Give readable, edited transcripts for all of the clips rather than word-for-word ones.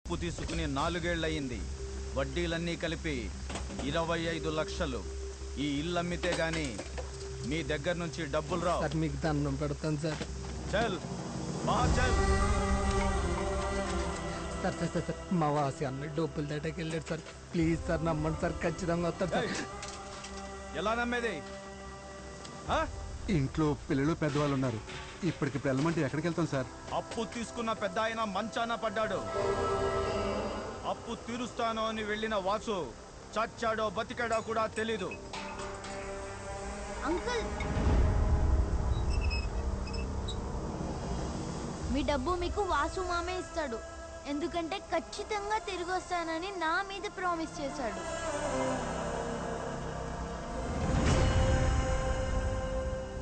అప్పు తీసుకుని 4 ఏళ్లయింది. వడ్డీలన్నీ కలిపి 25 లక్షలు. ఈ ఇల్లు అమ్మితే గాని మీ దగ్గర నుంచి డబ్బులు రావు. సార్ మీకు దండం పెడతాను సార్. చల్ చల్. సార్ సార్ సార్ మా వాసి అన్న డబ్బులు దాటాకి వెళ్ళాడు సార్. ప్లీజ్ సార్ నమ్మండి సార్, ఖచ్చితంగా వస్తాడు సార్. ఎలా నమ్మేది? ఇంట్లో పిల్లలు పెద్దవాళ్ళు ఉన్నారు. ఇప్పటికి వెళ్ళమంటే ఎక్కడికి వెళ్తాం సార్? అప్పు తీసుకున్న పెద్ద ఆయన మంచాన పడ్డాడు. అప్పు తీరుస్తానో అని వెళ్ళిన వాసు చచ్చాడో బతికాడో కూడా తెలీదు. అంకుల్, మీ డబ్బు మీకు వాసు మామే ఇస్తాడు. ఎందుకంటే ఖచ్చితంగా తిరిగి వస్తానని నా మీద ప్రామిస్ చేశాడు.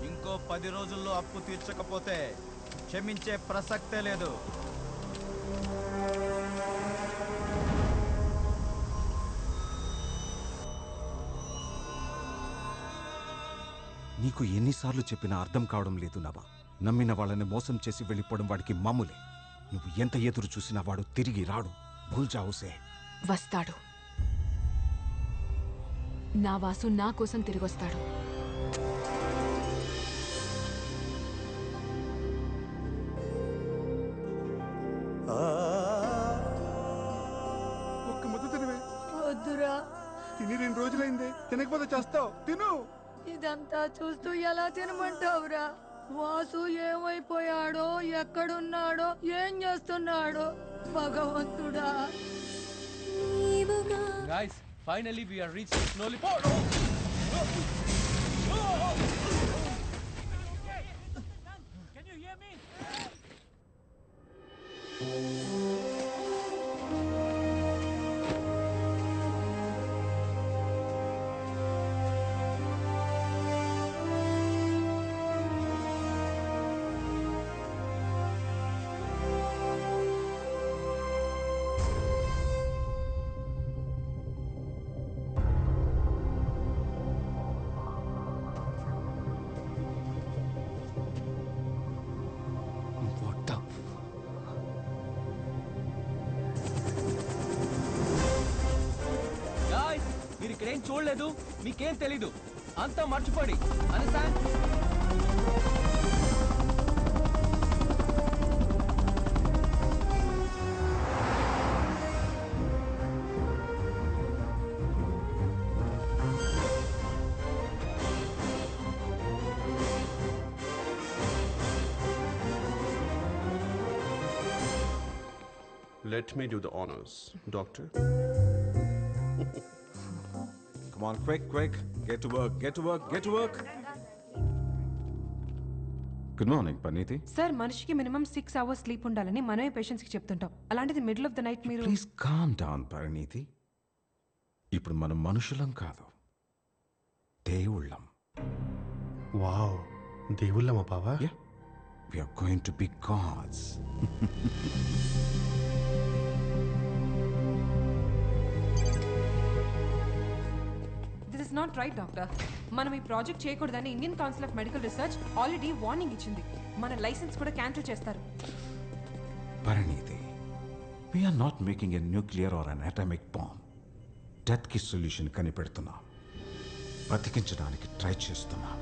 ఇంకో 10 రోజుల్లో అప్పు తీర్చకపోతే క్షమించే ప్రసక్తే లేదు. నీకు ఎన్నిసార్లు చెప్పినా అర్థం కావడం లేదు నవా. నమ్మిన వాళ్ళని మోసం చేసి వెళ్ళిపోవడం వాడికి మామూలే. నువ్వు ఎంత ఎదురు చూసినా వాడు తిరిగి రాడు. భూల్జావుసే. వస్తాడు. నా వాసు నా కోసం తిరిగొస్తాడు. ఒక్క ముద్ద తినవే. వద్దురా, తిని 2 రోజులైంది. తినకపోతే చేస్తావు. తిను. ఇదంతా చూస్తూ ఎలా తినమంటావురా? వాసు ఏమైపోయాడో, ఎక్కడున్నాడో, ఏం చేస్తున్నాడో భగవంతుడా. Guys, finally we are reaching Snowy Port. Can you hear me? మీరు ఇక్కడేం చూడలేదు, మీకేం తెలీదు. అంతా మర్చిపోడి. Understand? Let me do the honors, doctor. Come on, quick, quick. Get to work, get to work, get to work. Good morning, Paniti. Sir, మనిషికి minimum 6 hours sleep ఉండాలని మనమే patients కి చెప్తుంటాం. అలాంటిది మిడిల్ ఆఫ్ ద నైట్ మీరు... Please calm down, Pariniti. ఇప్పుడు మనం మనుషులం కాదు, దేవుళ్ళం. వావ్, దేవుళ్ళమా బావా? Yeah, we are going to be gods. This is not right doctor. మనం ఈ ప్రాజెక్ట్ చేయకూడదని Indian council of medical research already warning ఇచ్చింది. మన లైసెన్స్ కూడా క్యాన్సిల్ చేస్తారు. Pariniti, we are not making a nuclear or an atomic bomb. Death ki solution కనిపెడుతున్నాం, బతికించడానికి try చేస్తున్నాం.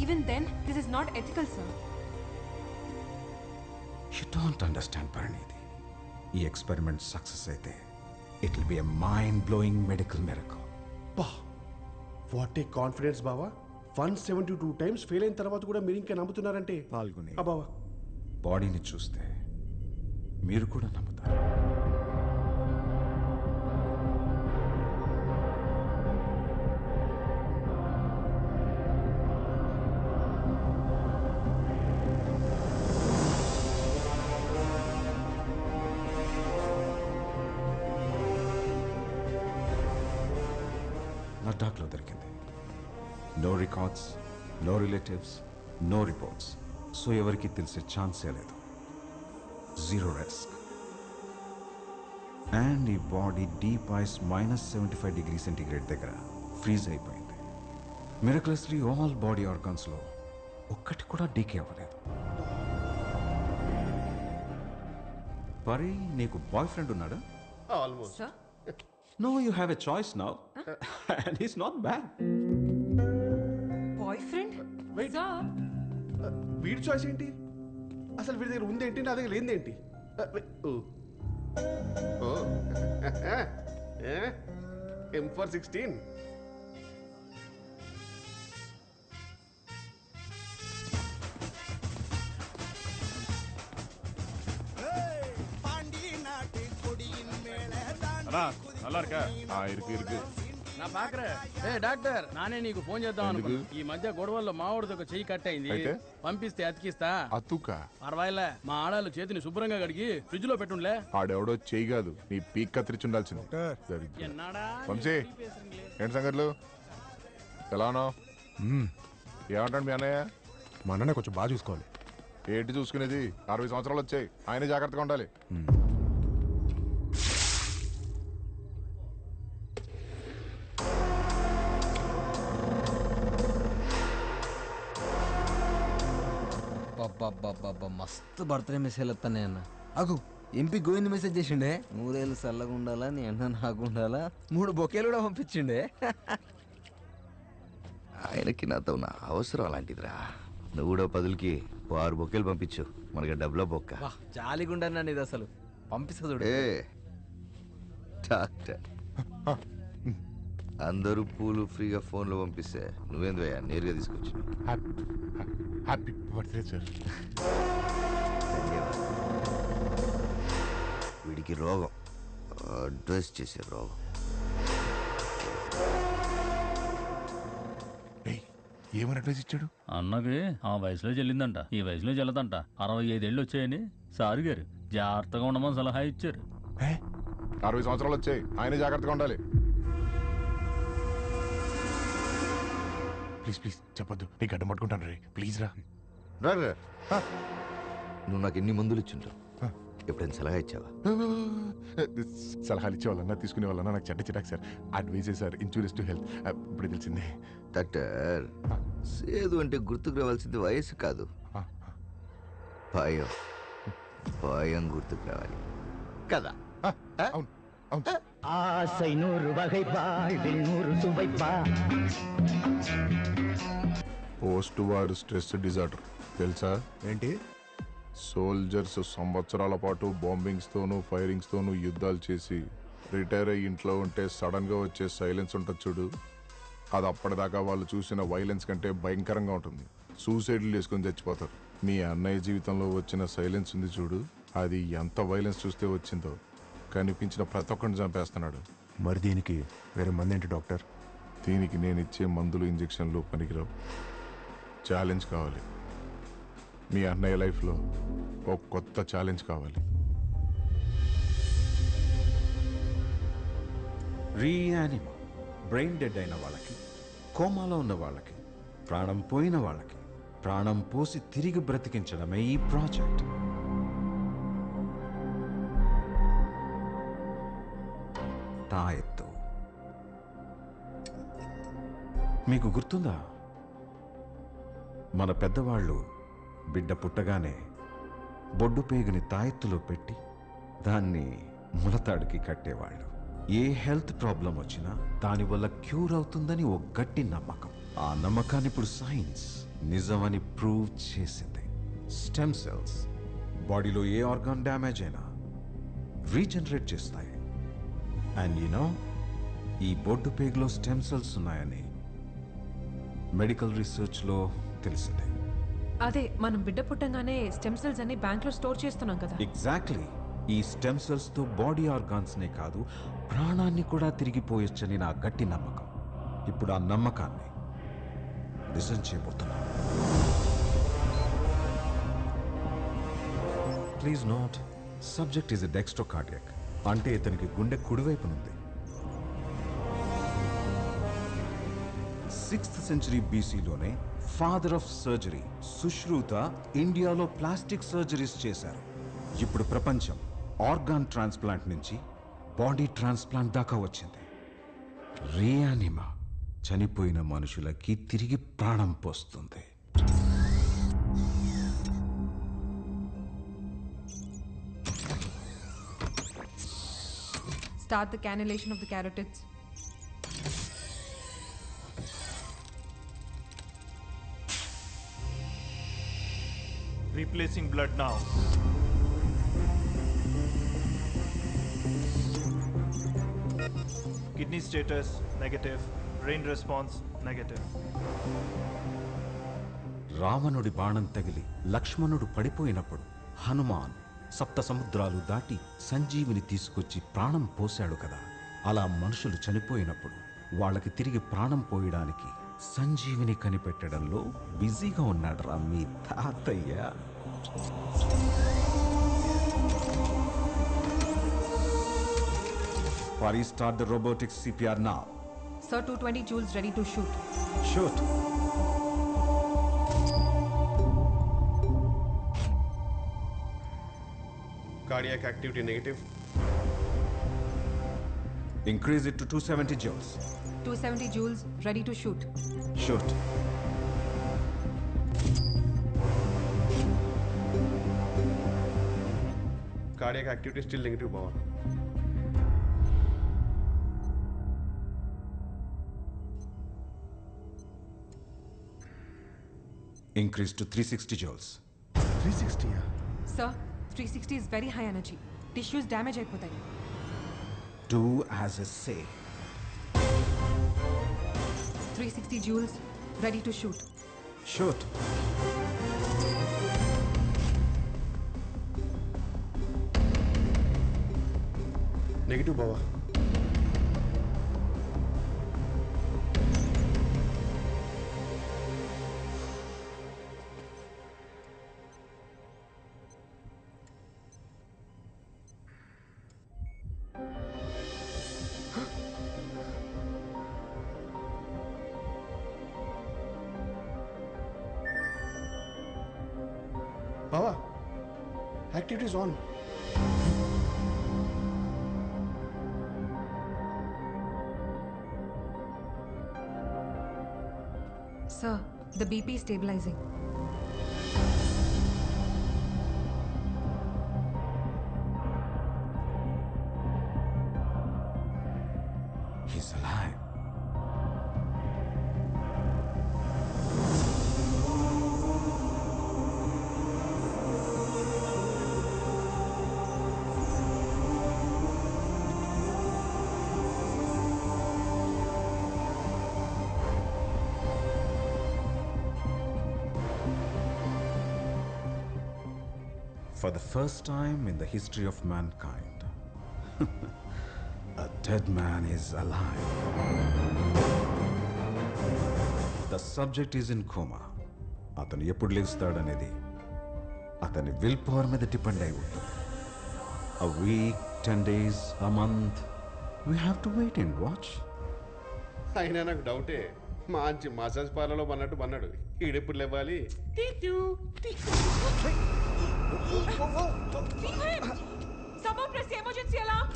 Even then, this is not ethical, sir. You don't understand, Pariniti. ఈ experiment success అయితే it will be a mind-blowing medical miracle. Bah, what a confidence, బావా. 172 times fail అయిన తర్వాత కూడా మీరు ఇంకా నమ్ముతున్నారంటే. పాల్గొని బావా, బాడీని చూస్తే మీరు కూడా నమ్ముతారు. నా డాక్లో దొరికింది. No records, no relatives, no reports. So ఎవరికి తెలిసే ఛాన్సే లేదు. Zero risk. అండ్ ఈ body deep ice -75 degree centigrade దగ్గర ఫ్రీజ్ అయిపోయింది. మిరక్లెస్లీ ఆల్ బాడీ ఆర్గాన్స్లో ఒక్కటి కూడా డీకే అవ్వలేదు. పరి నీకు బాయ్ ఫ్రెండ్ ఉన్నాడా? Almost. Sir no you have a choice now and is not bad. Boyfriend Wait. Sir వీడి చాయిస్ ఏంటి? అసలు వీడి దగ్గర ఉందేంటి, నా దగ్గర లేనిదేంటి? M for 16. நல்லா இருக்கா? இருக்கு. నా పాకరే ఏ డాక్టర్ నానే నీకు ఫోన్ చేద్దాం అనుకున్నా. ఈ మధ్య గొడవల్లో మావాడితో ఒక చెయ్యి కట్ అయింది. పంపిస్తే అతికిస్తా. అతుక పర్వాలే, మా ఆడాలు చేతిని శుభ్రంగా కడిగి ఫ్రిడ్జ్ లో పెట్టుండలే. ఆడెవడో చెయ్యి కాదు, నీ పీక్ కత్తిరించుండాల్సింది. ఎన్నాడా వంశీ ఏంటి సంగతులు? ఎలా ఉన్నావు? ఏమంటాడు మీ అన్నయ్య? మా అన్ననే కొంచెం బాగా చూసుకోవాలి. ఏంటి చూసుకునేది? 60 సంవత్సరాలు వచ్చాయి, ఆయనే జాగ్రత్తగా ఉండాలి. మస్తు బర్త్డే మెసేజ్ వస్తానే అన్న. అగు ఎంపీ గోవింద్ మెసేజ్ చేసిండే, 3 ఏళ్ళు చల్లగా ఉండాలా, నీ అన్న నాకు ఉండాలా, 3 బొకేలు కూడా పంపించిండే. ఆయనకి నాతో నా అవసరం అలాంటిదిరా. నువ్వు కూడా 10కి 6 బొకేలు పంపించు, మనకి డబ్బులో బొక్క. జాలిగుండన్నా ఇది అసలు పంపిస్తా చూడు. ఏ డాక్టర్, అందరూ పూలు ఫ్రీగా ఫోన్లో పంపిస్తే నువ్వేందువయ్యా నేరుగా తీసుకొచ్చి? Happy birthday sir. వీడికి రోగం, అడ్వైస్ చేసే రోగం. ఏమని అడ్వైస్ ఇచ్చాడు? అన్నకి ఆ వయసులో చెల్లిందంట, ఈ వయసులో చెల్లదంట. 65 ఏళ్ళు వచ్చాయని సారు గారు జాగ్రత్తగా ఉండమని సలహా ఇచ్చారు. 60 సంవత్సరాలు వచ్చాయి, ఆయనే జాగ్రత్తగా ఉండాలి. ప్లీజ్ చెప్పొద్దు, నీకు అడ్డం పట్టుకుంటాను రే. ప్లీజ్ రా. నువ్వు నాకు ఎన్ని మందులు ఇచ్చుంటావు? ఎప్పుడైనా సలహా ఇచ్చావా? సలహాలు ఇచ్చే వాళ్ళన్నా తీసుకునే వాళ్ళన్నా నాకు చెడ్డ చిరాకు సార్. అడ్వైజే సార్, ఇన్సూరెన్స్ టు హెల్త్. ఇప్పుడు తెలిసిందే డాక్టర్. సేదు అంటే గుర్తుకు రావాల్సింది వయసు కాదు, భయం. భయం గుర్తుకు రావాలి కదా? అవును అవును. ஆசை 100 வகைப்பாள் 100 சுவைப்பா. పోస్ట్ వార్ స్ట్రెస్ డిజార్డర్ తెలుసా? ఏంటి? సోల్జర్స్ సంవత్సరాల పాటు బాంబింగ్స్తోనూ ఫైరింగ్స్తోనూ యుద్ధాలు చేసి రిటైర్ అయ్యి ఇంట్లో ఉంటే సడన్గా వచ్చే సైలెన్స్ ఉంటుంది చూడు, అది అప్పటిదాకా వాళ్ళు చూసిన వైలెన్స్ కంటే భయంకరంగా ఉంటుంది. సూసైడ్లు చేసుకొని చచ్చిపోతారు. మీ అన్నయ్య జీవితంలో వచ్చిన సైలెన్స్ ఉంది చూడు, అది ఎంత వైలెన్స్ చూస్తే వచ్చిందో. కనిపించిన ప్రతి ఒక్కరిని చంపేస్తున్నాడు. మరి దీనికి వేరే మంది ఏంటి డాక్టర్? దీనికి నేను ఇచ్చే మందులు ఇంజెక్షన్లు పనికిరావు. ఛాలెంజ్ కావాలి. మీ అన్నయ్య లైఫ్లో ఒక కొత్త ఛాలెంజ్ కావాలి. రీయానిమా. బ్రెయిన్ డెడ్ అయిన వాళ్ళకి, కోమాలో ఉన్న వాళ్ళకి, ప్రాణం పోయిన వాళ్ళకి ప్రాణం పోసి తిరిగి బ్రతికించడమే ఈ ప్రాజెక్ట్. తాయెత్తు మీకు గుర్తుందా? మన పెద్దవాళ్ళు బిడ్డ పుట్టగానే బొడ్డు పేగుని తాయెత్తులో పెట్టి దాన్ని ములతాడుకి కట్టేవాళ్ళు. ఏ హెల్త్ ప్రాబ్లం వచ్చినా దానివల్ల క్యూర్ అవుతుందని ఓ గట్టి నమ్మకం. ఆ నమ్మకాన్ని ఇప్పుడు సైన్స్ నిజమని ప్రూవ్ చేసింది. స్టెమ్ సెల్స్ బాడీలో ఏ ఆర్గాన్ డ్యామేజ్ అయినా రీజనరేట్ చేస్తాయి. అండ్ యూనో, ఈ బొడ్డు పేగులో స్టెమ్ సెల్స్ ఉన్నాయని మెడికల్ రీసెర్చ్లో తెలిసింది. అదే మనం బిడ్డ పుట్టంగానే స్టెమ్ సెల్స్ అన్ని బ్యాంక్ లో స్టోర్ చేస్తున్నాం కదా. ఎగ్జాక్ట్లీ. ఈ స్టెమ్ సెల్స్ తో బాడీ ఆర్గాన్స్నే కాదు, ప్రాణాన్ని కూడా తిరిగిపోయొచ్చని నా గట్టి నమ్మకం. ఇప్పుడు ఆ నమ్మకాన్ని నిజం చేయబోతున్నా. Please note, subject is a dextrocardiac, అంటే ఇతనికి గుండె కుడివైపునుంది. 6th century BCలోనే ఫాదర్ ఆఫ్ సర్జరీ సుశ్రూత ఇండియాలో ప్లాస్టిక్ సర్జరీస్ చేశారు. ఇప్పుడు ప్రపంచం ఆర్గాన్ ట్రాన్స్ప్లాంట్ నుంచి బాడీ ట్రాన్స్ప్లాంట్ దాకా వచ్చింది. రీయానిమా చనిపోయిన మనుషులకి తిరిగి ప్రాణం పోస్తుంది. Start the cannulation of the carotids. Replacing blood now. Kidney status negative. Brain response negative. రావణుడి బాణం తగిలి లక్ష్మణుడు పడిపోయినప్పుడు హనుమాన్ సప్త సముద్రాలు దాటి సంజీవిని తీసుకొచ్చి ప్రాణం పోశాడు కదా. అలా మనుషులు చనిపోయినప్పుడు వాళ్ళకి తిరిగి ప్రాణం పోయడానికి సంజీవిని కనిపెట్టడంలో బిజీగా ఉన్నాడు రా మీ తాతయ్య. Pari, start the robotic CPR now. Sir, 220 joules ready to shoot. Shoot. Cardiac activity negative. Increase it to 270 joules. 270 joules ready to shoot. Shoot. Cardiac activity still negative, Baba. Increase to 360 joules. 360, yeah. Sir, 360 is very high energy. Tissues damage అయిపోతాయి. Do as I say. 360 joules ready to shoot. Shoot. Negative, Baba. Baba, activity is on. Sir, the BP is stabilizing. He's alive. For the first time in the history of mankind, a dead man is alive. The subject is in coma. అతను ఎప్పుడు లేస్తాడనేది అతని will power మీద depend అయి ఉంటుంది. A week, 10 days, a month. We have to wait and watch. అయినా నాకు డౌటే మంచి మసాజ్ పార్లర్లో పన్నట్టు పన్నాడు. ఈడెప్పుడు లేవాలి? Someone press the emergency alarm.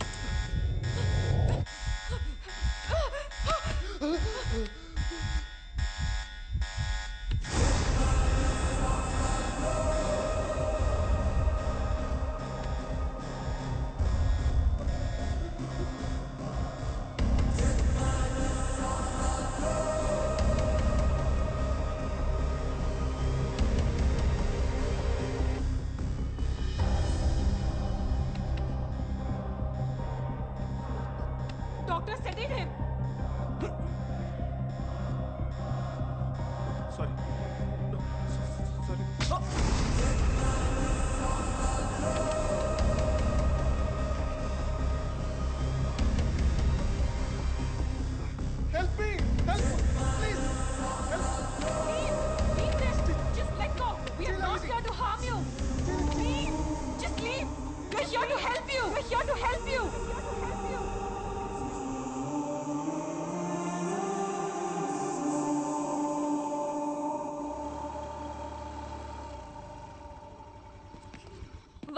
Doctor, sedate him. Sorry. No, sorry. Help me! Help! Please! Leave this. Just let go. We are not here to harm you. Please, just leave. We're here to help you. We're here to help you.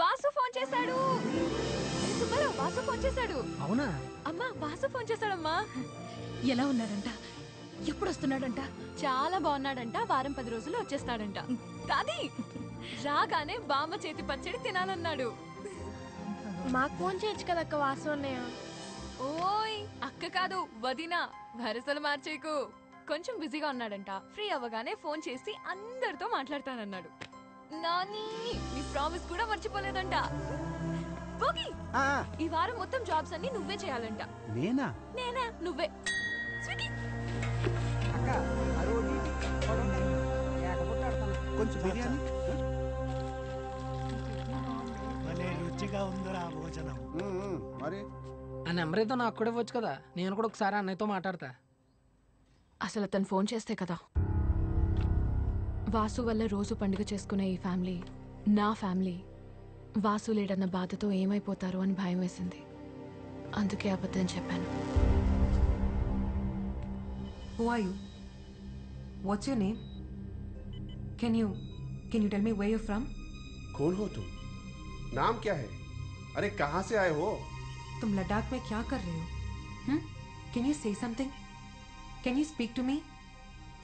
Vasu phone చేశాడు. Subbarao, Vasu phone చేశాడు. అవునా? అమ్మా, Vasu phone చేశాడమ్మా. ఎలా ఉన్నాడంట? ఎప్పుడు వస్తున్నాడంట? చాలా బాగున్నాడంట. వారం 10 రోజులు వచ్చేస్తాడంట. కానీ రాగానే బామ్మ చేతి పచ్చడి తినాలన్నాడు. మాకు ఫోన్ చేయొచ్చు కదక్క వాసు అన్నయ్య. ఓయ్ అక్క కాదు వదినా, వరసలు మార్చేకు. కొంచెం బిజీగా ఉన్నాడంట. ఫ్రీ అవ్వగానే ఫోన్ చేసి అందరితో మాట్లాడతానన్నాడు. నాని నీ ప్రామిస్ కూడా మర్చిపోలేదంట. భోగి, ఈ వారం మొత్తం జాబ్స్ అన్ని నువ్వే చేయాలంట. నేనా? నేనే, నువ్వే. స్వీటీ, కొంచెం బిర్యానీ. రుచిగా ఉందిరా భోజనం. మరి ఆ నెంబర్ ఏదో నాకు కూడా ఇవ్వచ్చు కదా, నేను కూడా ఒకసారి అన్నయ్యతో మాట్లాడతా. అసలు అతను ఫోన్ చేస్తే కదా. వాసు వల్ల రోజు పండుగ చేసుకునే ఈ ఫ్యామిలీ నా ఫ్యామిలీ. వాసు లేడన్న బాధతో ఏమైపోతారో అని భయం వేసింది. అందుకే అబద్ధం చెప్పాను. Who are you? What's your name? Can you tell me where you're from? कौन हो तुम? नाम क्या है? अरे कहाँ से आए हो? तुम लद्दाख में क्या कर रहे हो? Can you say something? Can you speak to me?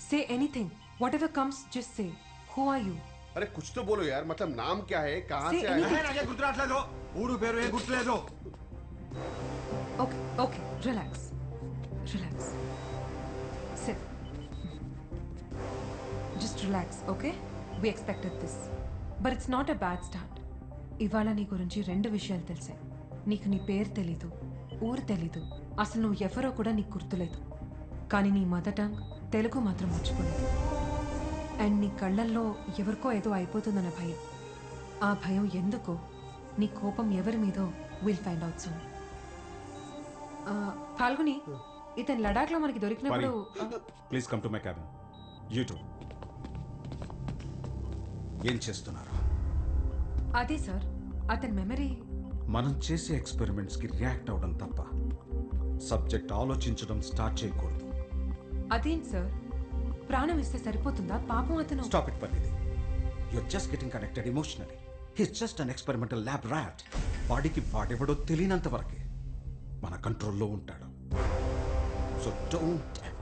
Say anything. Whatever comes, just say. Who are you? अरे कुछ तो बोलो यार, मतलब नाम क्या है, कहाँ Say से आए हो? anything. గుర్తురాట్లేదు. ఊరు పేరు ఏం గుర్తులేదు. Okay, relax. Sit. Just relax, okay? We expected this. But it's not a bad start. ఇవాళ నీ గురించి 2 విషయాలు తెలిసాయి. నీకు నీ పేరు తెలీదు, ఊరు తెలీదు, అసలు నువ్వు ఎవరో కూడా నీకు గుర్తులేదు. కానీ నీ మదర్ టంగ్ తెలుగు మాత్రం మర్చిపోలేదు. అండ్ నీ కళ్ళల్లో ఎవరికో ఏదో అయిపోతుందన్న భయం. ఆ భయం ఎందుకో, నీ కోపం ఎవరి మీదో విల్ ఫైండ్ అవుట్ సూన్. ఫాల్గుని, ఇతను లడాఖ్లో మనకి దొరికినప్పుడు please come to my cabin. You two. ఏం చేస్తున్నారు? అదే సార్, అతని మెమరీ. మనం చేసే ఎక్స్పెరిమెంట్స్కి రియాక్ట్ అవడం తప్ప సబ్జెక్ట్ ఆలోచించడం స్టార్ట్ చేయకూడదు. అదేం సార్, ప్రాణం ఇస్తే సరిపోతుందా? పాపం అతను. స్టాప్ ఇట్ పర్లేదు. You're just getting connected emotionally. He's just an experimental lab rat. వాడికి వాడెవడో తెలియనంత వరకే మన కంట్రోల్లో ఉంటాడు. So don't ever.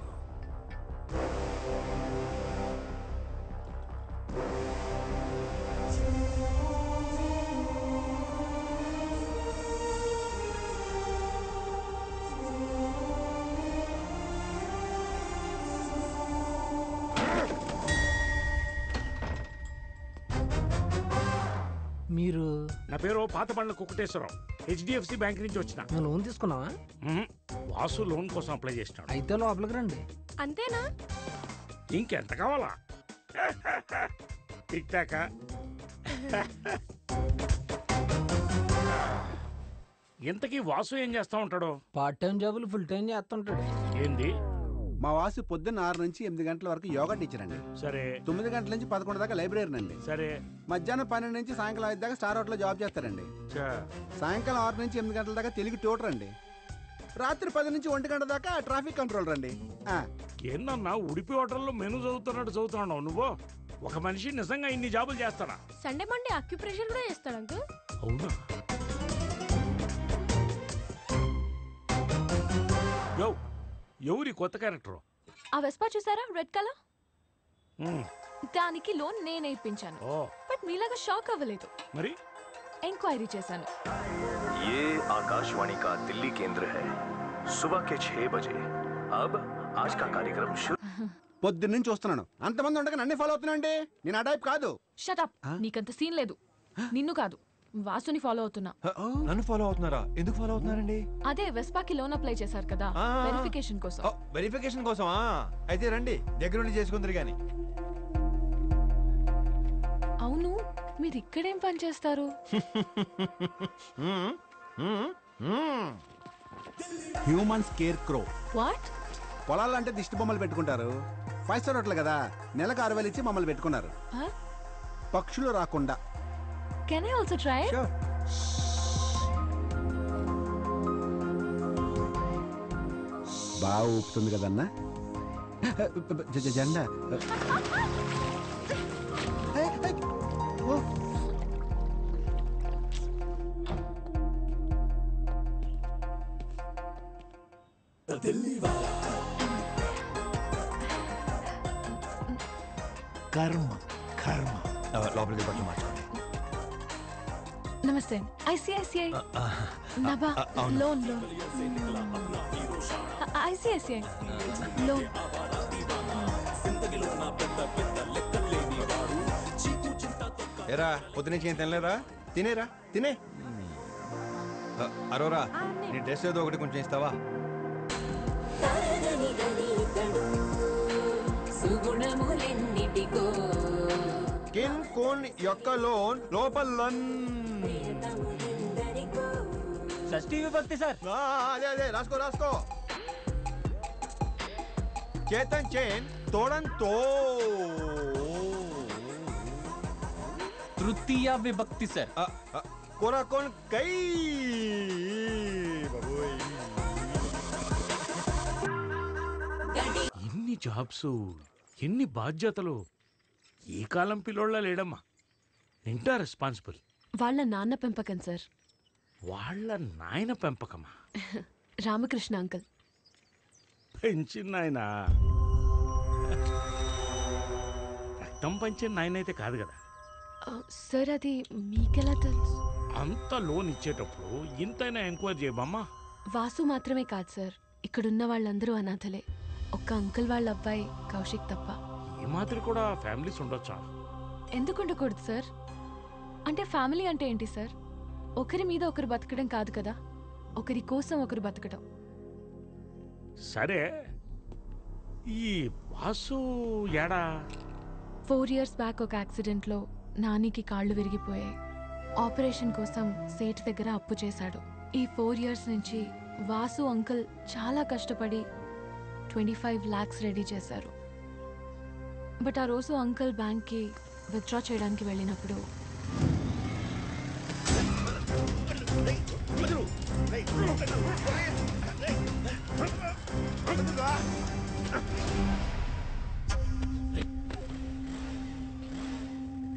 మీరు? నా పేరు పాత పండ్ల కుక్కటేశ్వరరావు. HDFC బ్యాంక్ నుంచి వచ్చిన. లోన్ తీసుకున్నావా? వాసు లోన్ కోసం అప్లై చేసినాడు. అయితే లోపలికి రండి. అంతేనా? ఇంకెంత కావాలా? టిక్ టాకా. ఇంతకీ వాసు ఏం చేస్తా ఉంటాడు? పార్ట్ టైం జాబులు ఫుల్ టైం చేస్తుంటాడు. ఏంది? మా వాసు పొద్దున్న 6 నుంచి 8 గంటల వరకు యోగా టీచర్ అండి. సరే. 9 గంటల నుంచి 11 దాకా లైబ్రరీ అండి. సరే. మధ్యాహ్నం 12 నుంచి సాయంకాలం 5 దాకా స్టార్ హోటల్లో జాబ్ చేస్తారండి. సాయంకాలం 6 నుంచి 8 గంటల దాకా తెలుగు ట్యూటర్ అండి. రాత్రి 10 నుంచి 1 గంట దాకా ట్రాఫిక్ కంట్రోలర్ అండి. ఏందన్నా ఉడిపి హోటల్లో మెను చదువుతున్నావు నువ్వు? ఒక మనిషి నిజంగా ఇన్ని జాబులు చేస్తాడా? సండే మండే అక్యుప్రెషర్ కూడా చేస్తాడు అంకుల్. అవునా? ఎవరి కొత్త క్యారెక్టర్? ఆ వెస్పా చూసారా, రెడ్ కలర్? దానికి లోన్ నేనే ఇప్పించాను. బట్ మీలాగా షాక్ అవ్వలేదు. మరి ఎంక్వైరీ చేశాను. ये आकाशवाणी का दिल्ली केंद्र है. सुबह के 6 बजे. अब आज का कार्यक्रम शुरू. పొద్దున్న నుంచి చూస్తున్నాను, అంతమంది ఉండగా నన్నే ఫాలో అవుతున్నాండి. నేను ఆ టైప్ కాదు. Shut up. నీకంత సీన్ లేదు. నిన్ను కాదు, వాసుని ఫాలో అవుతున్నా. నన్ను ఫాలో అవుతున్నారా? ఎందుకు ఫాలో అవుతున్నారండి? అదే వెస్పాకి లోన్ అప్లై చేశారు కదా, వెరిఫికేషన్ కోసం. వెరిఫికేషన్ కోసమా? అయితే రండి, దగ్గరుండి చేసుకుందరు గాని. అవును, మీరు ఇక్కడేం పని చేస్తారు? Human scarecrow. వాట్? పొలాలంటే దిష్టి బొమ్మలు పెట్టుకుంటారు. 5 స్టార్ హోటల్ కదా, నెలకు 6,000 ఇచ్చి మమ్మల్ని పెట్టుకున్నారు. పక్షులు రాకుండా. Can I also try it? Sure. బాగా ఊపుతుంది కదన్నా. జెండా. కర్మ కర్మ. లోపలికి పట్టు మార్చండి. నమస్తే. ICICI Nabha loan ICICI loan. ఏరా పొద్దునుంచి ఏం తినలేరా? తినేరా తినే. అరోరా నీ డ్రెస్ ఏదో ఒకటి కొంచెం ఇస్తావా? కిన్ కోన్ యొక్క లోన్ లోపల షష్ఠీ విభక్తి సార్. అదే అదే రాసుకో రాసుకో. చేతన్ చేన్ తోడన్ తో. తృతీయ విభక్తి సార్. కొరకొన్ కై. ఎన్ని జాబ్స్, ఎన్ని బాధ్యతలు. ఈ కాలం పిల్లోళ్ళ లేడమ్మా. నింటా రెస్పాన్సిబుల్. వాళ్ళ నాన్న పెంపకం సార్. వాళ్ళ నాయన పెంపకమా? రామకృష్ణ అంకుల్ పెంచిన నాయన. రక్తం పంచిన నాయన అయితే కాదు కదా. సార్ అది మీకెలా తెలుసు? అంత లోన్ ఇచ్చేటప్పుడు ఇంతైనా ఎంక్వైరీ చేయబమ్మా. వాసు మాత్రమే కాదు సార్, ఇక్కడున్న వాళ్ళందరూ అనాథలే. ఒక్క అంకుల్ వాళ్ళ అబ్బాయి కౌశిక్ తప్ప. ఈ మాదిరి కూడా ఫ్యామిలీస్ ఉండొచ్చా? ఎందుకు ఉండకూడదు సార్? అంటే ఫ్యామిలీ అంటే ఏంటి సార్? ఒకరి మీద ఒకరు బతకడం కాదు కదా, ఒకరి కోసం ఒకరు బతకడం. సరే, ఈ వాసు ఏడా? 4 years బ్యాక్ ఒక యాక్సిడెంట్లో నానికి కాళ్ళు విరిగిపోయాయి. ఆపరేషన్ కోసం సేట్ దగ్గర అప్పు చేశాడు. ఈ 4 years నుంచి వాసు అంకుల్ చాలా కష్టపడి 25 lakhs రెడీ చేశారు. బట్ ఆ రోజు అంకుల్ బ్యాంక్కి విత్డ్రా చేయడానికి వెళ్ళినప్పుడు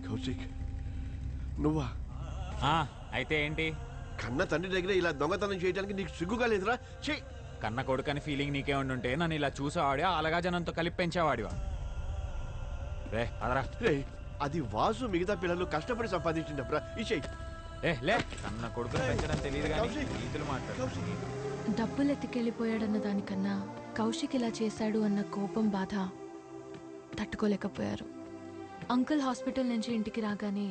కౌశిక్ నువ్వా? అయితే ఏంటి? కన్న తండ్రి దగ్గర ఇలా దొంగతనం చేయడానికి నీకు సిగ్గుగా లేదురా? కన్న కొడుకని ఫీలింగ్ నీకే ఉండుంటే నన్ను ఇలా చూసేవాడి అలాగా జనంతో కలిపి పెంచేవాడివా? రే అదరా. అది వాసు మిగతా పిల్లలు కష్టపడి సంపాదించిండప్రా. లే కన్న కొడుకుని పెంచడం తెలియదు కానీ నీతులు మాట్లాడు. డబ్బులు ఎత్తుకెళ్ళిపోయాడన్న దానికన్నా కౌశిక్ ఇలా చేశాడు అన్న కోపం, బాధ తట్టుకోలేకపోయారు. అంకుల్ హాస్పిటల్ నుంచి ఇంటికి రాగానే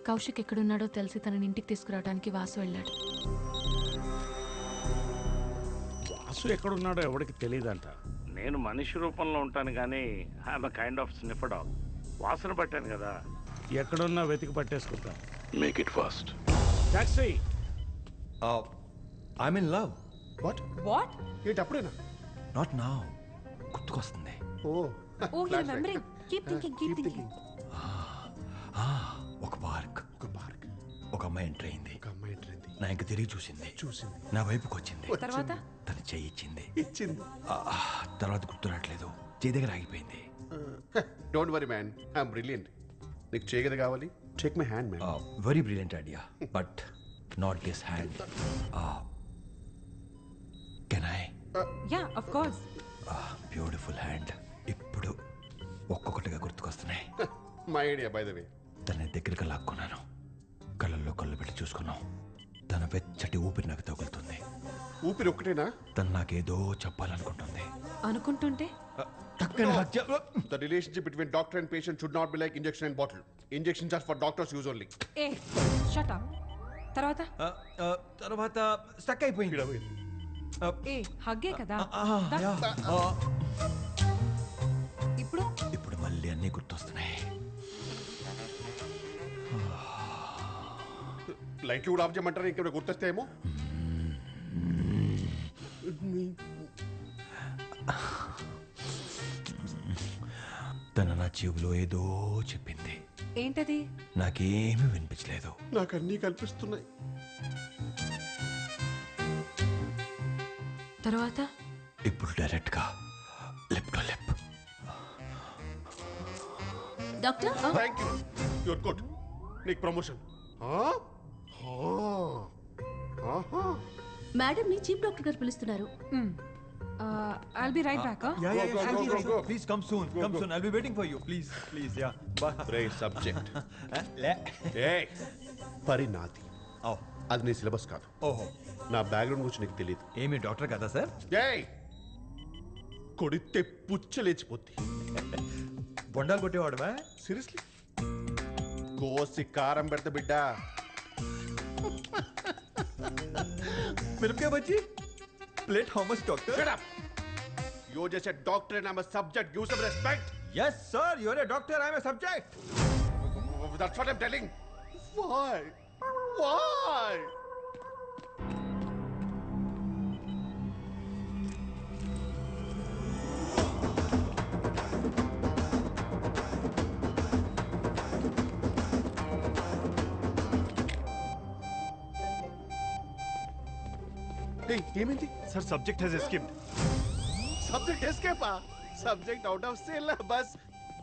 కౌశిక్ ఎక్కడున్నాడో తెలిసి తనని ఇంటికి తీసుకురావడానికి వాసు వెళ్ళాడు. వాసు ఎక్కడున్నాడో ఎవరికి తెలియదంట. నేను మనిషి రూపంలో ఉంటాను కానీ I'm kind of sniff dog. వాసన పట్టాను కదా, ఎక్కడున్నా వెతికి పట్టేసుకుంటాను. Make it fast. Taxi. I'm in love. What? ఏంటి అప్పుడేనా? Not now. గుర్తుకొస్తుంది. ఒక పార్క్, ఒక అమ్మాయి ఎంటర్ అయింది. నా ఇంక తిరిగి చూసింది. నా వైపుకి వచ్చింది. తన చెయ్యి ఇచ్చింది. తర్వాత గుర్తు రావట్లేదు. చేయి దగ్గర ఆగిపోయింది. Don't worry man, I'm brilliant. నీకు చేయగది కావాలి? Take my hand man. Very brilliant idea, but not this hand. Can I? Yeah of course. Beautiful hand. ఇప్పుడు ఒక్కొక్కటిగా గుర్తుకొస్తున్నాయి. My idea by the way. తన దగ్గరికి లాక్కున్నాను. కళ్ళల్లో కళ్ళు పెట్టి చూసుకున్నాం. తన వెచ్చటి ఊపిరి నాకు తగులుతుంది. ఊపిరి ఒక్కటేనా? తను నాకేదో చెప్పాలనుకుంటుంది. అనుకుంటుంటే The relationship between doctor and patient should not be like injection and bottle. Injections are for doctors use only. Shut up. తర్వాత స్టక్ అయిపోయింది. హగ్గే కదా. ఇప్పుడు మళ్ళీ అన్నీ గుర్తొస్తున్నాయి. లైట్లు కూడా ఆఫ్ చేయమంటారు, ఇక్కడ గుర్తొస్తాయేమో. తన నా చెవిలో ఏదో చెప్పింది. ఏంటది? నాకేమీ వినిపించలేదు. నాకు అన్నీ కల్పిస్తున్నాయి. తర్వాత ఇప్పుడు డైరెక్ట్ గా lip to lip. Doctor thank you, your good. నీకు ప్రమోషన్. మేడం ని చీఫ్ డాక్టర్ గారు పిలుస్తున్నారు. I'll be right back. Go. Please come soon. I'll be waiting for you. Please. Yeah. Great subject. Hey, పరి నాది అది నీ syllabus కాదు. ఓహో, నా బ్యాక్గ్రౌండ్ గురించి నీకు తెలియదు. ఏమి డాక్టర్ కదా సార్? ఏయ్ కొడితే పుచ్చ లేచిపోద్ది. బొండాలు కొట్టేవాడువా? సీరియస్లీ కోసి కారం పెడతా బిడ్డ. మిరపకాయ bajji plate how much doctor? Shut up. You're just a doctor and I'm a subject. Give some respect. Yes sir, you're a doctor, I'm a subject. That's what I'm telling. Why? Why? Hey, ఏమైంది? Sir, subject has escaped. Subject ఎస్కేపా? Subject out of syllabus.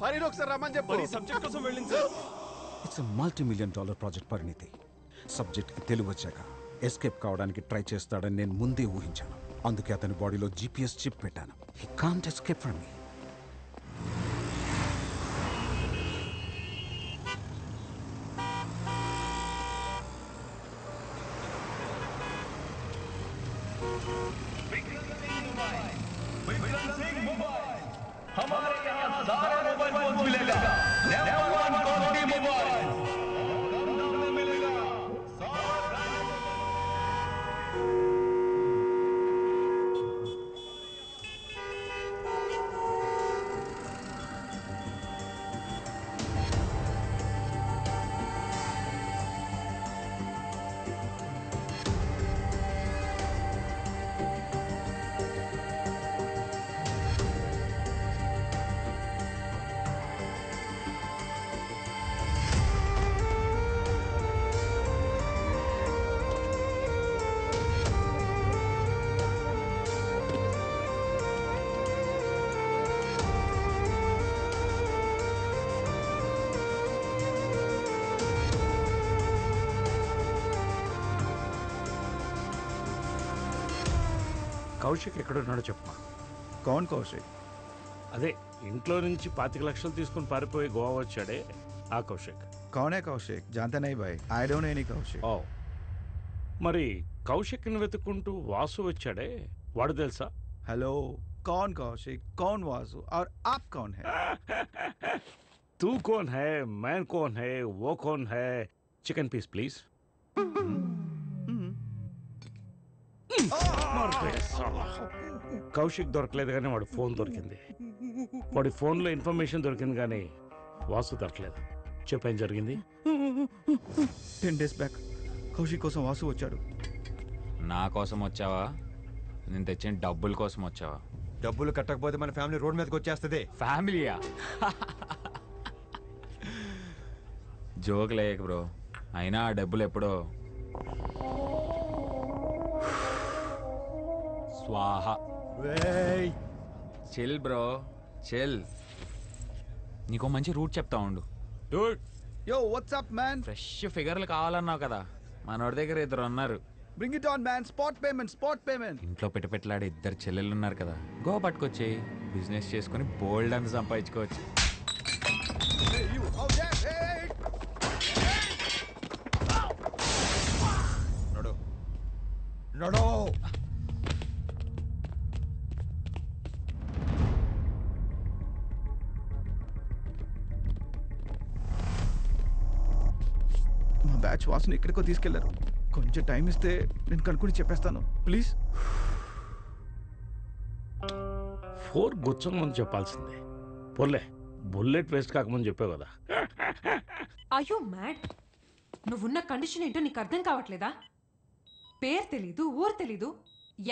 పరిని ఒకసారి రమ్మని చెప్పు. పరి subject కోసం వెళ్ళింది sir. It's $multi-million project పరిణితి. సబ్జెక్ట్కి తెలివి వచ్చాక ఎస్కేప్ కావడానికి ట్రై చేస్తాడని నేను ముందే ఊహించాను. అందుకే అతని బాడీలో GPS చిప్ పెట్టాను. హీ కాంట్ ఎస్కేప్ ఫ్రమ్ మీ. हमारे यहाँ सारे मोबाइल फोन मिलेगा, नंबर 1 क्वालिटी मोबाइल मिलेगा। కౌశిక్ ఎక్కడున్నాడో చెప్పమా. కౌన్ కౌశిక్? అదే ఇంట్లో నుంచి 25 లక్షలు తీసుకుని పారిపోయి గోవా వచ్చాడే ఆ కౌశిక్. कौन है कौशिक? जानते नहीं भाई, I don't know any Kaushik. ఓ మరి కౌశిక్ని వెతుక్కుంటూ వాసు వచ్చాడే వాడు తెలుసా? हेलो, कौन कौशिक, कौन वासु और आप कौन है? तू कौन है, मैं कौन है, वो कौन है? Chicken piece please. కౌశిక్ దొరకలేదు కానీ వాడు ఫోన్ దొరికింది. వాడి ఫోన్లో ఇన్ఫర్మేషన్ దొరికింది కానీ వాసు దొరకలేదు. చెప్పేం జరిగింది? 10 days బ్యాక్ కౌశిక్ కోసం వాసు వచ్చాడు. నా కోసం వచ్చావా? నేను తెచ్చిన డబ్బుల కోసం వచ్చావా? డబ్బులు కట్టకపోతే మన ఫ్యామిలీ రోడ్ మీదకి వచ్చేస్తుంది. ఫ్యామిలీయా? జోక్ లేక బ్రో. అయినా ఆ డబ్బులు ఎప్పుడో స్వాహ. Chill bro, chill. నీకో మంచి రూట్ చెప్తా ఉండు. యో వాట్స్ అప్ మ్యాన్? ఫ్రెష్ ఫిగర్లు కావాలన్నావు కదా, మనోడి దగ్గర 2 ఉన్నారు. Bring it on man. Spot payment, spot payment. ఇంట్లో పెట్టలాడే 2 చెల్లెళ్ళు ఉన్నారు కదా, గో పట్టుకొచ్చి బిజినెస్ చేసుకుని బోల్డ్ అంత సంపాదించుకోవచ్చు. నడో నడో. మా బ్యాచ్ వాసుని ఎక్కడికో తీసుకెళ్లారు. కొంచెం టైం ఇస్తే నేను కనుక్కొని చెప్పేస్తాను ప్లీజ్. 4 గుచ్చం ముందు చెప్పాల్సిందే. పోలే బుల్లెట్ వేస్ట్ కాకముందు చెప్పావు కదా. అయ్యో మ్యాడ్, నువ్వున్న కండిషన్ ఏంటో నీకు అర్థం కావట్లేదా? పేరు తెలీదు, ఊరు తెలీదు,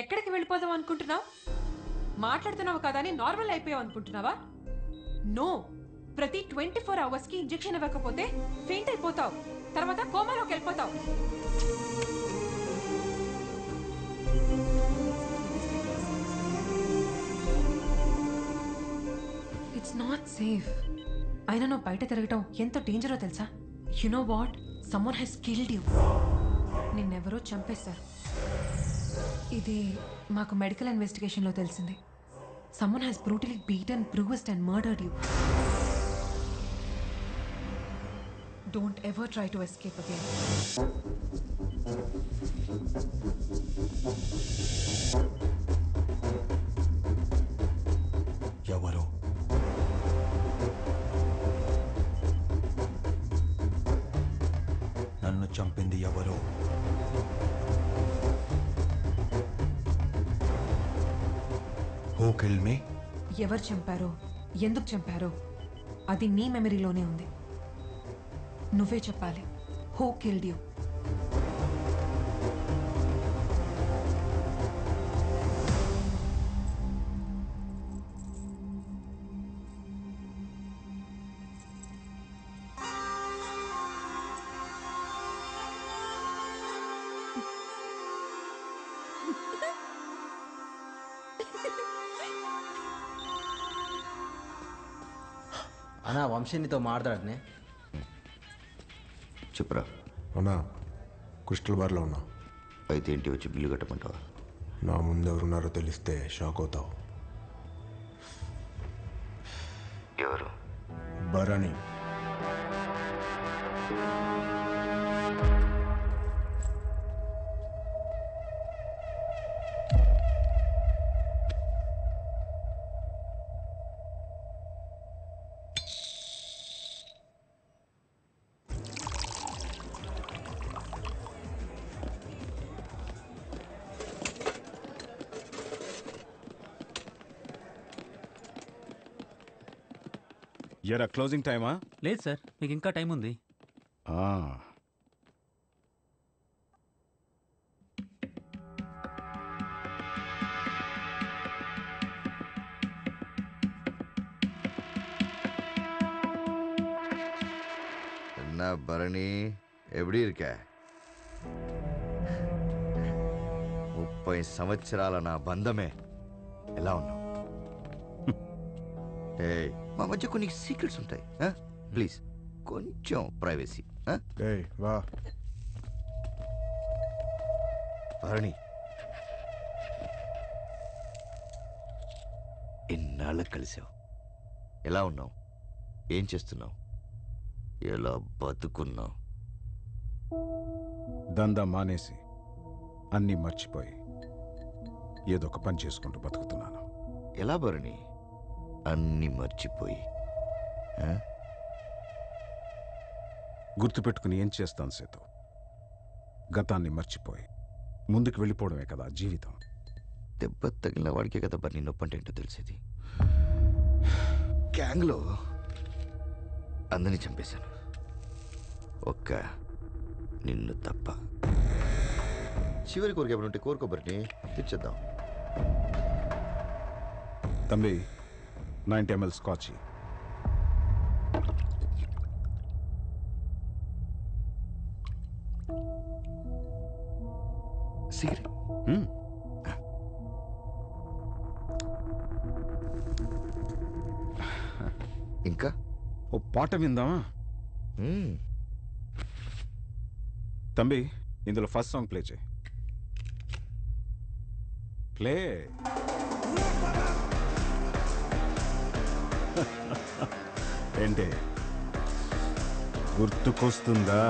ఎక్కడికి వెళ్ళిపోదాం అనుకుంటున్నావు? మాట్లాడుతున్నావు కదా అని నార్మల్ అయిపోయావు అనుకుంటున్నావా? నో, ప్రతి 24 అవర్స్కి ఇంజెక్షన్ ఇవ్వకపోతే ఫెయింట్ అయిపోతావు, తర్వాత కోమాలోకి వెళ్ళిపోతావు. It's not safe. అయినా నువ్వు బయట తిరగటం ఎంత డేంజరో తెలుసా? You know what, someone has killed you. నిన్నెవరో చంపేశారు. ఇది మాకు మెడికల్ ఇన్వెస్టిగేషన్లో తెలిసింది. Someone has brutally beaten, bruised and murdered you. Don't ever try to escape again. ఎవరు నన్ను చంపింది ఎవరు? Who killed me? ఎవరు చంపారో ఎందుకు చంపారో అది నీ మెమరీలోనే ఉంది. నువ్వే చెప్పాలి. Who killed you? అన్నా వంశీ నీతో మాట్లాడనే. చెప్పురా. అవునా క్రిస్టల్ బార్లో ఉన్నా. అయితే ఏంటి వచ్చి బిల్లు కట్టమంటావా? నా ముందు ఎవరున్నారో తెలిస్తే షాక్ అవుతావు. ఎవరు? భరణి. ఎరా క్లోజింగ్ టైమా? లేదు సార్, మీకు ఇంకా టైం ఉంది. என்ன பரணி, எப்படி இருக்க? 30 సంవత్సరాల నా బంధమే. ఎలా ఉన్నావు? ఏయ్, మా మధ్య కొన్ని సీక్రెట్స్ ఉంటాయి. ప్లీజ్ కొంచెం ప్రైవసీ. వా భరణి, ఎన్నాళ్ళకు కలిసావు? ఎలా ఉన్నావు? ఏం చేస్తున్నావు? ఎలా బతుకున్నావు? దందా మానేసి అన్నీ మర్చిపోయి ఏదో ఒక పని చేసుకుంటూ బతుకుతున్నాను. ఎలా భరణి అన్నీ మర్చిపోయి? గుర్తుపెట్టుకుని ఏం చేస్తాను సేతు? గతాన్ని మర్చిపోయి ముందుకు వెళ్ళిపోవడమే కదా జీవితం. దెబ్బ తగిలిన వాడికే కదా బన్నీ నొప్పి అంటే ఏంటో తెలిసేది. గ్యాంగ్లో అందరినీ చంపేశాను, ఒక్క నిన్ను తప్ప. చివరి కోరిక ఎప్పుడుంటే కోరుకోబరిని తెచ్చేద్దాం. తమ్మి 90 ml స్కాచ్. సిగరెట్. ఇంకా ఓ పాట విందామా? తమ్మి ఇందులో ఫస్ట్ సాంగ్ ప్లే చేయి. ప్లే. ఏంటి గుర్తుకొస్తుందా?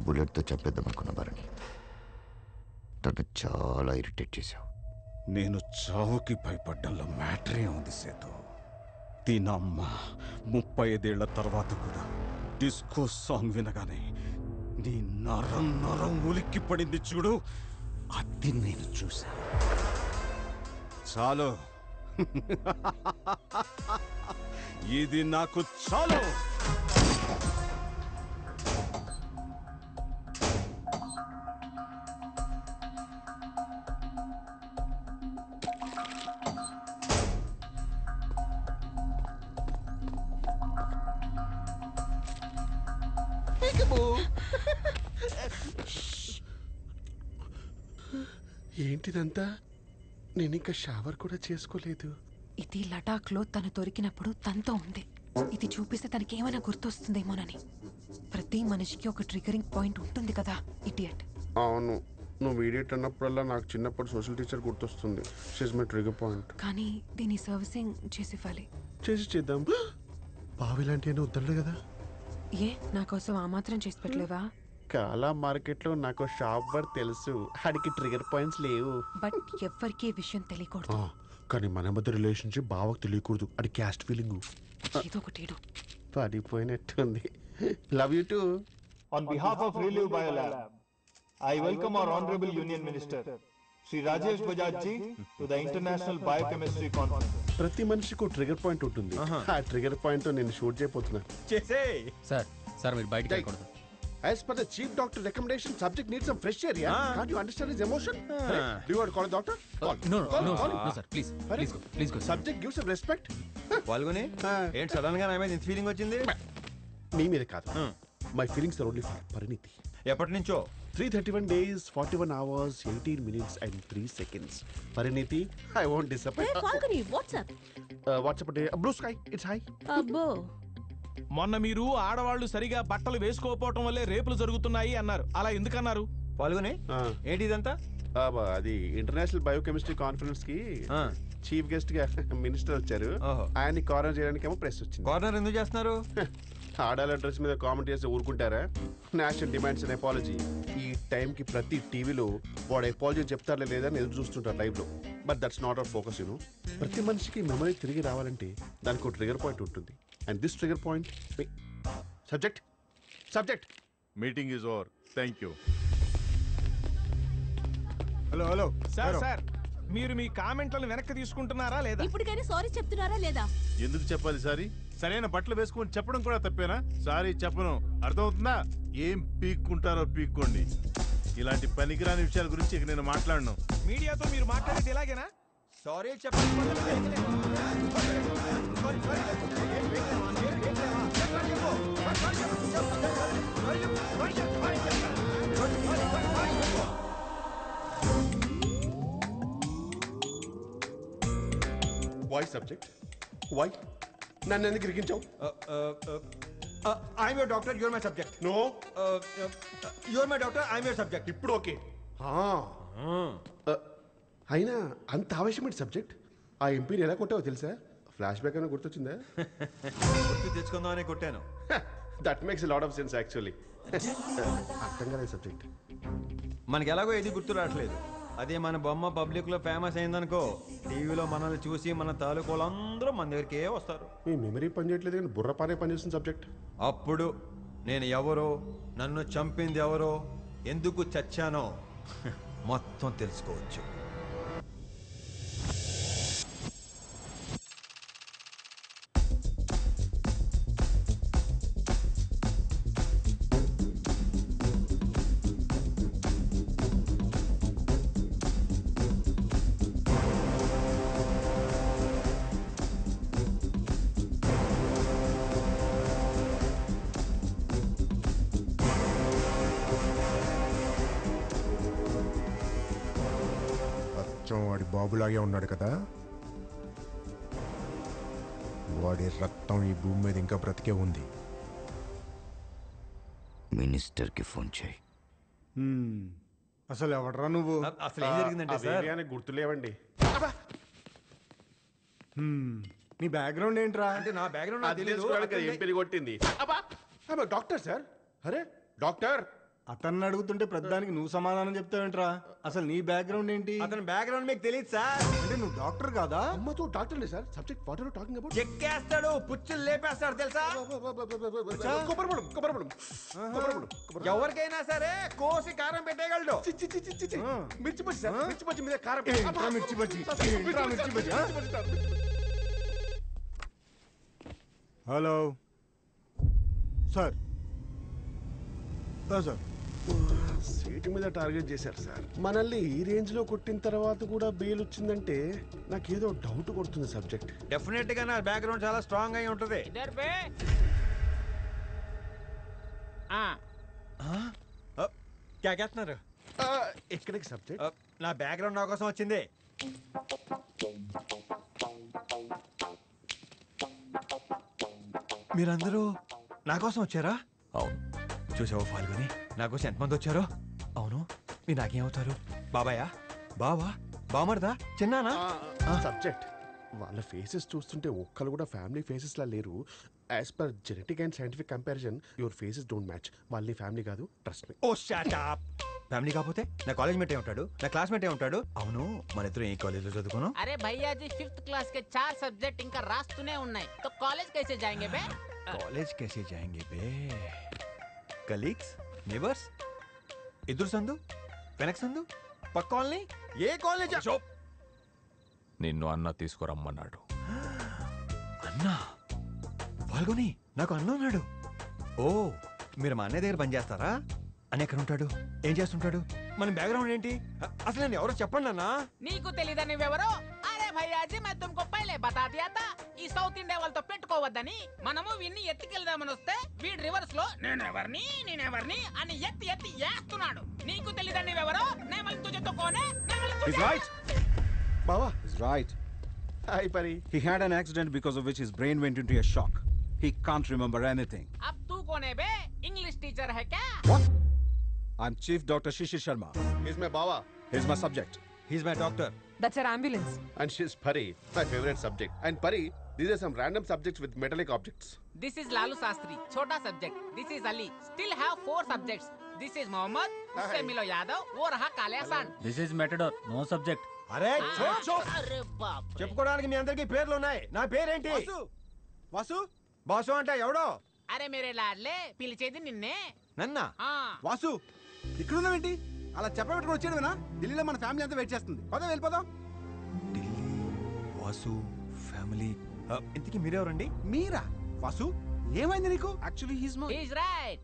బుల్లెట్తో చంపేద్దాం అనుకున్న భరణి, తను చాలా ఇరిటేట్ చేశావు. నేను చావుకి భయపడ్డంలో మ్యాటరే ఉంది సేతు. దీనమ్మ 35 ఏళ్ల తర్వాత కూడా డిస్కో సాంగ్ వినగానే నీ నరం నరం ఉలిక్కి పడింది చూడు, అది నేను చూశాను. చాలు, ఇది నాకు చాలు. ఏంటిదంతా? నేను ఇంకా షవర్ కూడా చేసుకోలేదు. ఇది లడాఖ్లో తను దొరికినప్పుడు తనతో ఉంది. ఇది చూపిస్తే తనకి ఏమైనా గుర్తొస్తుందేమోనని. ప్రతి మనిషికి ఒక ట్రిగరింగ్ పాయింట్ ఉంటుంది కదా ఇడియట్. అవును, నువ్వు ఇడియట్ అన్నప్పుడల్లా నాకు చిన్నప్పుడు సోషల్ టీచర్ గుర్తొస్తుంది. She's my trigger point. కానీ దీని సర్వీసింగ్ చేసి ఇవ్వాలి. చేద్దాం. బావి లాంటి అని వద్దడు కదా. ఏ నా కోసం ఆ మాత్రం చేసి పెట్టలేవా? కాలా మార్కెట్లో నాకు షాపర్ తెలుసు, ఆడికి ట్రిగర్ పాయింట్స్ లేవు. బట్ ఎవ్వరికి విషయం తెలియకూడదు. కానీ మన మధ్య రిలేషన్షిప్ బావకు తెలియకూడదు. అది క్యాస్ట్ ఫీలింగ్. ఏదో ఒకటి పడిపోయినట్టుంది. Love you too. On behalf of Relive Biolab, I welcome our Honorable Union Minister, Sri Rajesh Bajaj ji, to the International Biochemistry Conference. ప్రతి మనిషికి ట్రిగర్ పాయింట్ ఉంటుంది. ఆ ట్రిగర్ పాయింట్ నేను షూట్ చేయబోతున్నా. సార్ మీరు బయటికి వెళ్ళకూడదు. As per the chief doctor recommendation, subject needs some fresh air. Yeah? Can't you understand his emotion? Hey, do you want to call a doctor? Call. No, sir. Please go. Subject gives some respect. పాల్గొని ఏంటి sudden గా నా మీద ఇంత feeling వచ్చింది? నీ మీద కాదు. My feelings are only for పరిణితి. ఎప్పటి నుంచో? 331 days, 41 hours, 18 minutes and 3 seconds. పరిణితి, I won't disappoint. Hey, Falguni, what's up? What's up today? Blue sky, it's high. అబ్బో, మొన్న మీరు ఆడవాళ్ళు సరిగా బట్టలు వేసుకోకపోవటం వల్లే రేపులు జరుగుతున్నాయి అన్నారు. అలా ఎందుకన్నారు? పాల్గొని ఏంటి ఇదంతా? అది ఇంటర్నేషనల్ బయోకెమిస్ట్రీ కాన్ఫరెన్స్ కి చీఫ్ గెస్ట్ గా మినిస్టర్ వచ్చారు. ఆయన్ని కార్నర్ చేయడానికి ఏమో ప్రెస్ వచ్చింది. కార్నర్ ఎందుకు చేస్తున్నారు? ఆడాల డ్రెస్ మీద కామెంట్ చేస్తే ఊరుకుంటారా? National demands and apology. ఈ టైంకి ప్రతి టీవీలో వాడు అపాలజీ చెప్తారా లేదా అని ఎదురు చూస్తుంటారు లైవ్ లో. But that's not our focus. You know, ప్రతి మనిషికి మెమరీ తిరిగి రావాలంటే దానికి ఒక ట్రిగర్ పాయింట్ ఉంటుంది. And this trigger point subject meeting is over. Thank you. Hello sir మీరు మీ కామెంట్లను వెనక్కి తీసుకుంటున్నారా లేదా? ఇప్పటికైనా సారీ చెప్తున్నారా లేదా? ఎందుకు చెప్పాలి సారీ? సరైన బట్టలు వేసుకొని చెప్పడం కూడా తప్పేనా? సారీ చెప్పను, అర్థమవుతుందా? ఏం పీక్కుంటారో పీక్కోండి. ఇలాంటి పనికిరాని విషయాల గురించి ఇక నేను మాట్లాడను. మీడియాతో మీరు మాట్లాడేది ఇలాగేనా? సారీ చెప్పండి. Why subject? వై నన్ను ఎందుకు ఇరికించావు? I'm your doctor, your my subject. No, your my doctor, I'm your subject. ఇప్పుడు ఓకే. అయినా అంత ఆవేశమైన సబ్జెక్ట్. ఆ ఎంపీని ఎలా కొట్టావో తెలుసా? ఫ్లాష్ బ్యాక్ అయినా గుర్తొచ్చిందా? గుర్తు తెచ్చుకుందామని కొట్టాను. That makes lot of sense actually. అర్థం కాలేదు సబ్జెక్ట్. మనకి ఎలాగో ఏది గుర్తు రావట్లేదు. అదే మన బొమ్మ పబ్లిక్ లో ఫేమస్ అయిందనుకో, టీవీలో మనల్ని చూసి మన తాలూకు వాళ్ళందరూ మన దగ్గరికే వస్తారు. మీ మెమరీ పనిచేయట్లేదు కానీ బుర్ర పానే పనిచేస్తుంది సబ్జెక్ట్. అప్పుడు నేను ఎవరో, నన్ను చంపింది ఎవరో, ఎందుకు చచ్చానో మొత్తం తెలుసుకోవచ్చు. వాడి బాబులాగే ఉన్నాడు కదా. వాడి రక్తం ఈ భూమి మీద ఇంకా బ్రతికే ఉంది. మినిస్టర్కి ఫోన్ చేయి. అసలు ఎవడరా నువ్వు? అసలు ఏం జరిగిందంటే సార్, గుర్తులేవండి. నీ బ్యాక్గ్రౌండ్ ఏంట్రా? అంటే నా బ్యాక్గ్రౌండ్ ఎంపీ కొట్టింది. Doctor sir. అరే డాక్టర్, అతన్ని అడుగుతుంటే ప్రతిదానికి నువ్వు సమాధానం చెప్తావేంట్రా? అసలు నీ బ్యాక్గ్రౌండ్ ఏంటి? అతని బ్యాక్గ్రౌండ్ మీకు తెలియదు సార్. అంటే నువ్వు డాక్టర్ కాదా? అమ్మతో డాక్టర్ లేదు sir. Subject what are you talking about? చెక్కేస్తాడు, పుచ్చులు లేపేస్తాడు తెలుసా? ఎవరికైనా సరే కోసి కారం పెట్టేయగలడు. మిర్చి బజ్జి సార్. మిర్చి బజ్జి మీద కారం. మిర్చి bajji. Hello sir. Sir seat మీద టార్గెట్ చేశారు సార్. మనల్ని ఈ రేంజ్ లో కొట్టిన తర్వాత కూడా బెయిల్ వచ్చిందంటే నాకేదో డౌట్ కొడుతుంది సబ్జెక్ట్. డెఫినెట్ గా నా బ్యాక్గ్రౌండ్ చాలా స్ట్రాంగ్ అయి ఉంటది. క్యాకేస్తున్నారు ఎక్కడికి సబ్జెక్ట్? నా బ్యాక్గ్రౌండ్ నా కోసం వచ్చింది. మీరందరూ నా కోసం వచ్చారా? అవును. చూసావా ఫాల్గుని, నా కోసం ఎంతమంది వచ్చారో? అవును, మీరు నాకేమవుతారు? బాబాయా, బావా, బామర్దా, చిన్నానా? సబ్జెక్ట్ వాళ్ళ ఫేసెస్ చూస్తుంటే ఒక్కరు కూడా ఫ్యామిలీ ఫేసెస్ లా లేరు. As per genetic and scientific comparison your faces don't match. వాళ్ళ నీ ఫ్యామిలీ కాదు, ట్రస్ట్ మీ. ఓ షట్ అప్. ఫ్యామిలీ కాకపోతే నా కాలేజ్ మేట్ ఏ ఉంటాడు, నా క్లాస్మేట్ ఏ ఉంటాడు. అవును, మన ఇద్దరు ఏ కాలేజ్ లో చదువుకున్నాం? अरे भैया जी 5th क्लास के 4 सब्जेक्ट इनका रास्तूने ఉన్నాయి. तो कॉलेज कैसे जाएंगे बे? कॉलेज कैसे जाएंगे बे? कलीग्स, नेबर्स, ఎదురు సందు, వెనక సందు, పక్క కాలనీ, ఏ కాలేజ్? నిన్ను అన్న తీసుకురమ్మన్నాడు. అన్నా? ఫాల్గుని, నాకు అన్న ఉన్నాడు. ఓ, మీరు మా అన్నయ్య దగ్గర పని చేస్తారా? అన్న ఎక్కడ ఉంటాడు, ఏం చేస్తుంటాడు, మన బ్యాక్గ్రౌండ్ ఏంటి, అసలు నేను ఎవరో చెప్పండి అన్నా. నీకు తెలీదా నువ్వెవరో? అరే భయ్యా జీ मैं तुमको पहले बता दिया था. ఈ సౌత్ ఇండియా వాళ్ళతో పెట్టుకోవద్దని. మనము విన్ని ఎత్తుకెళ్దామని వస్తే వీడు రివర్స్ లో నేనెవర్ని అని ఎత్తి వేస్తున్నాడు. నీకు తెలీదా నువ్వెవరో? నేను తుజతో కోనే He's right. Baba. He's right. Hi, Pari. He had an accident because of which his brain went into a shock. He can't remember anything. अब तू कौन है बे? इंग्लिश टीचर है क्या? What? I'm Chief Dr. Shishir Sharma. He's my Baba. He's my subject. He's my doctor. That's our ambulance. And she's Pari, my favorite subject. And Pari, these are some random subjects with metallic objects. This is Lalu Sastri, छोटा subject. This is Ali. Still have 4 subjects. This is Mohammed. उससे मिलो यादव. वो रहा कालियासान. This is Matador, no subject. అరే अरे बाप. చెప్పుకోవడానికి మీ అందరికి పేర్లు ఉన్నాయి. నా పేరేంటి? వాసు. బాసు అంటే ఎవడో? అరే మేరే లాడ్లే, పిలిచేది నిన్నే. నన్నా? వాసు, ఇక్కడ ఉన్నావేంటి? అలా చెప్పబెట్టుకుని వచ్చేయడమేనా? ఢిల్లీలో మన ఫ్యామిలీ అంతా వెయిట్ చేస్తుంది. పదా వెళ్ళిపోదాం. వాసు ఫ్యామిలీ. ఇంతకీ మీరెవరండి? మీరా? వాసు, ఏమైంది నీకు? Actually, he's not. He is right.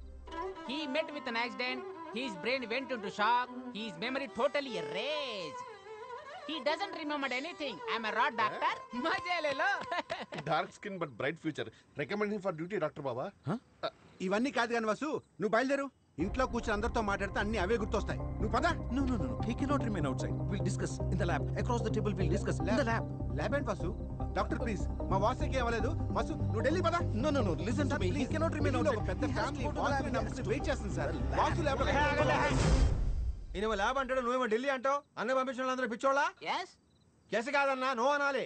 He met with an accident. His brain went into shock. His memory totally erased. He doesn't remember anything. I'm a raw doctor. मजे ले लो. Dark skin but bright future. Recommend him for duty, Dr. Baba. ఇవన్నీ కాదు కానీ వాసు, నువ్వు బయలుదేరు. ఇంట్లో కూర్చొని అందరితో మాట్లాడితే అన్ని అవే గుర్తొస్తాయి. నువ్వు పదా. No. He cannot remain outside. We'll discuss in the lab. Across the table, we'll discuss in the lab. Lab ఏంటి వాసు? డాక్టర్ ప్లీజ్, మా వాసుకి అవ్వలేదు. వాసు, నువ్వు ఢిల్లీ పదా. No. Listen to me. He cannot remain outside. ఒక పెద్ద ఫ్యామిలీ వాసు వెయిట్ చేస్తుంది sir. Vasu lab ఈయన lab అంటాడు, నువ్వేమో ఢిల్లీ అంటావు. అన్న పంపించిన వాళ్ళందరూ పిచ్చోళ్ళా? Yes. ఎస్ కాదన్నా, నో అనాలి.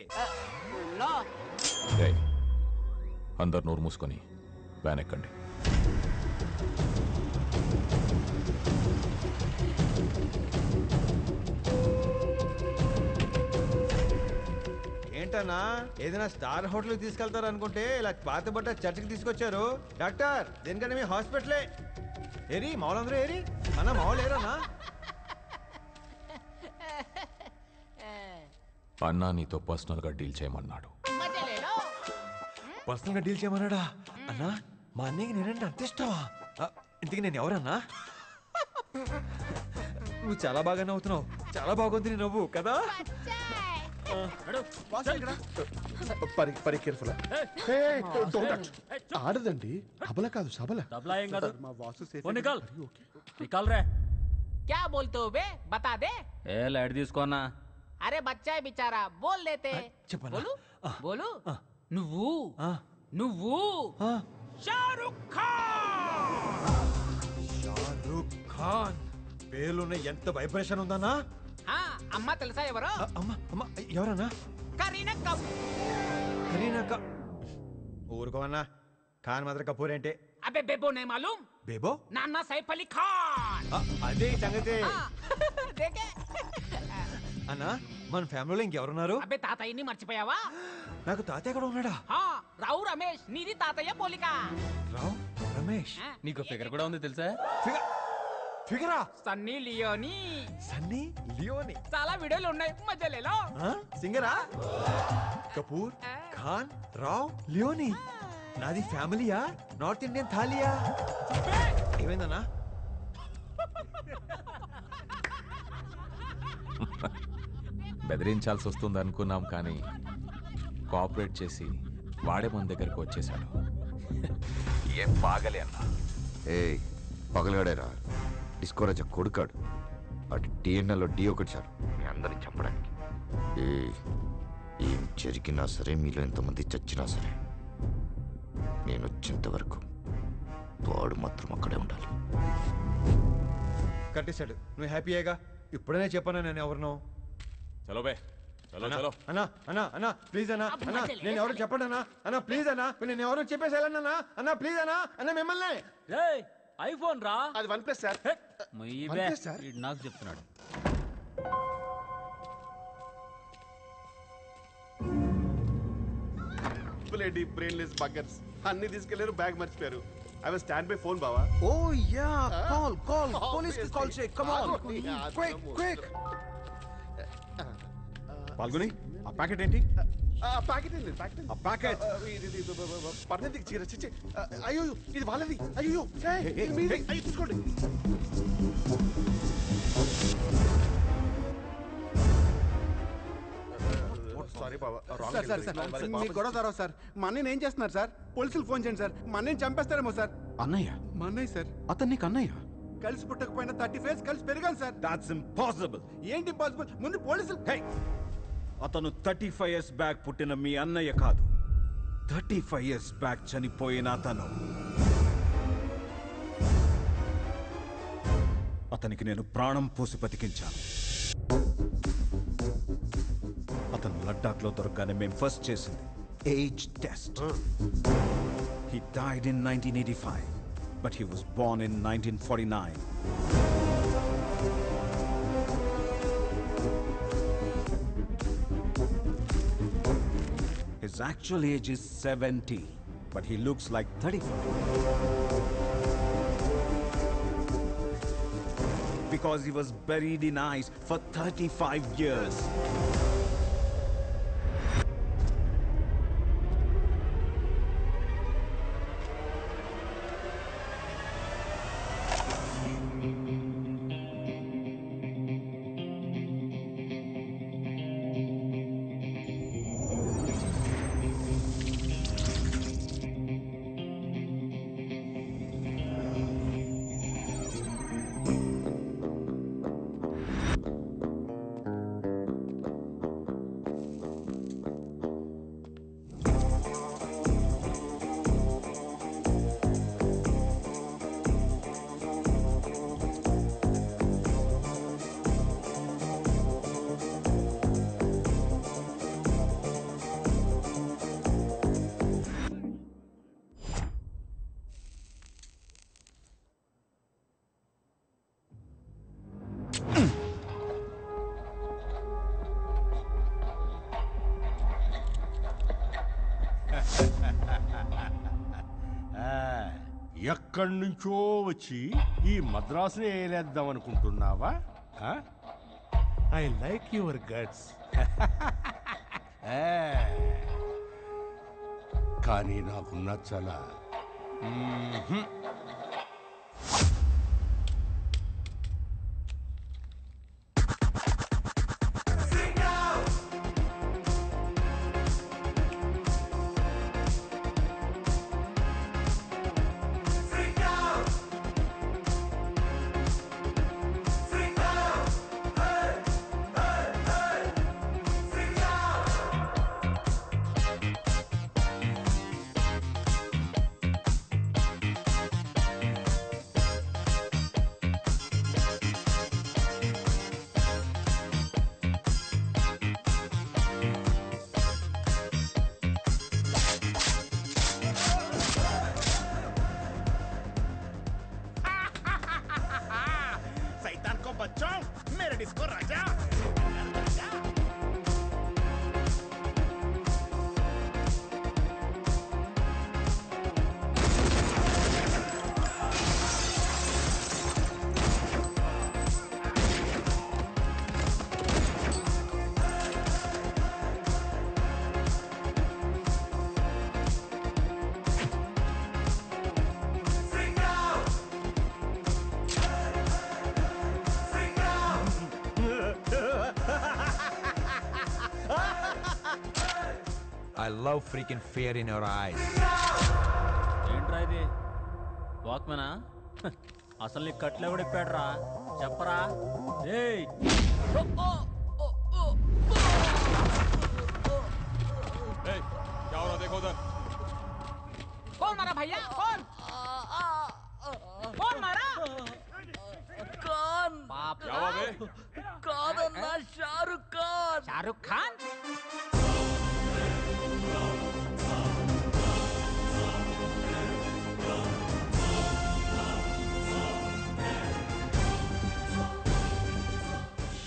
No. అందరు నోరు మూసుకొని వ్యాన్ ఎక్కండి. ఏంటన్నా, ఏదైనా స్టార్ హోటల్కి తీసుకెళ్తారు అనుకుంటే ఇలా పాత బట్ట చర్చికి తీసుకొచ్చారు. డాక్టర్, దేనికంటే మీ హాస్పిటలే. ఏరి మావులందరూ ఏరి? అన్న మావులు ఏరన్నా? అన్నా నీతో పర్సనల్ గా డీల్ చేయమన్నాడు. मजे ले लो. పర్సనల్ గా డీల్ చేయమన్నాడా? అన్నా, మా అన్నయ్యకి నేనంటే అంత ఇష్టమా? ఇంతకీ నేను ఎవరన్నా? నువ్వు చాలా బాగా నవ్వుతున్నావు. చాలా బాగుంది నీ నవ్వు కదా. పరి కేర్ఫుల్. ఆడదండి, అబల కాదు సబల. తబలా ఏం కాదు. మా వాసు ఓ నికల్. నికల్ రే. क्या बोलते हो बे? बता दे. ఏ లైట్ తీసుకోనా. अरे बच्चा है बेचारा, बोल लेते. बोलू बोलू. నువ్వు షారుఖ్ ఖాన్. పేర్లోనే ఎంత వైబ్రేషన్ ఉందన్నా. అమ్మ తెలుసా ఎవరో? అమ్మ ఎవరన్నా? కరీనా కపూర్. కరీనా ఊరుకోవన్నా. ఖాన్ మాత్రం కపూర్ ఏంటి? అబే బేబో నే మాలూమ్. బేబో? నాన్న సైఫ్ అలీ ఖాన్. అదే సంగతి. దేకే అన్నా, మన ఫ్యామిలీలో ఇంకెవరున్నారు? అబే తాతయ్యని మర్చిపోయావా? నాకు తాతయ్య కూడా ఉన్నాడా? రావు రమేష్, నీది తాతయ్య పోలిక. రావు రమేష్. నీకు ఫిగర్ కూడా ఉంది తెలుసా? ఫిగరా? సన్నీ లియోనీ. సన్నీ లియోనీ. చాలా వీడియోలు ఉన్నాయి, మధ్యలో. సింగరా? కపూర్, ఖాన్, రావ్, లియోనీ. నాది ఫ్యామిలీయా? North Indian థాలియా? ఏమైందన్నా? బెదిరించాల్సి వస్తుంది అనుకున్నాం, కానీ కోఆపరేట్ చేసి వాడే మన దగ్గరకు వచ్చేసాడు. ఏం బాగలే అన్నా. ఏ పగలగాడేరా, డిస్కోరాజా కొడుకాడు. అటు డిఎన్ఎల్లో డి ఒకటి చాలు మీ అందరిని చంపడానికి. ఏం జరిగినా సరే, మీలో ఎంతమంది చచ్చినా సరే, నేను వచ్చేంత వరకు వాడు మాత్రం అక్కడే ఉండాలి. కట్టేశాడు. నువ్వు హ్యాపీయేగా? ఇప్పుడనే చెప్పాను నేను ఎవరినో. చలో బే, చలో చలో. అన్నా అన్నా అన్నా ప్లీజ్ అన్నా అన్నా నేను ఎవరు చెప్పండి అన్నా. అన్నా ప్లీజ్ అన్నా, నేను ఎవరో చెప్పేసి వెళ్ళండి అన్నా. అన్నా ప్లీజ్ అన్నా. అన్నా మిమ్మల్ని ఐఫోన్ రా. అది OnePlus సార్. నాకు చెప్తున్నాడు. బ్రెయిన్లెస్ బగ్గర్స్ అన్ని తీసుకెళ్లారు, బ్యాగ్ మర్చిపోయారు. I was stand by phone బావా. ఓ యా, కాల్ పోలీస్ కి కాల్ చేయి. Come on quick. పాల్గొని ఆ ప్యాకెట్ ఏంటి? ప్యాకెట్ పర్ణతికి చీర చిచ్చి. అయ్యో ఇది వాళ్ళది. అయ్యో తీసుకోండి. సారీ బావా. సార్ మీ గొడవ తర్వాత సార్ మా అన్నయ్య ఏం చేస్తున్నారు సార్? పోలీసులు ఫోన్ చేయండి సార్, మా అన్నయ్యని చంపేస్తారేమో సార్. అన్నయ్య? మా అన్నయ్య సార్. అతను నీకు అన్నయ్య? కలిసి పుట్టకపోయినా 30 ఫేస్ కలిసి పెరగాలి సార్. That's impossible. ఏంటి ఇంపాసిబుల్? ముందు పోలీసులు. అతను 35 years బ్యాక్ పుట్టిన మీ అన్నయ్య కాదు. 35 years బ్యాక్ చనిపోయిన అతను. అతనికి నేను ప్రాణం పోసి బతికించాను. అతను లడ్డాఖ్లో దొరకగానే మేము ఫస్ట్ చేసింది age test. He died in 1985, but he was born in 1949. His actual age is 70, but he looks like 35. Because he was buried in ice for 35 years. ఎక్కడి నుంచో వచ్చి ఈ మద్రాసుని ఏలేద్దాం అనుకుంటున్నావా? I like your guts. కానీ నాకు నచ్చలా. I love freaking fear in your eyes. ఏంట్రా ఇది? వాక్మనా? అసలు నీకు కట్లు ఎవడిప్పాడురా చెప్పరా ఏయ్ कौन मारा भैया कौन कौन मारा कौन बाप कौन अन्ना शाहरुख खान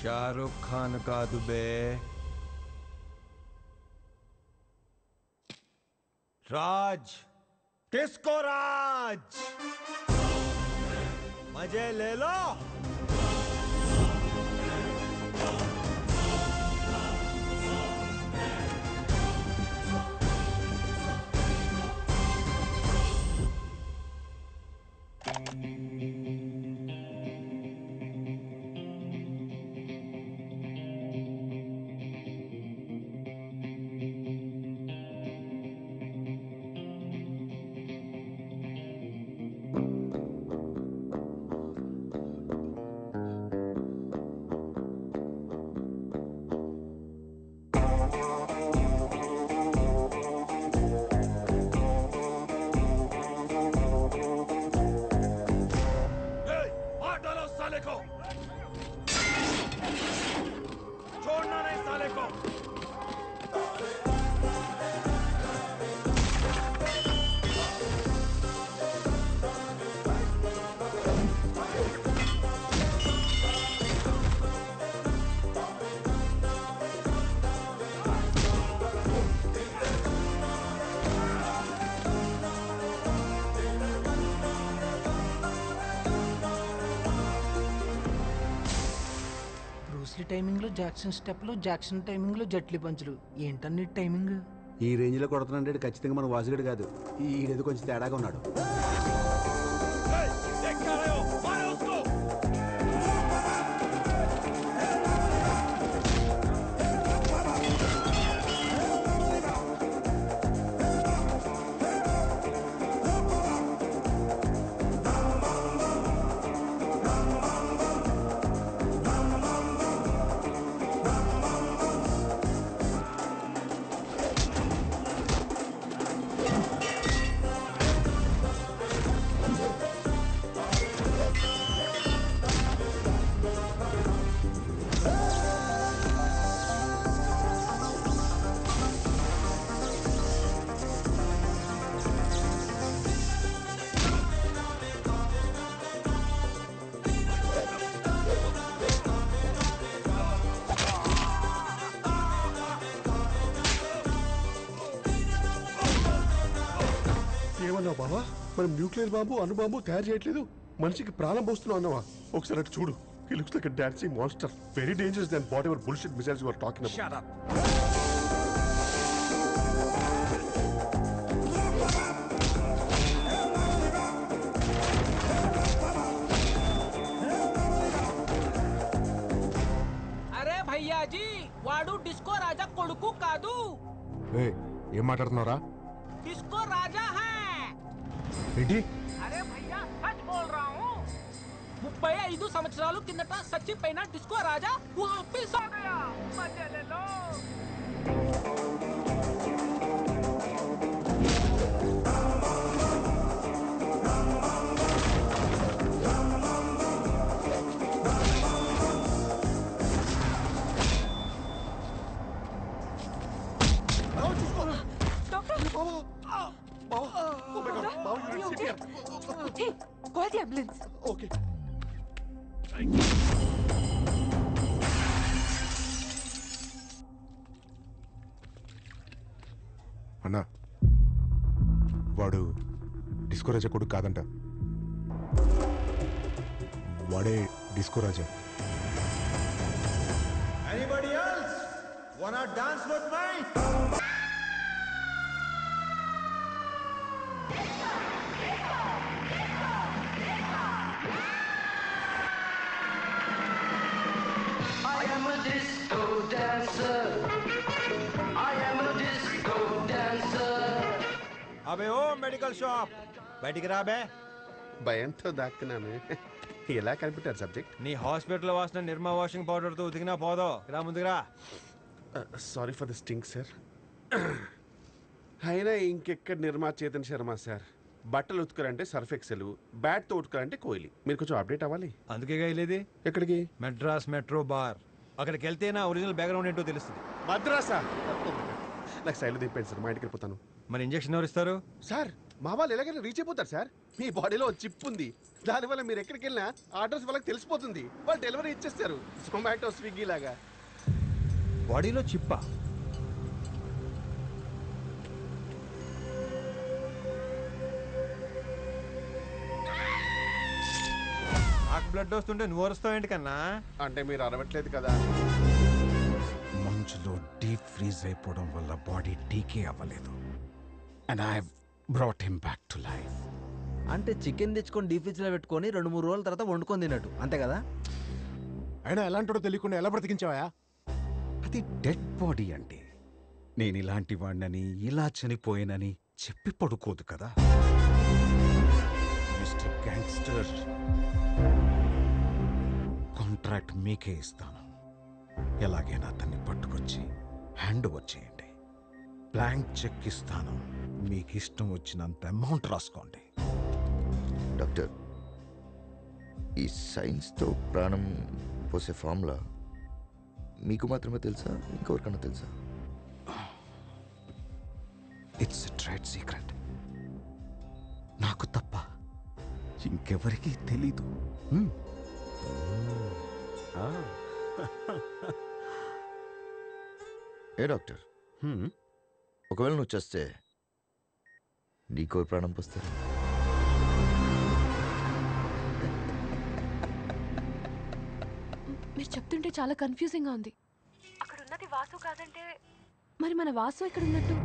షారుఖ్ ఖాన్ కాదు బే, రాజ్, డిస్కో రాజ్. మజే లే లో. छोड़ना नहीं साले को. బ్రూస్లీ టైమింగ్ లో జాక్సన్ స్టెప్లు, జాక్సన్ టైమింగ్ లో జట్లీ పంచులు. ఏంటన్ని టైమింగ్? ఈ రేంజ్ లో కొడుతున్నాడు ఖచ్చితంగా మన వాసుగడు కాదు. ఈడేదో కొంచెం తేడాగా ఉన్నాడు. ఏమన్నావు బాబా? మనం న్యూక్లియర్ బాంబు, అణుబాంబు తయారు చేయట్లేదు, మనిషికి ప్రాణం పోస్తున్నావు అన్నావా? ఒకసారి అటు చూడు. He looks like a dancing monster. Very dangerous than whatever bullshit missiles you are talking about. Shut up. అరే భయ్యాజీ, వాడు డిస్కో రాజా కొడుకు కాదు. ఏం మాట్లాడుతున్నారా? డిస్కో రాజా హై. ఏంటి? అరే భయ్యా సచ్ బోల్ రहा हूं. 35 సంవత్సరాలు కిందట సచ్చిపోయిన డిస్కో రాజా వాపస్ ఆ గయా. మజే లే లో. Hey, call the ambulance. Okay. అన్నా, వాడు డిస్కో రాజా కొడుకు కాదంట. వాడే disco Raja. Anybody else wanna dance with me? I am a disco dancer. I am a disco dancer. अबे ओ मेडिकल शॉप, बैठ के रहा बे. భయంతో దాక్కున్నాను. ఎలా కనిపెట్టారు సబ్జెక్ట్? నీ హాస్పిటల్ వాసన నిర్మా వాషింగ్ పౌడర్తో ఉతికినా పోదో. రా ముందుగా. Sorry for the stink sir. అయినా ఇంకెక్కడ నిర్మా చేతన్ శర్మ సార్. బట్టలు ఉతుకారంటే సర్ఫ్ ఎక్సెల్, బ్యాట్తో ఉతుకారంటే కోహ్లీ. మీరు కొంచెం అప్డేట్ అవ్వాలి. అందుకే వెళ్ళేది ఎక్కడికి? Madras metro bar. అక్కడికి వెళ్తే నా ఒరిజినల్ బ్యాక్గ్రౌండ్ ఏంటో తెలుస్తుంది. మద్రాసా? నాకు సైలు దింపండి సార్, మా ఇంటికి వెళ్ళిపోతాను. మరి ఇంజక్షన్ ఎవరు ఇస్తారు? సార్ మా వాళ్ళు ఎలాగైనా రీచ్ అయిపోతారు సార్. మీ బాడీలో చిప్ ఉంది, దానివల్ల మీరు ఎక్కడికి వెళ్ళినా అడ్రస్ వాళ్ళకి తెలిసిపోతుంది. వాళ్ళు డెలివరీ ఇచ్చేస్తారు, జొమాటో స్విగ్గీ లాగా. బాడీలో చిప్పా? నాకు బ్లడ్ వస్తుంటే నువ్వు వస్తావేంటి కన్నా? అంటే మీరు అరవట్లేదు కదా. మంచులో డీప్ ఫ్రీజ్ అయిపోవడం వల్ల బాడీ డీకే అవ్వలేదు. And I brought him back to life. అంటే చికెన్ తెచ్చుకొని డీప్ ఫ్రిడ్జ్ లో పెట్టుకొని 2-3 రోజుల తర్వాత వండుకొని తిన్నట్టు, అంతే కదా? అయినా ఎలాంటో తెలియకుండా ఎలా బ్రతికించావా? అది డెడ్ బాడీ అంటే నేను ఇలాంటి వాడినని, ఇలా చనిపోయానని చెప్పి పడుకోదు కదా. మిస్టర్ గ్యాంగ్స్టర్, కాంట్రాక్ట్ మీకే ఇస్తాను. ఎలాగైనా అతన్ని పట్టుకొచ్చి హ్యాండ్ ఓవర్ చేయండి. బ్లాంక్ చెక్ ఇస్తాను, మీకు ఇష్టం వచ్చినంత అమౌంట్ రాసుకోండి. డాక్టర్, ఈ సైన్స్తో ప్రాణం పోసే ఫార్ములా మీకు మాత్రమే తెలుసా, ఇంకెవరికన్నా తెలుసా? It's a trade secret. నాకు తప్ప ఇంకెవరికీ తెలీదు. ఏ డాక్టర్, ఒకవేళ నువ్వు చేస్తే నీకో ప్రాణం పోస్తారు? మీరు చెప్తుంటే చాలా కన్ఫ్యూజింగ్గా ఉంది. అక్కడ ఉన్నది వాసు కాదంటే మరి మన వాసు ఎక్కడ ఉన్నట్టు?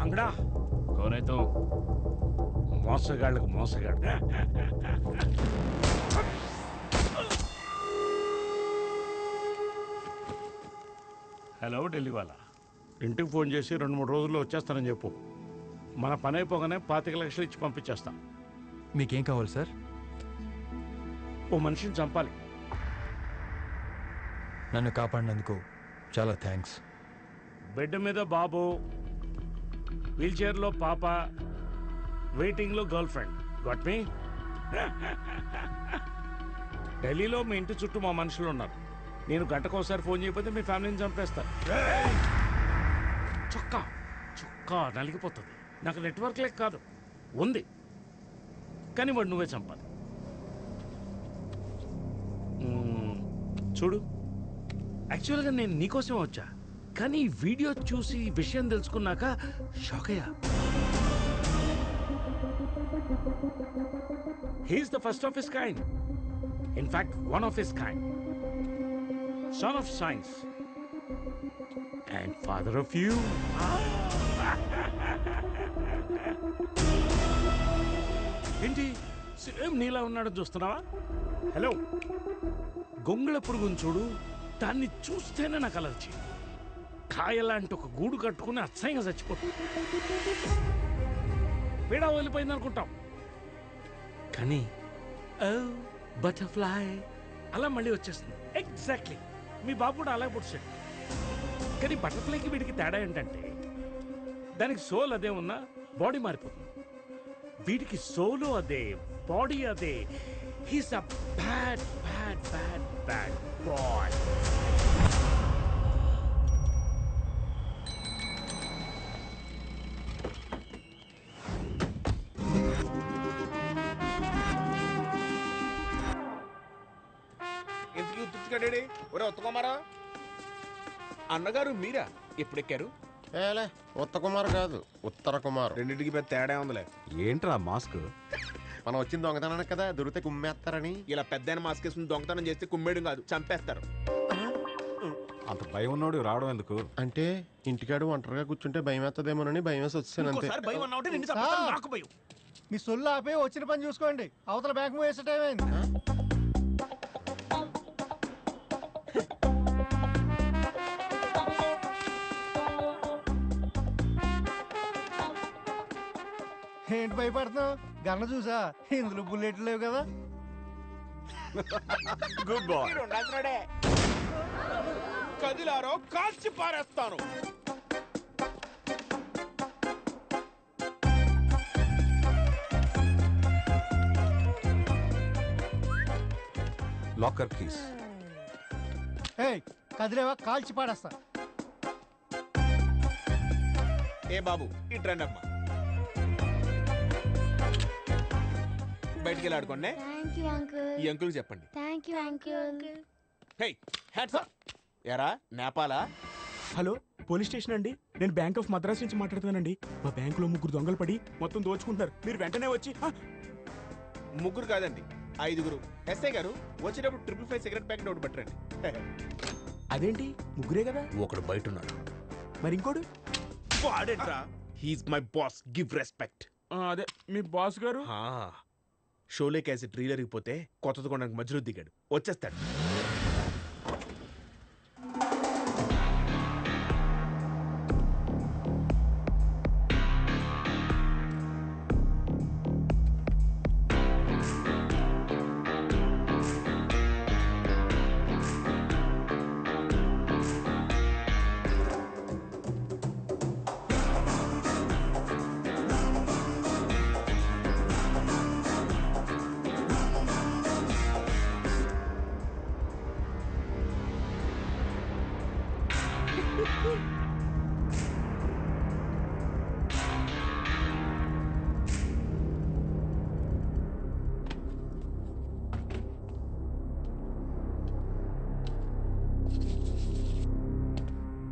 అంగడా కోనేతో మోసగాళ్ళకు మోసగాడు. హలో ఢిల్లీ వాళ్ళ, ఇంటికి ఫోన్ చేసి 2-3 రోజుల్లో వచ్చేస్తానని చెప్పు. మన పని అయిపోగానే 25 లక్షలు ఇచ్చి పంపించేస్తాం. మీకేం కావాలి సార్? ఓ మనిషిని చంపాలి. నన్ను కాపాడినందుకు చాలా థ్యాంక్స్. బెడ్ మీద బాబు, వీల్ చైర్లో పాప, వెయిటింగ్లో గర్ల్ ఫ్రెండ్. Got me? ఢిల్లీలో మీ ఇంటి చుట్టూ మా మనుషులు ఉన్నారు. నేను గంటకోసారి ఫోన్ చేయకపోతే మీ ఫ్యామిలీని చంపేస్తారు. చొక్కా చొక్కా నలిగిపోతుంది. నాకు నెట్వర్క్ లేక కాదు, ఉంది, కానీ వాడు నువ్వే చంపాలి. చూడు, యాక్చువల్గా నేను నీకోసం వచ్చా, కానీ ఈ వీడియో చూసి విషయం తెలుసుకున్నాక షాక్ అయ్యా. He's the first of his kind, in fact one of his kind, son of science and father of you. ఏంటి సేమ్ నీలా ఉన్నాడని చూస్తున్నావా? హలో, గొంగళ పురుగుని చూడు, దాన్ని చూస్తేనే నాకు అలర్జీ. కాయలాంటి ఒక గూడు కట్టుకుని అసహ్యంగా చచ్చిపోతుంది. పీడ వదిలిపోయింది అనుకుంటాం, కానీ బటర్ఫ్లై అలా మళ్ళీ వచ్చేస్తుంది. ఎగ్జాక్ట్లీ, మీ బాబు కూడా అలాగే పుట్టాడు. కానీ బటర్ఫ్లైకి వీడికి తేడా ఏంటంటే దానికి సోల్ అదే ఉన్నా బాడీ మారిపోతుంది. వీడికి సోలు అదే, బాడీ అదే. He's a bad bad bad bad boy. ఎందుకు ఉత్తుకడేడి? ఒరే ఉత్తకుమారా, అన్నగారు మీరా? ఎప్పుడు ఎక్కారు? ఏలే, ఉత్త కుమార్ కాదు, ఉత్తర కుమార్. రెండింటికి పెద్ద తేడా ఉందిలే. ఏంట్రా మాస్క్? మనం వచ్చిన దొంగతనానికి కదా, దొరికితే కుమ్మేస్తారని. ఇలా పెద్ద మాస్క్ వేసుకుని దొంగతనం చేస్తే కుమ్మేయడం కాదు, చంపేస్తారు. అంత భయం ఉన్నోడు రావడం ఎందుకు? అంటే ఇంటికాడు ఒంటరిగా కూర్చుంటే భయం వేస్తుందేమోనని భయం వేసి వచ్చాను అంతే. మీ సొల్లు ఆపి వచ్చిన పని చూసుకోండి. అవతల బ్యాంక్ మూవ్ వేసే టైం అయింది. ఏంటి భయపడుతున్నావు? గన్న చూసా, ఇందులో బుల్లెట్లు లేవు కదా. Good bye. కదిలారో కాల్చి పారేస్తాను. Locker keys. ఏయ్ కదిలేవా, కాల్చి పాడేస్తా. ఏ బాబు ఇట్రండి అమ్మా, బయటికి వెళ్ళి ఆడుకోండి. Thank you uncle. ఈ అంకుల్ చెప్పండి. Thank you uncle. Hey hats off. ఎరా నేపాలా? హలో, పోలీస్ స్టేషన్ అండి. నేను బ్యాంక్ ఆఫ్ మద్రాస్ నుంచి మాట్లాడుతున్నానండి. మా బ్యాంకులో 3 దొంగలు పడి మొత్తం దోచుకుంటున్నారు. మీరు వెంటనే వచ్చి. ముగ్గురు కాదండి, 5గురు. ఎస్ఐ గారు వచ్చేటప్పుడు 555 సిగరెట్ ప్యాకెట్ ఒకటి పట్టరండి. అదేంటి, ముగ్గురే కదా? ఒకడు బయట ఉన్నాడు. మరి ఇంకోడు? వాడేంట్రా? He's my boss, give respect. అదే మీ బాస్ గారు. షోలే కేసి ట్రీలర్కి పోతే కొత్తది కొనడానికి మధ్యలో దిగాడు, వచ్చేస్తాడు.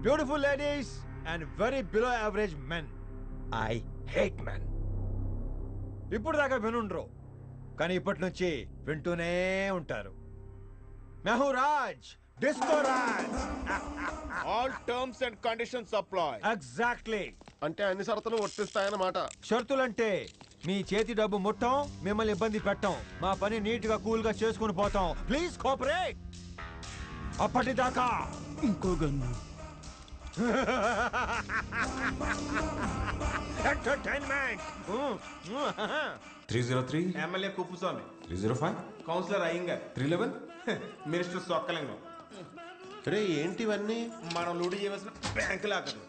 Beautiful ladies and very below average men. I hate men. ఇప్పుడు దాకా వినుండ్రు, కానీ ఇప్పటి నుంచి వింటూనే ఉంటారు. మెహూ Raj, disco Raj. All terms and conditions apply. Exactly. అంటే అన్ని షరతులు వర్తిస్తాయన్నమాట. షరతులంటే మీ చేతి డబ్బు ముట్టం, మిమ్మల్ని ఇబ్బంది పెట్టం, మా పని నీట్ గా కూల్ గా చేసుకుని పోతాం. Please cooperate. అప్పటిదాకా ఇంకో gun. Entertainment. 303 MLA Kuppuswamy, 305 councillor Iyengar, 311 minister Sokkalingam. రే ఏంటివన్నీ? మనం లూడి చేయవలసిన బ్యాంకు లాకర్లు.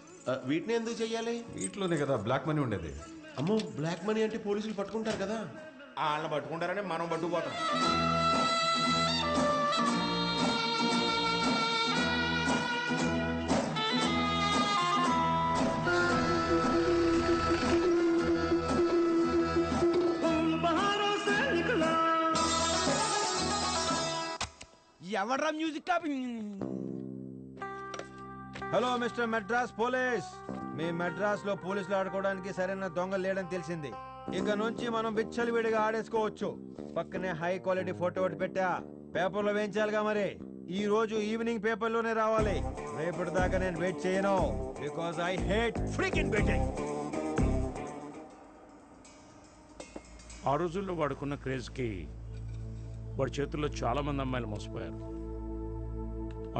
వీటిని ఎందుకు చెయ్యాలి? వీటిలోనే కదా బ్లాక్ మనీ ఉండేది. అమ్మో, బ్లాక్ మనీ అంటే పోలీసులు పట్టుకుంటారు కదా. వాళ్ళని పట్టుకుంటారని మనం పట్టుకుపోతాం. ఎవడ్రా music copy? Hello mister Madras police. మీ మెడ్రాస్ లో పోలీసులు ఆడుకోవడానికి సరైన దొంగలు లేడని తెలిసింది. ఇక నుంచి మనం విచ్చలవిడిగా ఆడేసుకోవచ్చు. పక్కనే హై క్వాలిటీ ఫోటో ఒకటి పెట్టా, పేపర్లో వేయించాలిగా. మరి ఈ రోజు ఈవినింగ్ పేపర్లోనే రావాలి. రేపటి దాకా నేను వెయిట్ చేయను, because I hate freaking waiting. ఆ రోజుల్లో వాడుకున్న క్రేజ్కి వాడి చేతుల్లో చాలా మంది అమ్మాయిలు మోసపోయారు.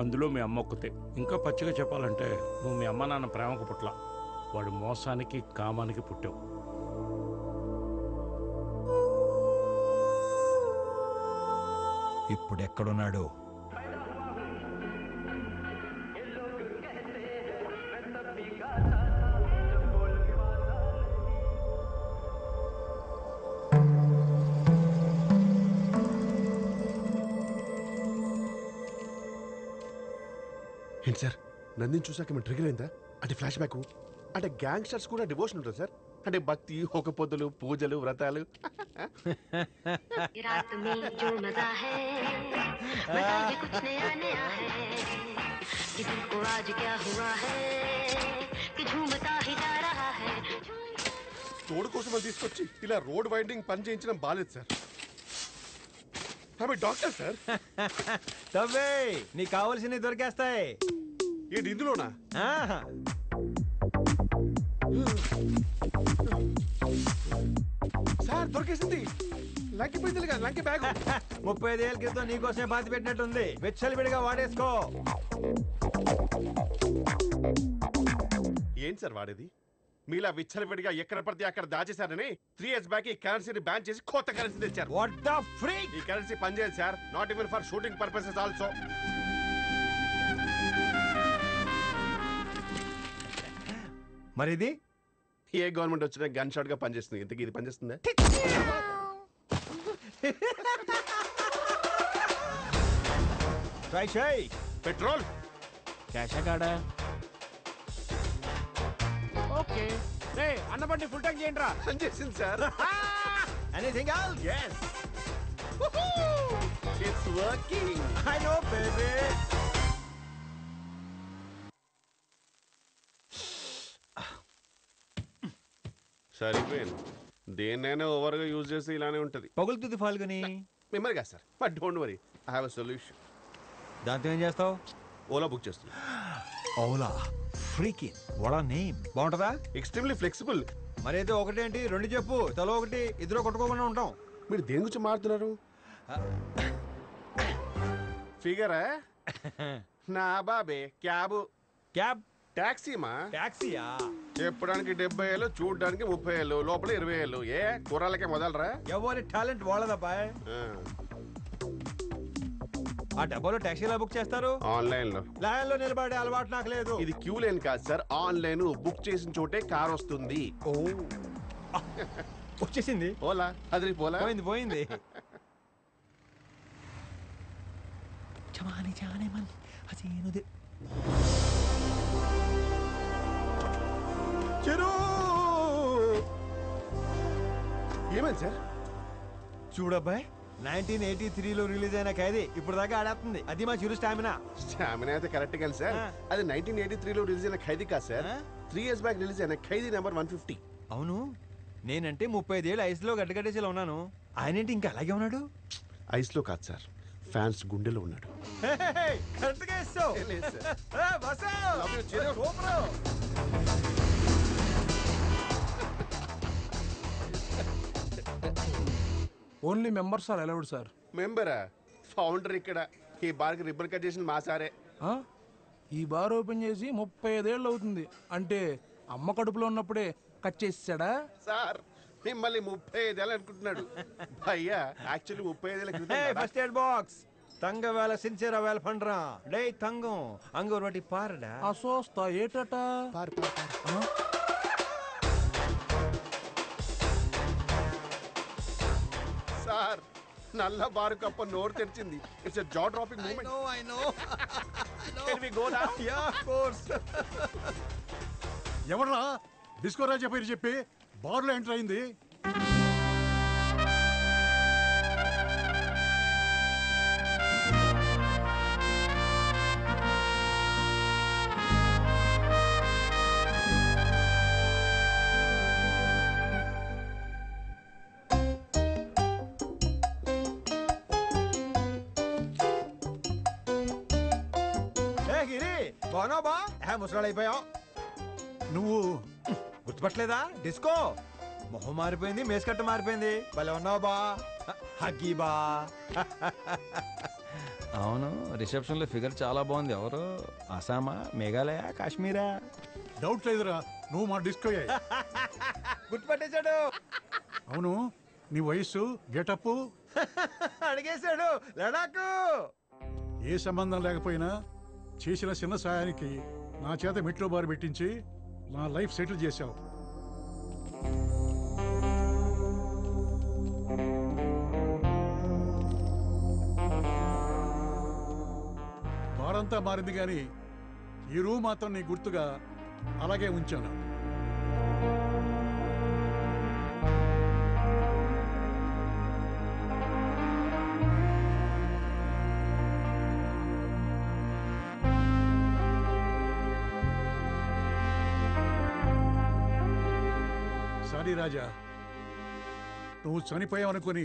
అందులో మీ అమ్మ ఒక్కతే. ఇంకా పచ్చిగా చెప్పాలంటే నువ్వు మీ అమ్మ నాన్న ప్రేమకు పుట్ల, వాడు మోసానికి కామానికి పుట్టావు. ఇప్పుడు ఎక్కడున్నాడు? ఏంటి సార్, నందిని చూసాక మేము ట్రిగర్ అయిందా? అంటే ఫ్లాష్ బ్యాక్ అంటే గ్యాంగ్స్టర్స్ కూడా డివోషన్ ఉంటుంది సార్. అంటే భక్తి, ఒక పొద్దులు, పూజలు, వ్రతాలు. తోడు కోసం అది తీసుకొచ్చి ఇలా రోడ్ వైండింగ్ పని చేయించడం బాలేదు సార్. Doctor sir. తవ్వే, నీకు కావాల్సినవి దొరికేస్తాయి. ఏంటి ఇందులోనా? సార్ దొరికేసింది. లంకి పోయింది కదా, లంకి బ్యాగ్. 35 ఏళ్ళ క్రితం నీకోసమే పాతి పెట్టినట్టుంది. విచ్చలవిడిగా వాడేసుకో. ఏంటి సార్ వాడేది? మీలా విచ్చలవిడిగా ఎక్కడ పడితే అక్కడ దాచేశారని 3 years బ్యాక్ ఈ కరెన్సీని బ్యాన్ చేసి కొత్త కరెన్సీ తెచ్చారు. What the freak? ఈ కరెన్సీ పనిచేయదు sir. Not even for shooting purposes also. మరి ఇది ఏ గవర్నమెంట్ వచ్చినా గన్ షాట్ గా పనిచేస్తుంది. ఇంతకీ ఇది పనిచేస్తుందా? ట్రై చేయి. పెట్రోల్ క్యాషా కాడా? ఓకే రే అన్నబండి ఫుల్ ట్యాంక్ చేయండి రా. పనిచేసింది sir. Anything else? yes it's working. I know baby. సరిపోయింది. దేన్నైనా ఓవర్గా యూజ్ చేస్తే ఇలానే ఉంటది. పగులుతుంది ఫాల్గుని. మెమరీ కాదు sir. But don't worry, I have a solution. దాంతో ఏం చేస్తావు? ఓలా బుక్ చేస్తున్నా. ఓలా ఫ్రీకిన్ వాట్ ఆ నేమ్. బాగుంటుందా? Extremely flexible. మరైతే ఒకటేంటి, రెండు చెప్పు. తలో ఒకటి, ఇద్దరు కొట్టుకోకుండా ఉంటాం. మీరు దేని గురించి మారుతున్నారు? ఫిగరా? నా బాబే క్యాబ్. క్యాబ్? టాక్సీమా? టాక్సీయా? చెప్పడానికి 70 ఏళ్ళు, చూడడానికి 30 ఏళ్ళు, లోపల 20 ఏళ్ళు. ఏ కూరలకే మొదలరా? ఎవరి టాలెంట్ వాళ్ళదబ్బాయ్. ఆ డబ్బాలో టాక్సీలా బుక్ చేస్తారు? ఆన్లైన్ లో. లైన్ లో నిలబడే అలవాటు నాకు లేదు. ఇది క్యూ లైన్ కాదు సార్, ఆన్లైన్. బుక్ చేసిన చోటే కార్ వస్తుంది. ఓ వచ్చేసింది. ఓలా అదిరి పోలా. పోయింది పోయింది. జవాని జానే మన్ హసీనుది. చెరు ఏమైంది సార్? చూడబ్బాయ్, 1983లో రిలీజ్ అయిన ఖైదీ ఇప్పుడు దాకా ఆడేస్తుంది. అది మా చిరు స్టామినా. స్టామినా అయితే కరెక్ట్ కానీ సార్, అది 1983లో రిలీజ్ అయిన ఖైదీ కాదు సార్. 3 years బ్యాక్ రిలీజ్ అయిన ఖైదీ నెంబర్ 150. అవును, నేనంటే 35 ఏళ్ళు ఐస్లో గడ్డగట్టేసేలా ఉన్నాను. ఆయనేంటి ఇంకా అలాగే ఉన్నాడు? ఐస్ లో కాదు సార్, ఫ్యాన్స్ గుండెలో ఉన్నాడు. కరెక్ట్గా ఇస్తావు. Only members are allowed sir. మెంబరా? ఫౌండర్ ఇక్కడ. ఈ బార్కి రిబ్బన్ కట్ చేసిన మా సారే. ఈ బార్ ఓపెన్ చేసి 35 ఏళ్ళు అవుతుంది. అంటే అమ్మ కడుపులో ఉన్నప్పుడే కట్ చేసాడా సార్? మిమ్మల్ని 35 ఏళ్ళు అనుకుంటున్నాడు భయ్యా. యాక్చువల్లీ 35 ఏళ్ళ క్రితం. ఫస్ట్ ఎయిడ్ బాక్స్ தங்க வேலை சின்சியரா வேலை பண்றான். டேய் தங்கம், அங்க ஒரு வாட்டி பாருடா. అసోస్తా ఏటట? సార్ నల్ల బారు కప్ప నోరు తెరిచింది. It's a jaw dropping moment. I know. Can we go now? Yeah, of course. ఎవడరా డిస్కో రాజా పేరు చెప్పి బార్లో ఎంటర్ అయింది? బాగున్నావా? ముసలాడు అయిపోయావు నువ్వు. గుర్తుపట్టలేదా? డిస్కో మొహం మారిపోయింది, మేస్కట్ట మారిపోయింది. భలే ఉన్నావు బా. హగ్గీ బా. అవును, రిసెప్షన్లో ఫిగర్ చాలా బాగుంది. ఎవరు? అసామా, మేఘాలయ, కాశ్మీరా? డౌట్ లేదురా, నువ్వు మా డిస్కో. గుర్తుపట్టేశాడు. అవును, నీ వయస్సు, గెటప్ అడిగేశాడు. లడాకు. ఏ సంబంధం లేకపోయినా చేసిన చిన్న సాయానికి నా చేత మెట్లో బారు పెట్టించి నా లైఫ్ సెటిల్ చేశావు. బారంతా మారింది కానీ ఈ రూమ్ మాత్రం నీ గుర్తుగా అలాగే ఉంచాను. సారీ రాజా, నువ్వు చనిపోయావనుకుని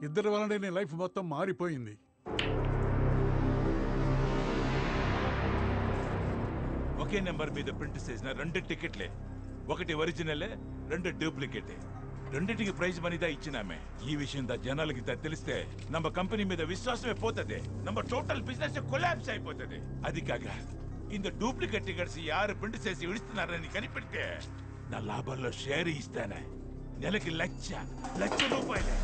ఇద్దరు వలన నీ లైఫ్ మొత్తం మారిపోయింది. ఒకే నెంబర్ మీద ప్రింట్ చేసిన 2 టికెట్లే. ఒకటి ఒరిజినల్, రెండు డూప్లికేటే. రెండింటికి ప్రైజ్ మనీదా ఇచ్చినామే. ఈ విషయం జనాలకి తెలిస్తే ನಮ್ಮ కంపెనీ మీద విశ్వాసమే పోతది. ನಮ್ಮ టోటల్ బిజినెస్ కొలాప్స్ అయిపోతది. అది కాక ఇంత డూప్లికేట్ టికెట్స్ యారు ప్రింట్ చేసి ఇస్తున్నారని కనిపెడితే నా లాభంలో షేర్ ఇస్తానే. నెలకి లక్ష రూపాయలే.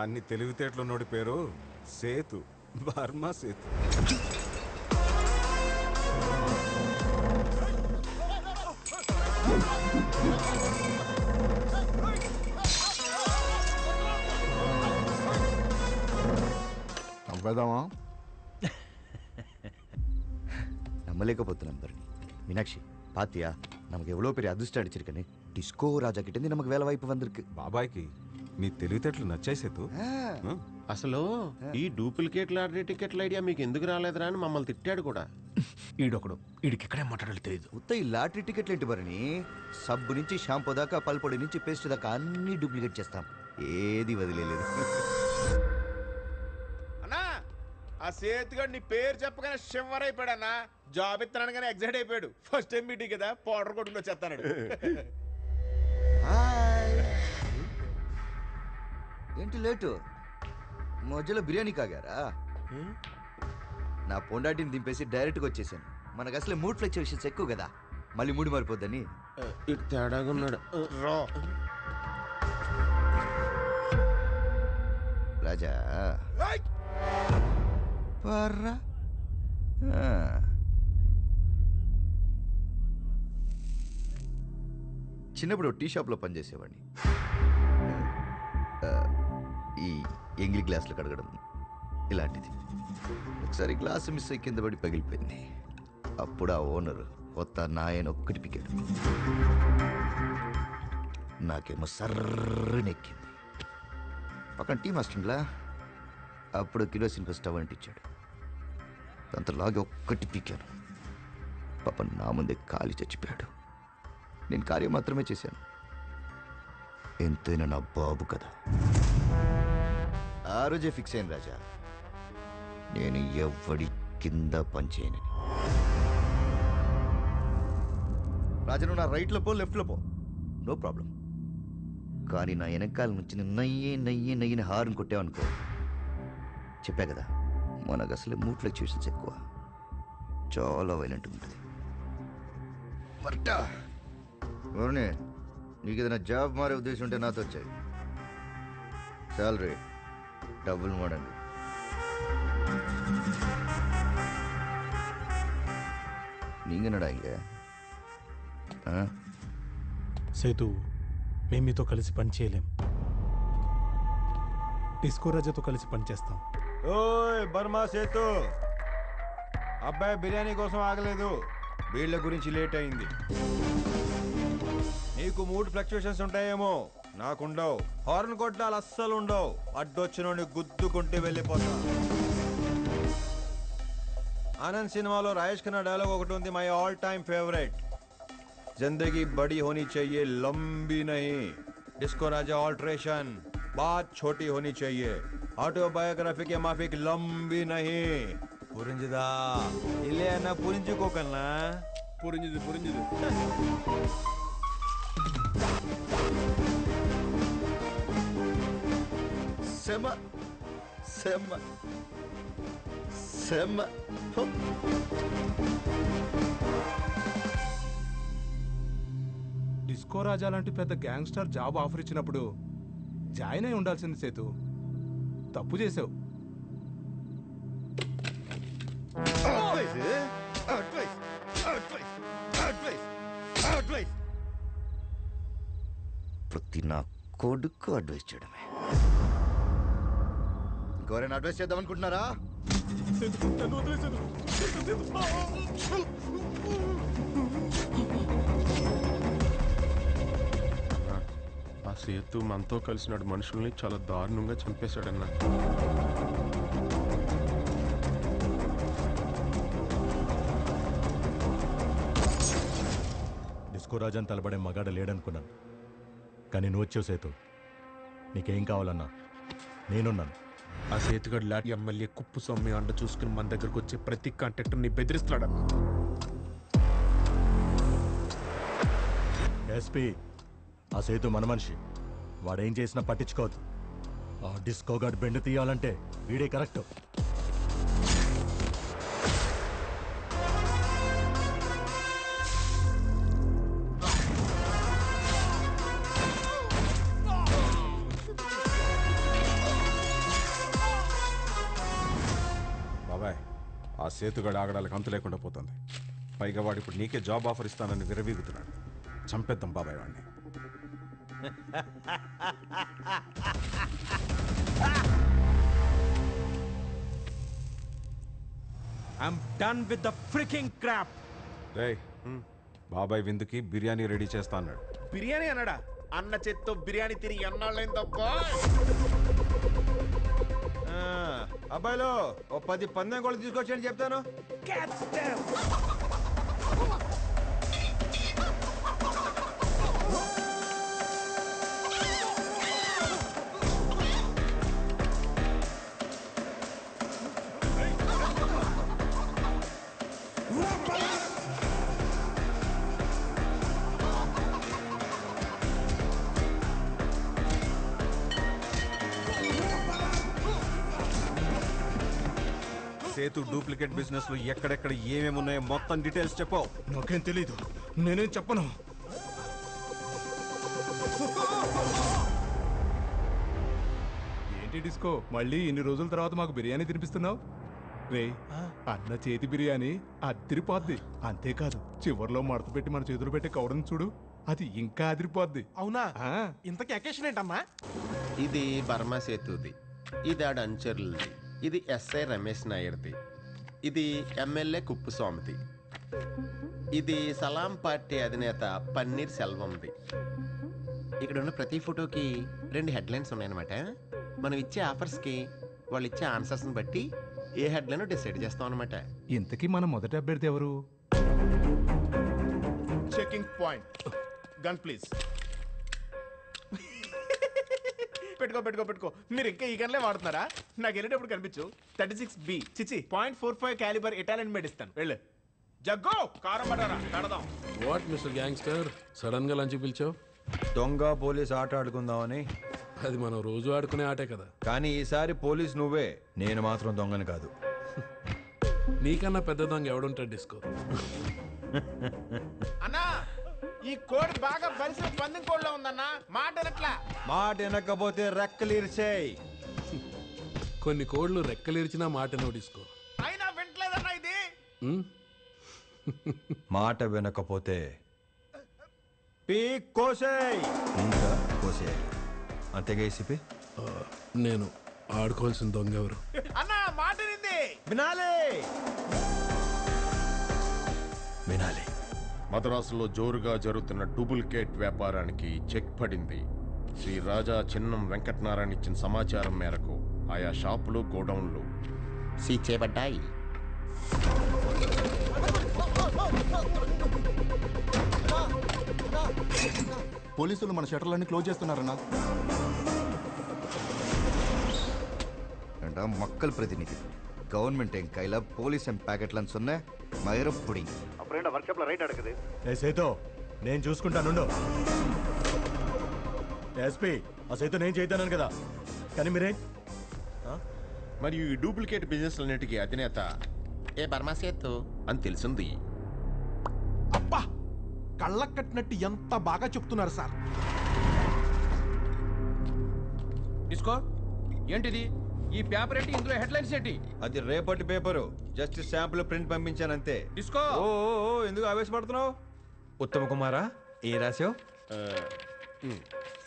అన్ని తెలివితేటలు నోడి పేరు సేతు, బర్మా సేతు. చంపేద్దామా? நம்பலேக்கப்போத்து நம்பர்னி மீனாட்சி பாத்தியா, நமக்கு எவ்வளோ பெரிய அதிர்ஷ்டம் அடிச்சிருக்கேன்னு. டிஸ்கோ ராஜா கிட்ட இருந்து நமக்கு வேலை வாய்ப்பு வந்திருக்கு. బాబాయ్కి నీ తెలివితేటలు నచ్చాయి సేతు. అసలు ఈ డూప్లికేట్ లాటరీ టికెట్ల ఐడియా మీకు ఎందుకు రాలేదురా అని మమ్మల్ని తిట్టాడు కూడా. ఈడొకడు ఈడికి ఇక్కడే మాట్లాడాలి తెలియదు. ఉత్త ఈ లాటరీ టికెట్లు ఏంటి భరణి? సబ్బు నుంచి షాంపూ దాకా, పల్పొడి నుంచి పేస్ట్ దాకా అన్ని డూప్లికేట్ చేస్తాం. ఏది వదిలేదు. అన్నా ఆ సేతుగాడు నీ పేరు చెప్పగానే షివర్ అయిపోయాడు అన్న. జాబ్ ఇస్తున్నాను కానీ ఎగ్జైట్ అయిపోయాడు. ఫస్ట్ టైం మీటింగ్ కదా, పౌడర్ కొట్టుకుని వచ్చేస్తాడు. ఏంటి లేటు? మధ్యలో బిర్యానీ కాగారా? నా పొండాటిని దింపేసి డైరెక్ట్గా వచ్చేసాను. మనకు అసలే మూడ్ ఫ్లక్చుయేషన్స్ ఎక్కువ కదా, మళ్ళీ మూడు మారిపోద్దని. ఇటు తేడాగా ఉన్నాడు. రాజా పర్రా. చిన్నప్పుడు టీ షాప్లో పనిచేసేవాడిని. ఈ ఎంగిలి గ్లాసులు కడగడం ఇలాంటిది. ఒకసారి గ్లాసు మిస్ అయ్యి కింద పడి పగిలిపోయింది. అప్పుడు ఆ ఓనర్ కొత్త నాయన ఒక్కటి పికాడు. నాకేమో సర్రనెక్కింది. పక్కన టీ మాస్టర్లా అప్పుడు కిరోసిన్ స్టవ్ అంటించాడు. దాంతో లాగి ఒక్కటి పీకాను. పాప నా ముందే కాలి చచ్చిపోయాడు. నేను కార్యం మాత్రమే చేశాను. ఎంతైనా నా బాబు కదా. ఆ రోజే ఫిక్స్ అయింది రాజా, నేను ఎవడి కింద పనిచేయనని. రాజా నువ్వు నా రైట్లో పో, లెఫ్ట్లో పో, నో ప్రాబ్లం. కానీ నా వెనకాల నుంచి నయ్యని హార్న్ కొట్టావనుకో, చెప్పా కదా మనకు అసలే మూడ్ ఫ్లక్చుయేషన్స్ ఎక్కువ, చాలా వైలెంట్ ఉంటుంది. మర్టా నీకు ఏదైనా జాబ్ మారే ఉద్దేశం ఉంటే నాతో వచ్చాయి. శాలరీ డబ్బులు మాడండి. నీంగనడా ఇంకే సేతు, మేము మీతో కలిసి పని చేయలేం. డిస్కో రాజాతో కలిసి పనిచేస్తాం. ఓయ్ బర్మా సేతు, అబ్బాయి బిర్యానీ కోసం ఆగలేదు. వీళ్ళ గురించి లేట్ అయింది. నీకు మూడ్ ఫ్లక్చుయేషన్స్ ఉంటాయేమో, నాకుండవు. హార్న్ కొట్టాలు అస్సలు ఉండవు. అడ్డొచ్చినోడిని గుద్దుకుంటే వెళ్ళిపోతా. ఆనంద్ సినిమాలో రాజేష్ ఖన్నా డైలాగ్ ఒకటి ఉంది, మై ఆల్ టైమ్ ఫేవరెట్. जिंदगी बड़ी होनी चाहिए, लंबी नहीं. डिस्को राजा ऑल्ट्रेशन बात छोटी होनी चाहिए. ऑटोबायोग्राफी के माफिक लंबी नहीं. पुरिंजदा इले अन्ना पुरिंजुकोकल्ना पुरिंजदु सेमा सेमा सेमा డిస్కో రాజా లాంటి పెద్ద గ్యాంగ్స్టర్ జాబ్ ఆఫర్ ఇచ్చినప్పుడు జాయిన్ అయి ఉండాల్సింది సేతు. తప్పు చేసావు. ప్రతి నా కొడుకు అడ్వైస్ చేయడమే. ఇంకెవరైనా అడ్వైస్ చేద్దాం అనుకుంటున్నారా? ఆ సేతు మనతో కలిసినాడు మనుషుల్ని చాలా దారుణంగా చంపేశాడన్న. డిస్కో రాజాని తలబడే మగాడ లేడనుకున్నాను, కానీ నువ్వు వచ్చావు సేతు. నీకేం కావాలన్నా నేనున్నాను. ఆ సేతుగడ్ లాంటి ఎమ్మెల్యే కుప్పు సొమ్మి అండ చూసుకుని మన దగ్గరకు వచ్చే ప్రతి కాంట్రాక్టర్ని బెదిరిస్తున్నాడన్నా. ఎస్పీ, ఆ సేతు మన మనిషి, వాడేం చేసినా పట్టించుకోవద్దు. ఆ డిస్కో గార్డ్ బెండ్ తీయాలంటే వీడే కరెక్ట్. బాబాయ్, ఆ సేతుగడ ఆగడాలకు అంతు లేకుండా పోతుంది. పైగా వాడు ఇప్పుడు నీకే జాబ్ ఆఫర్ ఇస్తానని విరవీగుతున్నాడు. చంపేద్దాం బాబాయ్ వాడిని. I'm done with the freaking crap. రేయ్, బాబాయ్ విందుకి బిర్యానీ రెడీ చేస్తా అన్నాడు. బిర్యానీ అన్నాడా? అన్న చేత్తో బిర్యానీ తిరిగి అన్నాళ్ళైంది తప్ప. అబ్బాయిలో ఓ 10 పందెం కోళ్ళు తీసుకొచ్చాను చెప్తాను. సేతు డూప్లికేట్ బిజినెస్ లో ఎక్కడెక్కడ ఏమేమి ఉన్నాయో మొత్తం డీటెయిల్స్ చెప్పు. నాకేం తెలీదు, నేనేం చెప్పను. ఏంటి డిస్కో, మళ్ళీ ఇన్ని రోజుల తర్వాత మాకు బిర్యానీ తినిపిస్తున్నావు? రే, అన్న చేతి బిర్యానీ అదిరిపోద్ది. అంతేకాదు, చివర్లో మడత పెట్టి మన చేతులు పెట్టే కవరం చూడు, అది ఇంకా అదిరిపోద్ది. అవునా? ఇంతకీ అకేషన్ ఏంటమ్మా? ఇది బర్మా సేతుది, ఇది ఆడ అంచర్లది, ఇది ఎస్ఐ రమేష్ నాయర్ది, ఇది ఎమ్మెల్యే కుప్పుస్వామిది, ఇది సలాం పార్టీ అధినేత పన్నీర్ సెల్వంది. ఇక్కడ ఉన్న ప్రతి ఫోటోకి 2 హెడ్లైన్స్ ఉన్నాయన్నమాట. మనం ఇచ్చే ఆఫర్స్కి వాళ్ళు ఇచ్చే ఆన్సర్స్ని బట్టి ఏ హెడ్లైన్ డిసైడ్ చేస్తాం అనమాట. ఇంతకీ మన మొదటి అభ్యర్థి ఎవరు? Checking point. Gun please. పెట్టుకో. మీరు ఇంకా ఈ గన్లే వాడుతున్నారా? నాకు వెళ్ళేటప్పుడు కనిపించు. 36B చిచి .45 క్యాలిబర్ ఇటాలియన్ మేడ్ ఇస్తాను. వెళ్ళు. జగ్గో, కారం పడారా, కడదాం. వాట్ మిస్టర్ గ్యాంగ్స్టర్, సడన్ గా లంచ్ పిలిచావు? దొంగ పోలీస్ ఆట ఆడుకుందామని. అది మనం రోజు ఆడుకునే ఆటే కదా. కానీ ఈసారి పోలీస్ నువ్వే, నేను మాత్రం దొంగని కాదు. నీకన్నా పెద్ద దొంగ ఎవడుంటాడు డిస్కో? అన్నా, ఈ కోడి బాగా బలిసిన పందెం కోడిలో ఉందన్నా. మాట ఎట్లా? మాట వినకపోతే రెక్కలిరిచేయ్. కొన్ని కోళ్ళు రెక్కలిరిచినా మాట నో డిస్కో. అయినా వింటలేదన్నా ఇది. మాట వినకపోతే పీక్ కోసేయ్. ఇంకా కోసేయ్. అంతేగా ఏసీపీ? నేను ఆడుకోవాల్సిన దొంగ ఎవరు? అన్నా, మాట వినాలి. మద్రాసులో జోరుగా జరుగుతున్న డూప్లికేట్ వ్యాపారానికి చెక్ పడింది. శ్రీ రాజా చిన్నం వెంకటనారాయణ ఇచ్చిన సమాచారం మేరకు ఆయా షాపులు, గోడౌన్లు సీజ్ చేయబడ్డాయి. పోలీసులు మన షట్టర్లన్నీ క్లోజ్ చేస్తున్నారన్నా. మక్కల్ ప్రతినిధి గవర్నమెంట్ ఏం కైలా పోలీస్ ఏం ప్యాకెట్లను సొన్నే మయూరం పుడింగ్ అప్పుడు వర్క్షాప్లో రైట్ అడగదు. ఏ సేతో, నేను చూసుకుంటాను. ఎస్పీ, ఆ సేతో నేను చేద్దాను కదా, కానీ మీరే. మరియు ఈ డూప్లికేట్ బిజినెస్ అన్నిటికీ అధినేత ఏ బర్మా సేతు అని తెలిసింది. అబ్బా, కళ్ళకు కట్టినట్టు ఎంత బాగా చెప్తున్నారు సార్. డిస్కో, ఏంటిది? ఈ పేపర్ ఏంటి? ఇందులో హెడ్లైన్స్ ఏంటి? అది రేపటి పేపరు. జస్ట్ శాంపుల్ ప్రింట్ పంపించానంతే. డిస్కో, ఓ ఎందుకు ఆవేశపడుతున్నావు? ఉత్తమ కుమారా, ఏ రాసావు?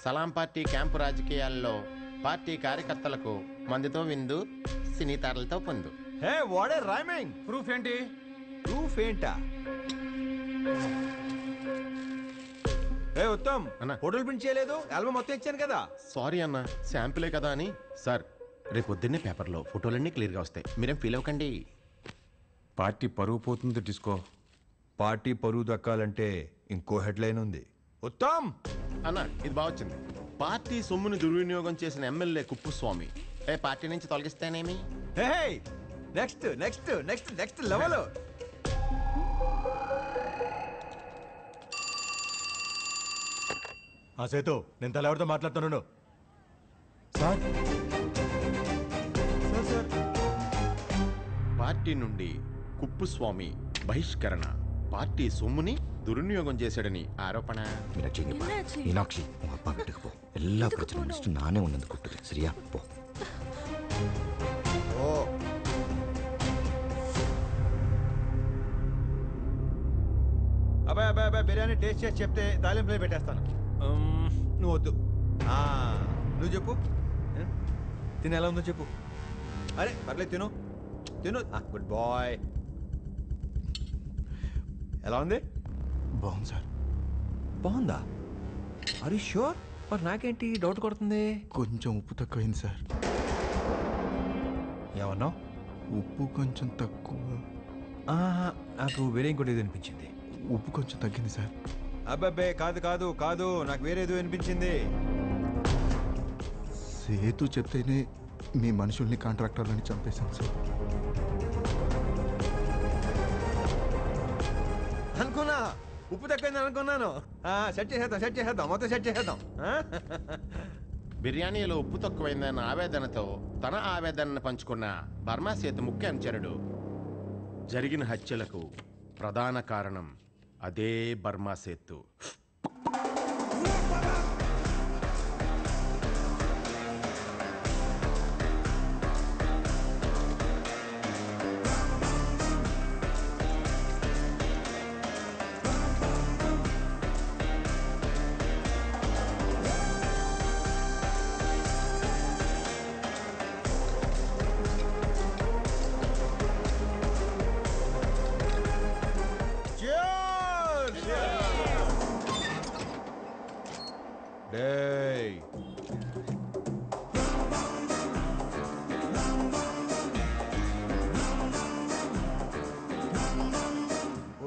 సలాం పార్టీ క్యాంపు రాజకీయాల్లో పార్టీ కార్యకర్తలకు మందుతో విందు, సినీ తారలతో పొందు. Hey, what a rhyming. Proof ఏంటి? ప్రూఫ్ ఏంటా? ఏ ఉత్తమ్, ఫోటోలు ప్రింట్ చేయలేదు, ఆల్బమ్ మొత్తం ఇచ్చాను కదా. సారీ అన్న, శాంపులే కదా అని. సార్, రేపు పొద్దున్నే పేపర్లో ఫోటోలన్నీ క్లియర్గా వస్తాయి, మీరేం ఫీల్ అవ్వకండి. పార్టీ పరువు పోతుంది డిస్కో. పార్టీ పరువు దక్కాలంటే ఇంకో హెడ్లైన్ ఉంది. ఉత్తమ్ అన్న ఇది బాగా వచ్చింది. పార్టీ సొమ్ముని దుర్వినియోగం చేసిన ఎమ్మెల్యే కుప్పుస్వామి పార్టీ నుంచి తొలగిస్తేనేమి. Next next next next level. ఆ సేతు, నేను తలెవరితో మాట్లాడుతున్నాను సార్. పార్టీ నుండి కుప్పుస్వామి బహిష్కరణ. పార్టీ సొమ్ముని దుర్వినియోగం చేశాడని ఆరోపణ. మీనాక్షి உங்க அப்பா வீட்டுக்கு போ. எல்லா பிரச்சனையும் முடிச்சுட்டு நானே உன்னை வந்து கூப்பிட்டுக்கிறேன். சரியா? போ. అబ్బాయి అబ్బాయి అబ్బాయి బిర్యానీ టేస్ట్ చేసి చెప్తే తాలింపులే పెట్టేస్తాను. నువ్వు వద్దు. నువ్వు చెప్పు, తిని ఎలా ఉందో చెప్పు. అరే పర్లేదు, తిను తిను. Good boy. ఎలా ఉంది? బాగుంది సార్. బాగుందా? Are you sure? మరి నాకేంటి డౌట్ కొడుతుంది? కొంచెం ఉప్పు తక్కువైంది సార్. ఏమన్నావు? ఉప్పు కొంచెం తక్కువ. నాకు వేరే ఇంకోటి అనిపించింది. ఉప్పు కొంచెం తగ్గింది సార్. అబ్బాబ్బే కాదు కాదు కాదు, నాకు వేరేదో అనిపించింది. సేతు చెప్తేనే మీ మనుషుల్ని కాంట్రాక్టర్లని చంపేశాను సార్. అనుకున్నా ఉప్పు తక్కువైంది అనుకున్నాను. సెట్ చేసేద్దాం మొత్తం సెట్ చేసేద్దాం. బిర్యానీలో ఉప్పు తక్కువైందన్న ఆవేదనతో తన ఆవేదనను పంచుకున్న బర్మా సేతు ముఖ్య అనుచరుడు. జరిగిన హత్యలకు ప్రధాన కారణం అదే బర్మా సేతు.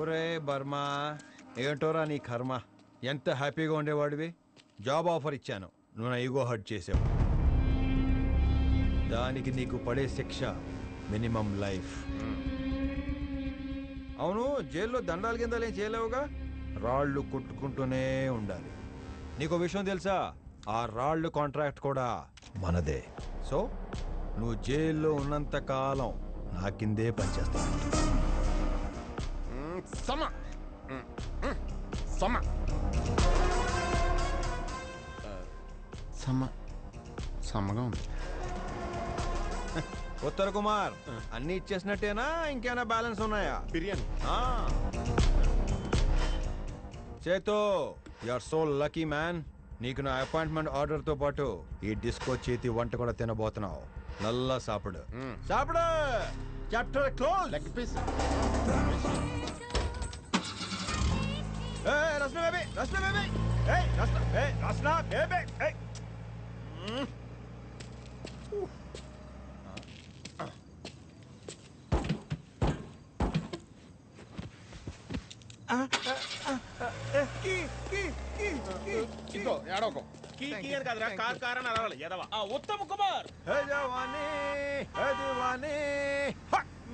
ఒరే బర్మా, ఏంటోరా నీ కర్మ. ఎంత హ్యాపీగా ఉండేవాడివి. జాబ్ ఆఫర్ ఇచ్చాను, నువ్వు నా ఈగో హర్ట్ చేసావు. దానికి నీకు పడే శిక్ష మినిమం లైఫ్. అవును, జైల్లో దండాల కిందలేం చేయలేవుగా, రాళ్ళు కొట్టుకుంటూనే ఉండాలి. నీకు విషయం తెలుసా? ఆ రాళ్ళు కాంట్రాక్ట్ కూడా మనదే. సో నువ్వు జైల్లో ఉన్నంత కాలం నా కిందే పనిచేస్తావు. సమ్మగా ఉంది. ఉత్తర కుమార్, అన్ని ఇచ్చేసినట్టేనా? ఇంకేమైనా బ్యాలెన్స్ ఉన్నాయా? బిర్యానీ. చేతో you are so lucky man. నీకు నా అపాయింట్మెంట్ ఆర్డర్తో పాటు ఈ డిస్కో చేతి వంట కూడా తినబోతున్నావు. నల్లా సాపిడు సాపిడు. Chapter close. Leg piece. Rasna baby, Rasna baby, ఏయ్ రస్నా, ఏయ్ రస్నా బేబీ, ఏయ్. ఇదిగో ఏడోకో. కీ కీ అని కాదురా, కార్ కార్ అని అరవాలి. ఎదవా. ఉత్తమ్ కుమార్. है जवानी है दीवानी,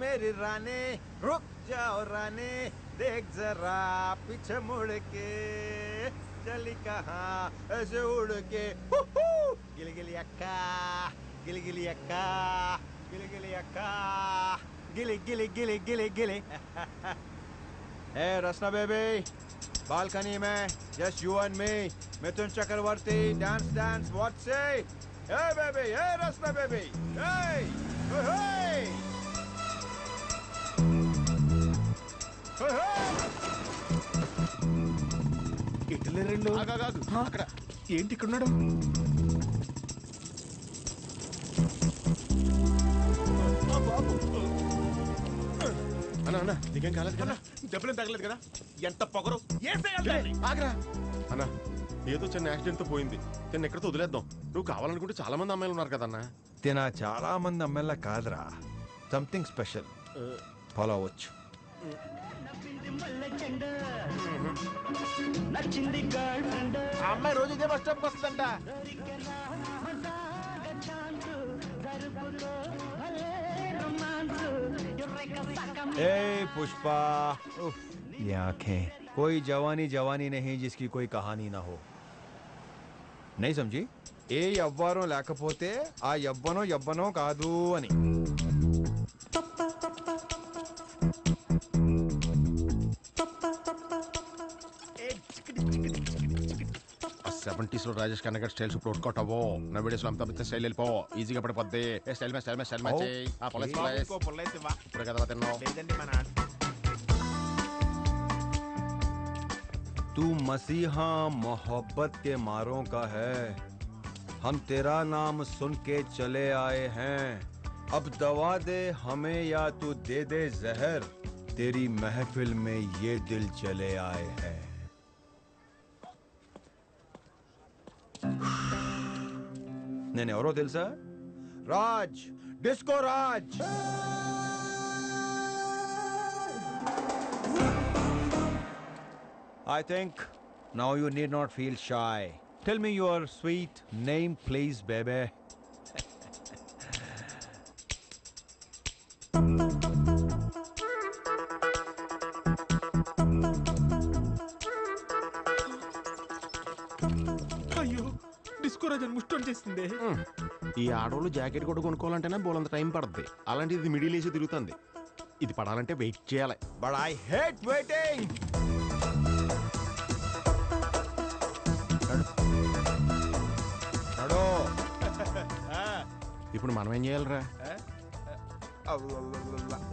मेरी रानी रुक जाओ रानी, देख जरा पीछे मुड़ के, चली कहाँ ऐसे उड़ के. गिली गिली अक्का, गिली गिली अक्का, गिली गिली अक्का, गिली गिली गिली गिली गिली. Hey रसना बेबी, बालकनी में just you and me, Mithun Chakraborty, dance dance, what say? Hey baby, hey Rasna baby, hey, hey, hey, hey, hey. ఇట్లే రెండు. అక్కడ ఏంటి ఇక్కడ ఉన్నాడు? అన్న నీకేం కాలేదు కదా? దెబ్బలేం తగలేదు కదా? ఎంత పొగరు. ఆగరా అన్న, ఏదో చిన్న యాక్సిడెంట్ తో పోయింది. తిన్న ఎక్కడితో వదిలేద్దాం. నువ్వు కావాలనుకుంటే చాలా మంది అమ్మాయిలు ఉన్నారు కదన్నా. తిన చాలా మంది అమ్మాయిలా కాదురా, సంథింగ్ స్పెషల్ ఫాలో అవ్వచ్చు. నచ్చింది గర్ల్ ఫ్రెండ్. ఆ అమ్మాయి రోజు ఇదే బస్ స్టాప్కి వస్తుందంట. ए पुष्पा, ये आंखें, कोई जवानी जवानी नहीं जिसकी कोई कहानी ना हो. नहीं समझी? ఏ యవ్వారం లేకపోతే ఆ యవ్వనం యవ్వనం కాదు అని. 70s లో రాజేష్ ఖన్నా గారి స్టైల్స్ ఇప్పుడు వర్కౌట్ అవ్వో. నా వీడియోస్ లో అంతా పెద్ద స్టైల్ వెళ్ళిపో, ఈజీగా పడిపోద్ది. స్టైల్ మ్యాచ్ ఆ పొలైస్ ఇప్పుడు కదా తిన్నావు. तू मसीहा मोहब्बत के मारों का है, हम तेरा नाम सुन के चले आए हैं. अब दवा दे हमें या तू दे दे जहर, तेरी महफिल में ये दिल चले आए हैं. నేను ఎవరో తెలుసా? Raj, disco Raj. I think now you need not feel shy. Tell me your sweet name, please, baby. అయ్యో, డిస్కో రాజన్ ముస్టోన్ చేసింది. ఈ ఆడవాళ్ళు జాకెట్ కూడా కొనుక్కోవాలంటేనే బోలంత టైం పడుతుంది. అలాంటి ఇది మిడిల్ ఏజ్ తిరుగుతుంది. ఇది పడాలంటే వెయిట్ చేయాలి. But I hate waiting. ఇప్పుడు మనం ఏం చేయాలరా?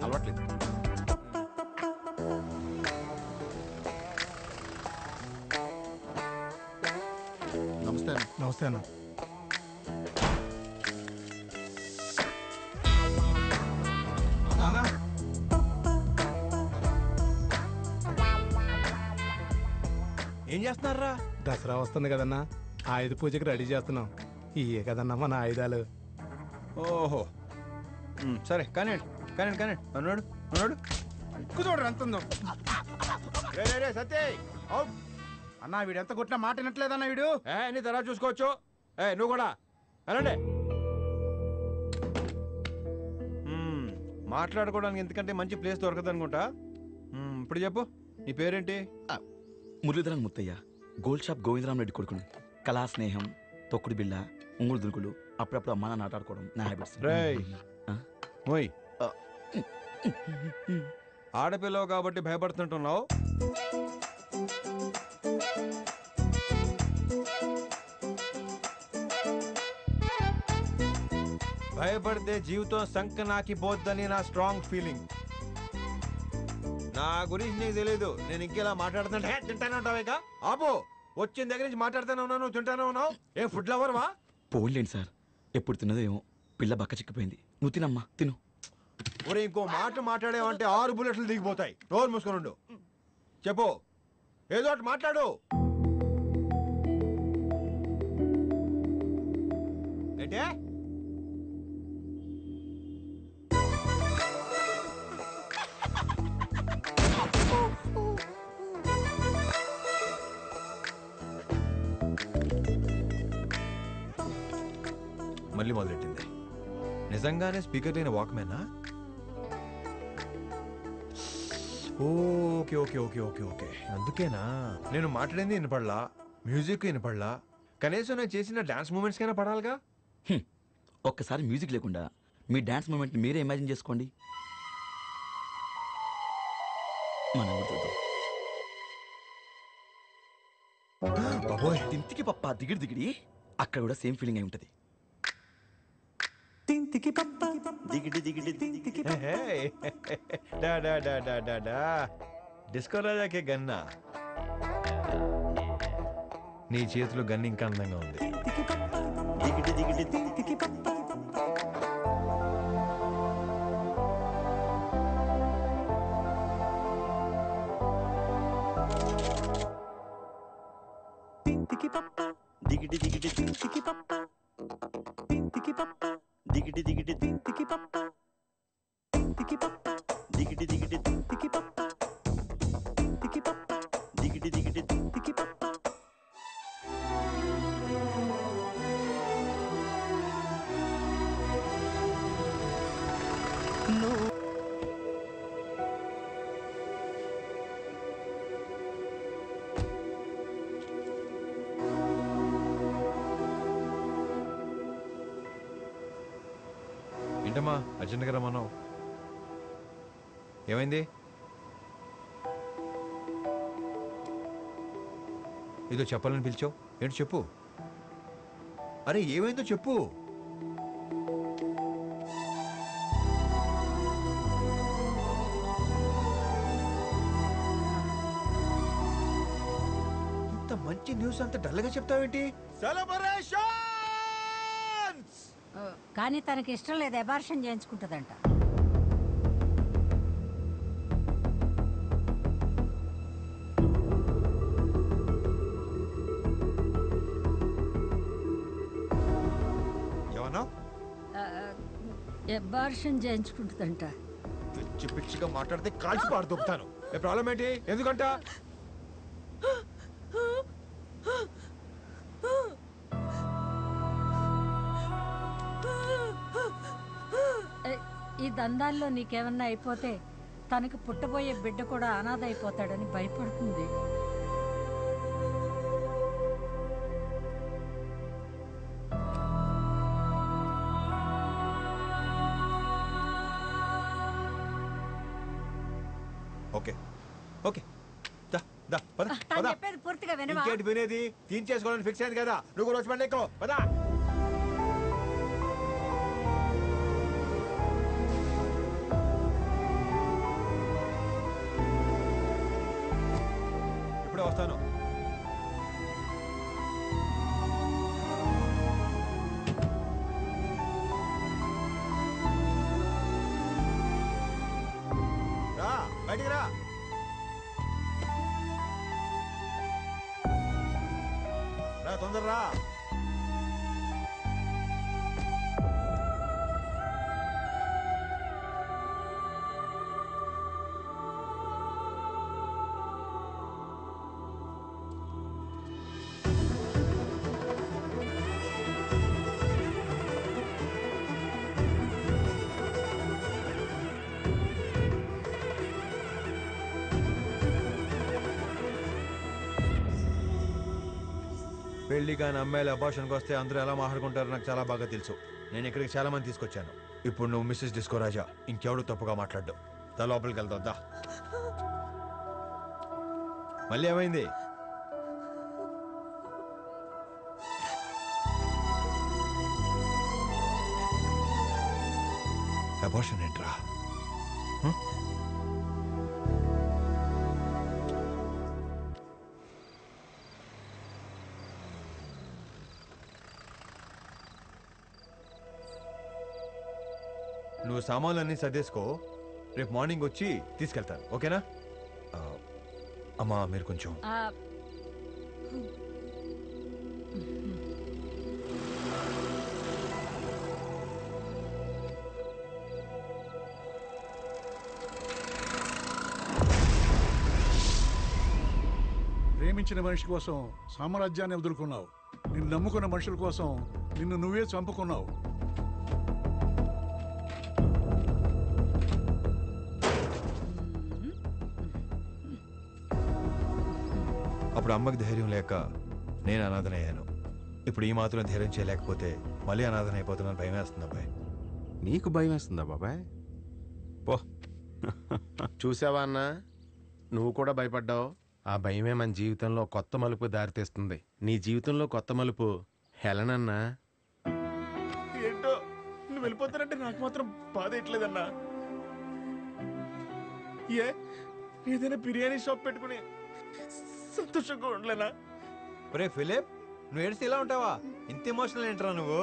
అలవాట్లేదు. నమస్తే. నమస్తే అన్న. ఏం చేస్తున్నారా? దసరా వస్తుంది కదన్నా, ఆయుధ పూజకి రెడీ చేస్తున్నాం. ఇయే కదన్నా మన ఆయుధాలు. ఓహో, సరే కానివ్వండి కానివ్వండి కానివ్వండి. అన్నాడు అన్నాడు కూర్చోడు ఎంత ఉందో. సత్య అవుట్ అన్నా, వీడు ఎంత కొట్టినా మాట వినట్లేదన్నా వీడు. నీ తర్వాత చూసుకోవచ్చు. నువ్వు కూడా అనండి. మాట్లాడుకోవడానికి ఎందుకంటే మంచి ప్లేస్ దొరకదు అనుకుంటా. ఇప్పుడు చెప్పు, నీ పేరేంటి? మురళీధరన్ ముత్తయ్య, గోల్డ్ షాప్ గోవిందరామ్ రెడ్డి కొడుకుని. కళా స్నేహం, తొక్కుడు బిళ్ళ, ఉంగుడు దునుకులు, అప్పుడప్పుడు అమ్మ నాన్న ఆటాడుకోవడం నా హ్యాబిట్స్. ఆడపిల్లవు కాబట్టి భయపడుతుంటున్నావు. భయపడితే జీవితం సంకనాకి పోద్దని నా స్ట్రాంగ్ ఫీలింగ్. నా గురించి నీకు తెలీదు. నేను ఇంకెలా మాట్లాడుతుంటే తింటానే ఉంటావు. ఇక ఆపో, వచ్చిన దగ్గర నుంచి మాట్లాడుతూనే ఉన్నావు, నువ్వు తింటానే ఉన్నావు. ఏం ఫుడ్ లవర్వా? పోన్లేండి సార్, ఎప్పుడు తిన్నదో ఏమో, పిల్ల బక్క చిక్కిపోయింది. నువ్వు తినమ్మా, తిను. ఒరే, ఇంకో మాట మాట్లాడేవంటే 6 బుల్లెట్లు దిగిపోతాయి. నోరు మూసుకొని ఉండు. చెప్పు, ఏదో ఒకటి మాట్లాడు. ఏంటే? మళ్ళీ మొదలెట్టింది. నిజంగానే స్పీకర్ లేని వాక్మేనా? Okay okay okay okay okay అందుకేనా నేను మాట్లాడింది వినపడలా, మ్యూజిక్ వినపడలా. కనీసం నేను చేసిన డాన్స్ మూమెంట్స్ కైనా పడాలిగా. ఒక్కసారి మ్యూజిక్ లేకుండా మీ డాన్స్ మూమెంట్ మీరే ఇమాజిన్ చేసుకోండి. మనం చూద్దాం. బాబోయ్, తింతికి పప్ప దిగిడి దిగిడి, అక్కడ కూడా సేమ్ ఫీలింగ్ అయి ఉంటుంది. తింతికి పప్ప దిగిడి దిగిడి తింతికి డిస్కో రాజాకే గన్నా. నీ చేతిలో గన్ ఇంకా అందంగా ఉంది. దిగిడి దిగిడి తింతికి పప్ప. తింతికి పప్ప దిగిడి దిగిడి తింతికి పప్ప. తింతికి పప్ప దిగిడి దిగిడి తింతికి పప్ప. తింతికి పప్ప దిగిడి దిగిడి తింతికి పప్ప. తింతికి ఏంటమ్మా అర్జెంట్గా రమ్మన్నావు? ఏమైంది? ఏదో చెప్పాలని పిలిచావు, ఏంటి చెప్పు. అరే ఏమైందో చెప్పు. ఇంత మంచి న్యూస్ అంత డల్గా చెప్తావేంటి? కానీ తనకి ఇష్టం లేదు, అబార్షన్ చేయించుకుంటుందంట. అబార్షన్ చేయించుకుంటుందంట. పిచ్చి పిచ్చిగా మాట్లాడితే కాల్చి పాడుతాను. ఏ ప్రాబ్లం ఏంటి? ఎందుకంట ఈ దందాల్లో నీకేమన్నా అయిపోతే తనకు పుట్టబోయే బిడ్డ కూడా అనాథ అయిపోతాడని భయపడుతుంది. ఓకే ఓకే దా దా పద తను పద. చెప్పేది పూర్తిగా వినవా? ఇంకేంటి వినేది? తీర్చేసుకోవాలని ఫిక్స్ అయింది కదా, నువ్వు కూడా వచ్చి ఎక్కువ పదా. ఇప్పుడే వస్తాను. రా బయటికి రా. రా తొందర రా. పెళ్లి కాని అమ్మాయిలు అబార్షన్కి వస్తే అందరూ ఎలా మాట్లాడుకుంటారో నాకు చాలా బాగా తెలుసు. నేను ఇక్కడికి చాలా మంది తీసుకొచ్చాను. ఇప్పుడు నువ్వు మిస్సెస్ డిస్కో రాజా, ఇంకెవడు తప్పుగా మాట్లాడ్డావు. దా లోపలికి వెళ్దాం దా. మళ్ళీ ఏమైంది? అబార్షన్ ఏంట్రా? నువ్వు సామాన్లన్నీ సర్దేసుకో, రేపు మార్నింగ్ వచ్చి తీసుకెళ్తాను, ఓకేనా? అమ్మా మీరు కొంచెం ప్రేమించిన మనిషి కోసం సామ్రాజ్యాన్ని వదులుకున్నావు. నిన్ను నమ్ముకున్న మనుషుల కోసం నిన్ను నువ్వే చంపుకున్నావు. అప్పుడు అమ్మకి ధైర్యం లేక నేను అనాథనయ్యాను. ఇప్పుడు ఈ మాత్రం ధైర్యం చేయలేకపోతే మళ్ళీ అనాథన అయిపోతున్నాను. భయం వేస్తుంది అబ్బాయి. నీకు భయం వేస్తుందా బాబాయ్? పో. చూసావా అన్న, నువ్వు కూడా భయపడ్డావు. ఆ భయమే మన జీవితంలో కొత్త మలుపు దారితీస్తుంది. నీ జీవితంలో కొత్త మలుపు హెలెన్ అన్నా. ఏంటో నువ్వు వెళ్ళిపోతానంటే నాకు మాత్రం బాధ ఎట్లేదన్నా. ఏదైనా బిర్యానీ షాప్ పెట్టుకుని సంతోషంగా ఉండలేనా? ఒరే ఫిలిప్, నువ్వు ఏడిస్తే ఇలా ఉంటావా? ఇంత ఎమోషనల్ ఏంట్రా నువ్వు?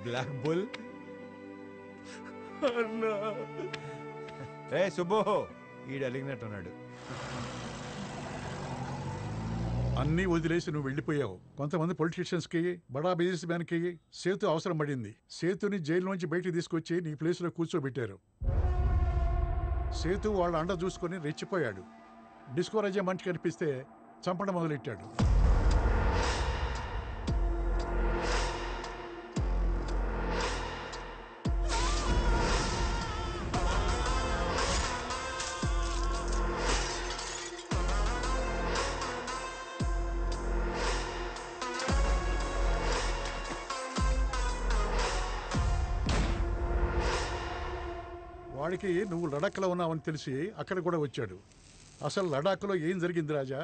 Black bull. ఏ సుబ్బో, ఈడు అలిగినట్టున్నాడు. అన్నీ వదిలేసి నువ్వు వెళ్ళిపోయావు. కొంతమంది పొలిటీషియన్స్ కి, బడా బిజినెస్ మ్యాన్ కి సేతు అవసరం పడింది. సేతుని జైలు నుంచి బయటికి తీసుకొచ్చి నీ ప్లేస్ లో కూర్చోబెట్టారు. సేతు వాళ్ళ అండ చూసుకొని రెచ్చిపోయాడు. డిస్కో రాజా మంచి కనిపిస్తే చంపడం మొదలెట్టాడు. వాడికి నువ్వు లడాఖ్లో ఉన్నావని తెలిసి అక్కడ కూడా వచ్చాడు. అసలు లడాఖ్లో ఏం జరిగింది Raja?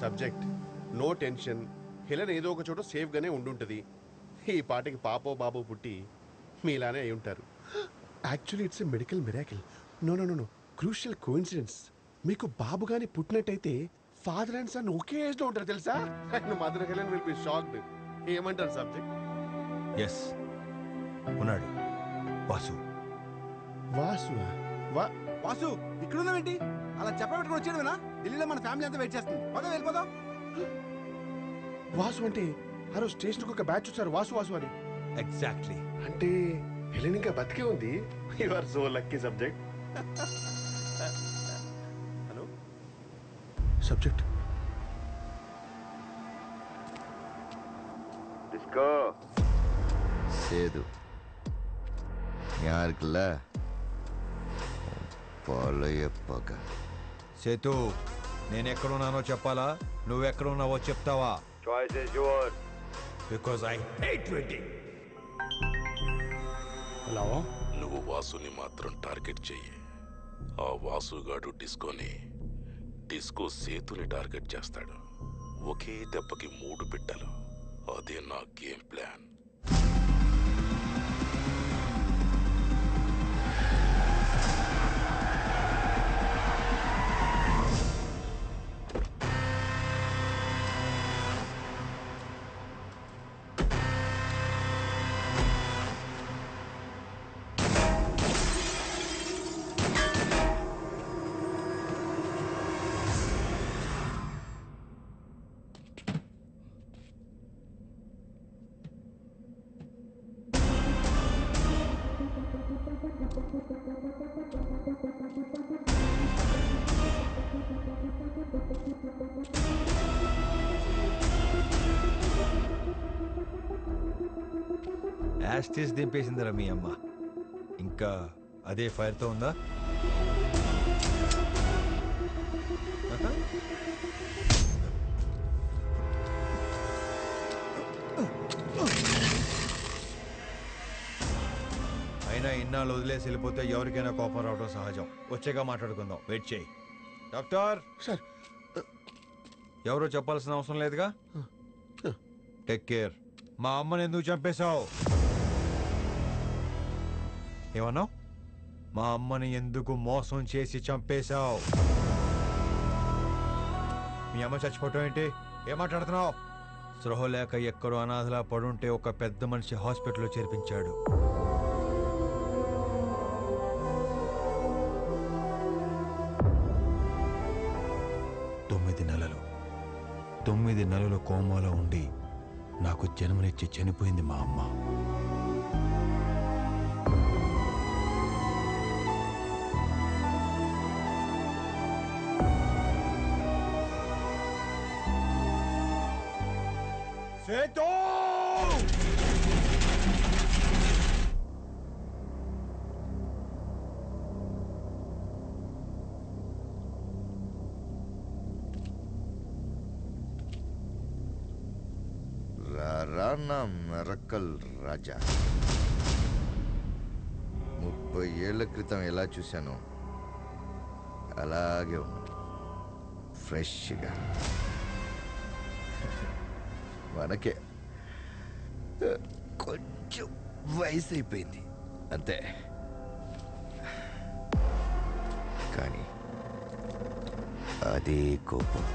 Subject no tension. Helen ఏదో ఒక చోట సేఫ్గానే ఉండుంటుంది. ఈ పాటకి పాపో బాబో పుట్టి మీలానే అయి ఉంటారు. Actually it's a medical miracle. No no no no crucial coincidence. మీకు బాబు గాని పుట్టినట్టయితే ఫాదర్ అండ్ సన్ ఒకే ఏజ్లో ఉంటారు తెలుసా? And mother Helen will be shocked. ఏమంటారు సబ్జెక్ట్? ఎస్ ఉన్నాడు వాసు. వాసు వాసు ఇక్కడ ఉన్నావేంటి? అలా చెప్పబెట్టుకుని వచ్చేయడమేనా? ఢిల్లీలో మన ఫ్యామిలీ అంతా వెయిట్ చేస్తుంది. పదా వెళ్ళిపోదాం. వాసు అంటే ఆ రోజు స్టేషన్కి ఒక బ్యాచ్ వచ్చారు వాసు వాసు అని. ఎగ్జాక్ట్లీ. అంటే హెలెన్ ఇంకా బతికే ఉంది. You are so lucky subject. Hello subject. Disco Sethu யாருக்குல்ல పలయ పగ. సేతు నేను ఎక్కడున్నానో చెప్పాలా, నువ్వెక్కడున్నావో చెప్తావా? Choice is your. Because I hate waiting. Hello, నువ్వు వాసుని మాత్రం టార్గెట్ చెయ్యి. ఆ వాసుగాడు డిస్కో సేతుని టార్గెట్ చేస్తాడు. ఒకే దెబ్బకి 3 బిడ్డలు. అదే నా గేమ్ ప్లాన్. యాస్టిస్ దింపేసిందిరా మీ అమ్మ. ఇంకా అదే ఫైర్తో ఉందా? అయినా ఇన్నాళ్ళు వదిలేసి వెళ్ళిపోతే ఎవరికైనా కోపం రావడం సహజం. వచ్చాక మాట్లాడుకుందాం. వెయిట్ చేయి. డాక్టర్ సార్, ఎవరో చెప్పాల్సిన అవసరం లేదుగా. Take care. మా అమ్మని ఎందుకు చంపేశావు? ఏమన్నావు? మా అమ్మని ఎందుకు మోసం చేసి చంపేశావు? మీ అమ్మ చచ్చిపోవటం ఏంటి? ఏం మాట్లాడుతున్నావు? స్పృహ లేక ఎక్కడో అనాథలా పడుంటే ఒక పెద్ద మనిషి హాస్పిటల్లో చేర్పించాడు. తొమ్మిది నెలలు కోమాలో ఉండి నాకు జన్మనిచ్చి చనిపోయింది మా అమ్మ. సేతు రానా మెరకల్ రాజా 30 ఏళ్ల క్రితం ఎలా చూశానో అలాగే ఉన్నాను, ఫ్రెష్గా. మనకే కొంచెం వయసు అయిపోయింది అంతే. కానీ అదే కోపం,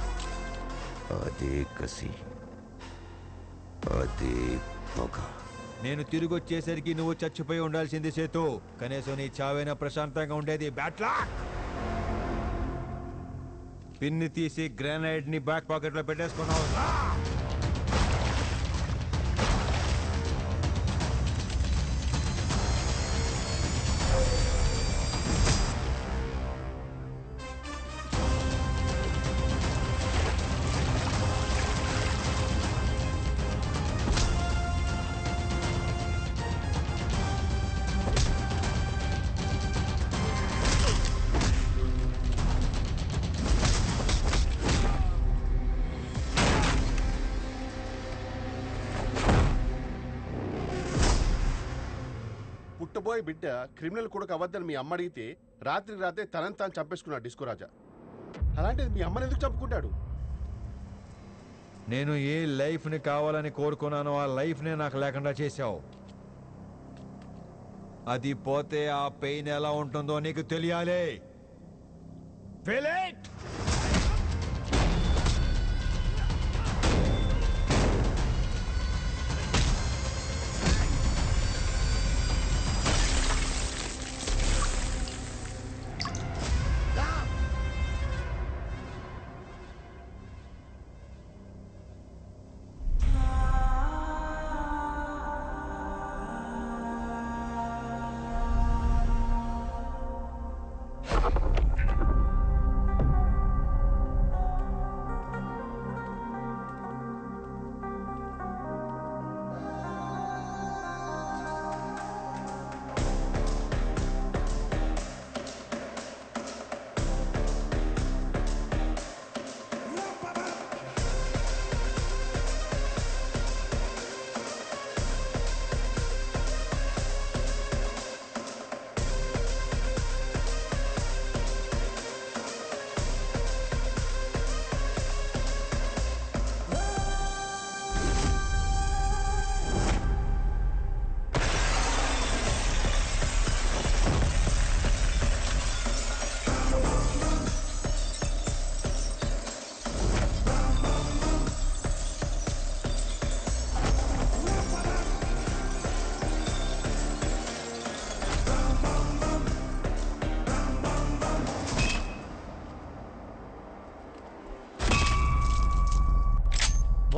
అదే కసి, అదే పొగ. నేను తిరిగి వచ్చేసరికి నువ్వు చచ్చిపోయి ఉండాల్సింది సేతు. కనీసం నీ చావైనా ప్రశాంతంగా ఉండేది. బ్యాట్లా పిన్ని తీసి గ్రానైడ్ ని బ్యాక్ పాకెట్ లో పెట్టేసుకున్నావు. పుట్టబోయే బిడ్డ క్రిమినల్ కూడా అవ్వద్దని మీ అమ్మ అడిగితే రాత్రికి రాత్రే తనని తాను చంపేసుకున్నాడు డిస్కో రాజా. అలాంటిది మీ అమ్మని ఎందుకు చంపుకుంటాడు? నేను ఏ లైఫ్ ని కావాలని కోరుకున్నానో ఆ లైఫ్ నే నాకు లేకుండా చేశావు. అది పోతే ఆ పెయిన్ ఎలా ఉంటుందో నీకు తెలియాలి. Feel it?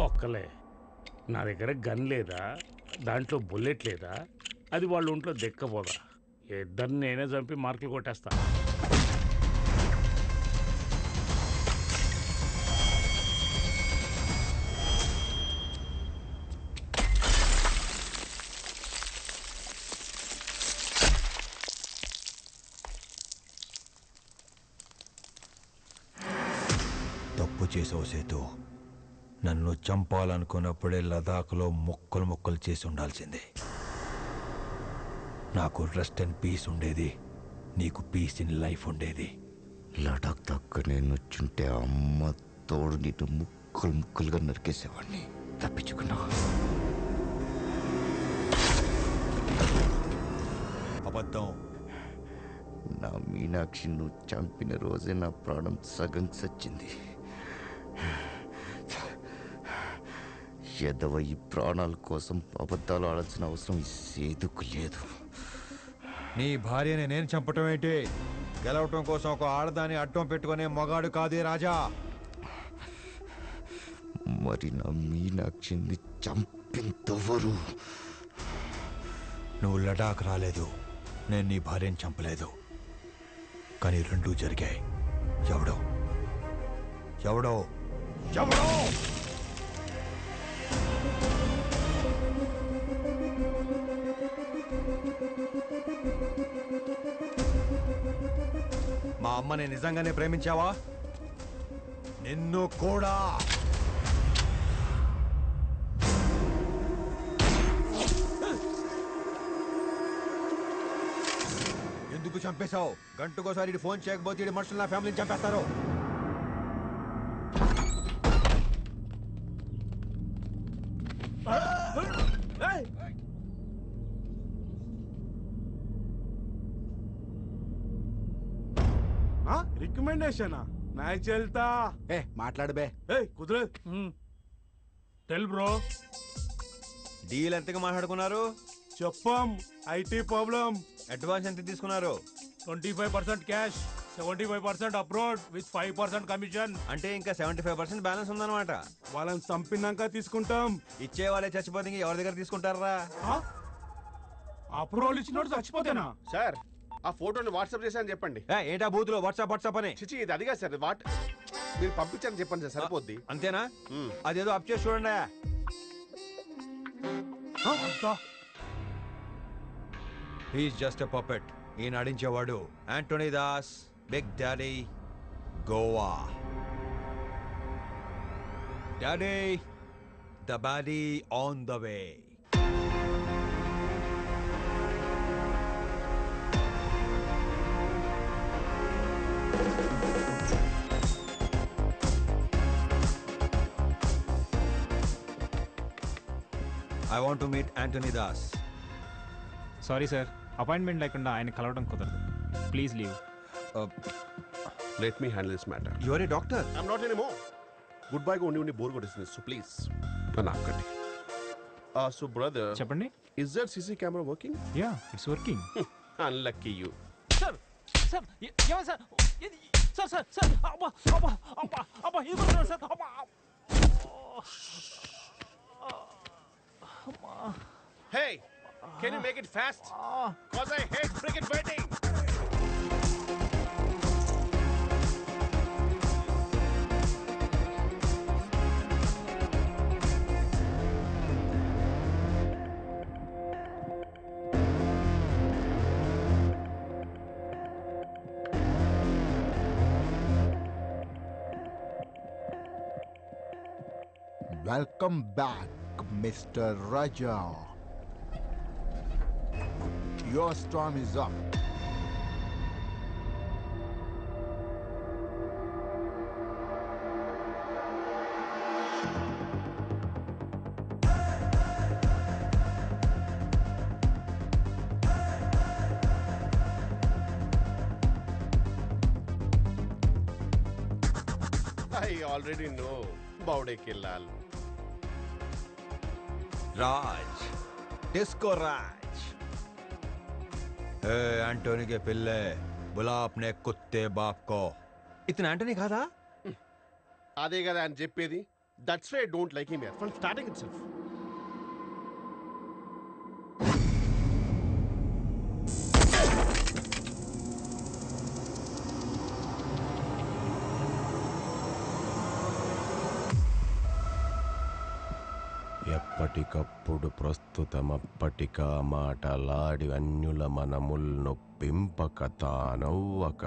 ఒక్కలే నా దగ్గర గన్ లేదా, దాంట్లో బుల్లెట్ లేదా, అది వాళ్ళ ఒంట్లో దెక్కపోదా? ఇద్దరిని నేనే చంపి మార్కులు కొట్టేస్తా. తప్పు చేసావు సేతు. నన్ను చంపాలనుకున్నప్పుడే లదాఖ్లో ముక్కలు ముక్కలు చేసి ఉండాల్సిందే. నాకు రెస్ట్ అండ్ పీస్ ఉండేది, నీకు పీస్ ఇన్ లైఫ్ ఉండేది. లడాక్ దాకా నేను వచ్చుంటే అమ్మ తోడు నీటు ముక్కలు ముక్కలుగా నరికేసేవాడిని. తప్పించుకున్నా. అబద్ధం. నా మీనాక్షి నువ్వు చంపిన రోజే నా ప్రాణం సగం సచ్చింది. ఎదవ ఈ ప్రాణాల కోసం అబద్ధాలు ఆడాల్సిన అవసరం ఈ సేతుకు లేదు. నీ భార్యని నేను చంపటం ఏంటి? గెలవటం కోసం ఒక ఆడదాన్ని అడ్డం పెట్టుకునే మగాడు కాదే రాజా. మరి నా మీనాక్షిని చంపిందెవరు? నువ్వు లడాక్ రాలేదు, నేను నీ భార్యను చంపలేదు. కానీ రెండూ జరిగాయి. ఎవడో ఎవడో ఎవడో అమ్మని నిజంగానే ప్రేమించావా? నిన్ను కూడా. ఎందుకు చంపేశావు? గంటకోసారి ఫోన్ చేయకపోతే మనుషులు నా ఫ్యామిలీని చంపేస్తారు. రికమెండేషన్ మ్యాచ్ వెళ్తా. మాట్లాడు బే. కుదరదు. Tell bro. డీల్ ఎంతగా మాట్లాడుకున్నారు? చెప్పాం. IT problem. అడ్వాన్స్ ఎంత తీసుకున్నారు? 25% క్యాష్, 75% అప్రోడ్ విత్ 5% కమిషన్. అంటే ఇంకా 75% బ్యాలెన్స్ ఉందన్నమాట. వాళ్ళని చంపినాక తీసుకుంటాం. ఇచ్చే వాళ్ళే చచ్చిపోతే ఎవరి దగ్గర తీసుకుంటారా? అప్రూవల్ ఇచ్చినోడు చచ్చిపోతేనా? సార్ ఆ ఫోటోని వాట్సాప్ చేశాను చెప్పండి. ఏంటా బూతులో వాట్సాప్ అని? చిచి ఇది అదిగా సార్. మీరు పంపించారని చెప్పండి సార్, సరిపోద్ది. అంతేనా? అదేదో అప్ చేసి చూడండి. He's just a puppet. ఈ నడించేవాడు Antony Das, big daddy, Goa. Daddy, the body on the way. I want to meet Anthony Das. Sorry sir, appointment లేకుండా ఆయన కలవడం కుదరదు. Please leave. Let me handle this matter. You are a doctor. I'm not anymore. Goodbye గా ఉండి bore కొట్టేసింది. So please నన్ను ఆపకండి. So brother చెప్పండి. Is that CC camera working? Yeah, it's working. Unlucky you. Sir sir ఏమై sir? Sir sir sir అబ్బా అబ్బా అబ్బా అబ్బా ఏమన్నారు సార్? అబ్బా Hey, can you make it fast? Cause I hate freaking waiting. Welcome back, Mr. Raja. Your storm is up. I already know. Baude ke lal. Raj, Disco Raj. Antony के पिल्ले, बुला अपने कुत्ते बाप को. इतना एंटोनी कहा था? అదే కదా అని చెప్పేది. That's why I don't like him here from starting itself. ఎప్పటికప్పుడు ప్రస్తుతమప్పటిక మాటలాడి అన్యుల మనముల్ నొప్పింపక తానవ్వక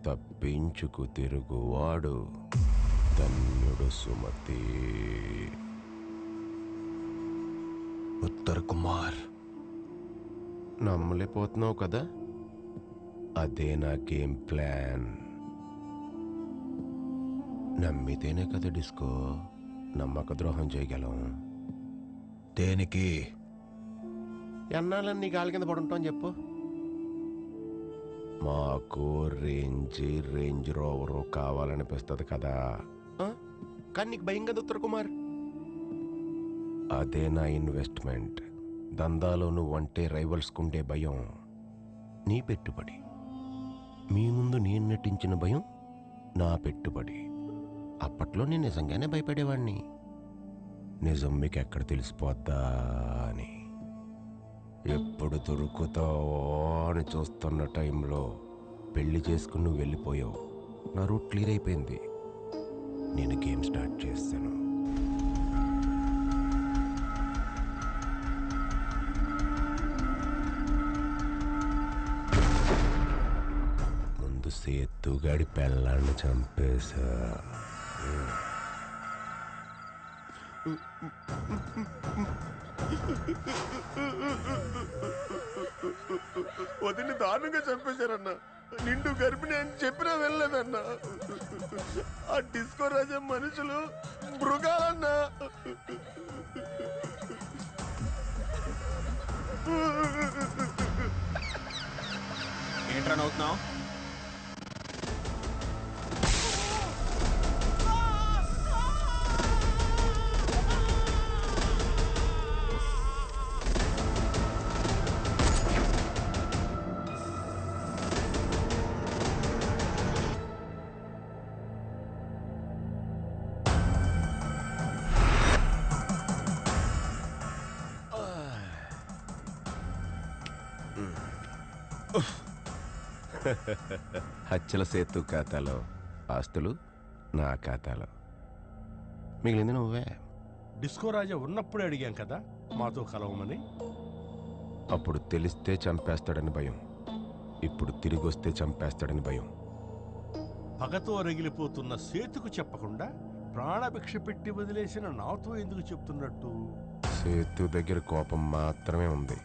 తప్పించుకు తిరుగువాడు ధన్యుడు సుమతి. ఉత్తర్ కుమార్, నమ్మలేకపోతున్నావు కదా? అదే నా గేమ్ ప్లాన్. నమ్మితేనే కదా డిస్కో నమ్మక ద్రోహం చేయగలం. దేనికి? ఎన్నాళ్ళని నీ గాలి కింద పడుంటావు అని చెప్పు. మాకు రేంజ్ రోవరు కావాలనిపిస్తుంది కదా. కానీ నీకు భయం కదా ఉత్తర్ కుమార్? అదే నా ఇన్వెస్ట్మెంట్. దందాలో నువ్వంటే రైవల్స్కుండే భయం నీ పెట్టుబడి. మీ ముందు నేను నటించిన భయం నా పెట్టుబడి. అప్పట్లో నేను నిజంగానే భయపడేవాడిని. నిజం మీకు ఎక్కడ తెలిసిపోద్దా అని. ఎప్పుడు దొరుకుతావో అని చూస్తున్న టైంలో పెళ్లి చేసుకుని నువ్వు వెళ్ళిపోయావు. నా రూట్ క్లియర్ అయిపోయింది. నేను గేమ్ స్టార్ట్ చేస్తాను. ముందు సేతుగాడి పెళ్ళాన్ని చంపేశా. వదిలి దారుణంగా చంపేశారన్న. నిండు గర్భిణి అని చెప్పినా వెళ్ళలేదన్నా. ఆ డిస్కో రాజా మనుషులు మృగాలన్నా. ఏంట్రా నవ్వుతున్నావు? హత్యల సేతు ఖాతాలో ఆస్తులు నా ఖాతాలో. మిగిలింది నువ్వే. డిస్కో రాజా ఉన్నప్పుడే అడిగాం కదా మాతో కలవమని. అప్పుడు తెలిస్తే చంపేస్తాడని భయం, ఇప్పుడు తిరిగి వస్తే చంపేస్తాడని భయం. పగతో రగిలిపోతున్న సేతుకు చెప్పకుండా ప్రాణభిక్ష పెట్టి వదిలేసిన నాతో ఎందుకు చెప్తున్నట్టు? సేతు దగ్గర కోపం మాత్రమే ఉంది,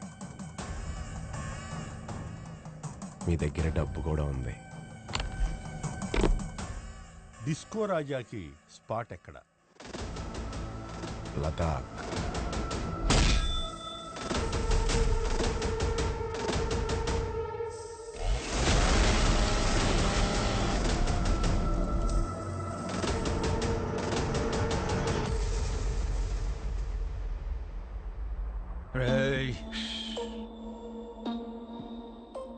మీ దగ్గర డబ్బు కూడా ఉంది. డిస్కో రాజాకి స్పాట్ ఎక్కడ? లదాఖ్. రేయ్,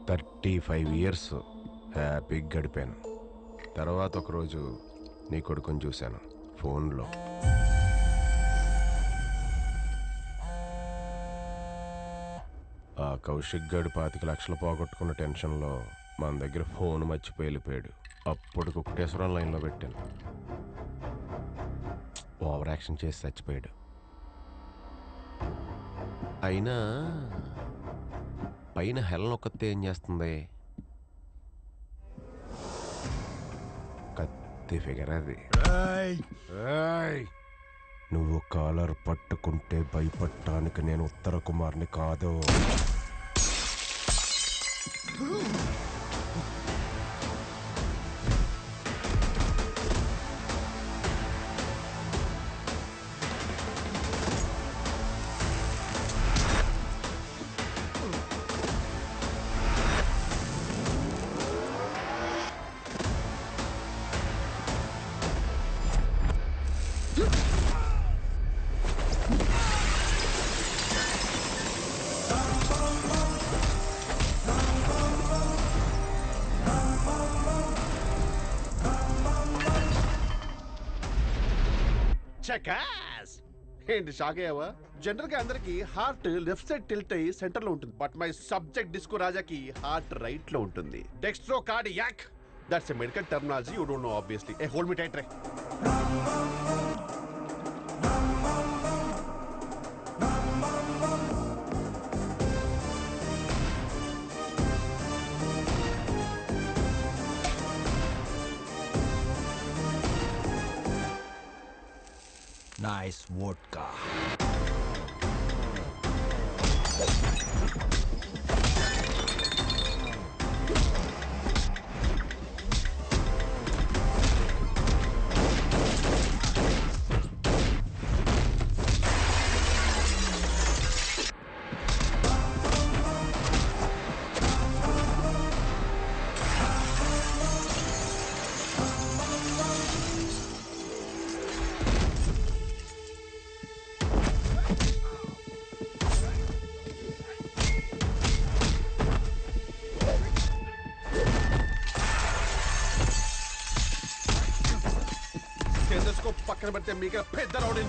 35 years హ్యాపీగా గడిపాను. తర్వాత ఒకరోజు నీ కొడుకుని చూశాను ఫోన్లో. ఆ కౌశిక్ గడు 25 లక్షలు పోగొట్టుకున్న టెన్షన్లో మన దగ్గర ఫోన్ మర్చిపోయి వెళ్ళిపోయాడు. అప్పుడు కుక్కటేశ్వరం లైన్లో పెట్టాను. ఓవర్ యాక్షన్ చేసి చచ్చిపోయాడు. అయినా పైన హెల్ ఒక్కతే ఏం చేస్తుంది? కత్తి ఫిగర్ అది. నువ్వు కాలర్ పట్టుకుంటే భయపడటానికి నేను ఉత్తర కుమార్ని కాదు. ఏంటి షాక్ అయ్యావా? జనరల్ గా అందరికి హార్ట్ లెఫ్ట్ సైడ్ టిల్ట్ అయ్యి సెంటర్ లో ఉంటుంది. బట్ మై సబ్జెక్ట్ డిస్కో రాజాకి హార్ట్ రైట్ లో ఉంటుంది. Dextrocardiac. That's a medical terminology you don't know obviously. ఏ హోల్డ్ మీ టైట్ రే. Nice vodka. పక్కన పెడితే మీకు పెద్ద రౌడీ.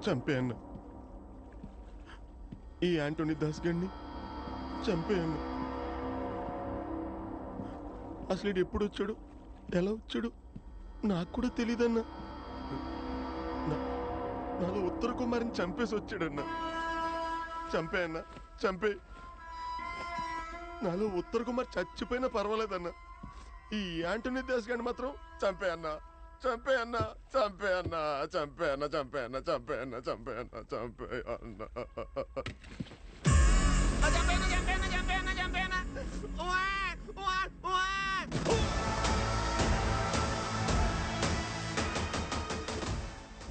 చంపే అన్న. ఈ యాంటోనీ దాస్ గడిని చంపే అన్న. అసలు ఇది ఎప్పుడు వచ్చాడు, ఎలా వచ్చాడు నాకు కూడా తెలియదన్నా. నాలో ఉత్తర కుమారిని చంపేసి వచ్చాడన్నా. చంపే అన్న, చంపే. నాలో ఉత్తర కుమార్ చచ్చిపోయినా పర్వాలేదన్నా. ఈ యాంటోనీ దాస్ గడిని మాత్రం చంపే అన్న, చంపే అన్న, చంపే అన్న, చంపే అన్న, చంపే అన్న, చంపే అన్న, చంపే అన్న, చంపే అన్న.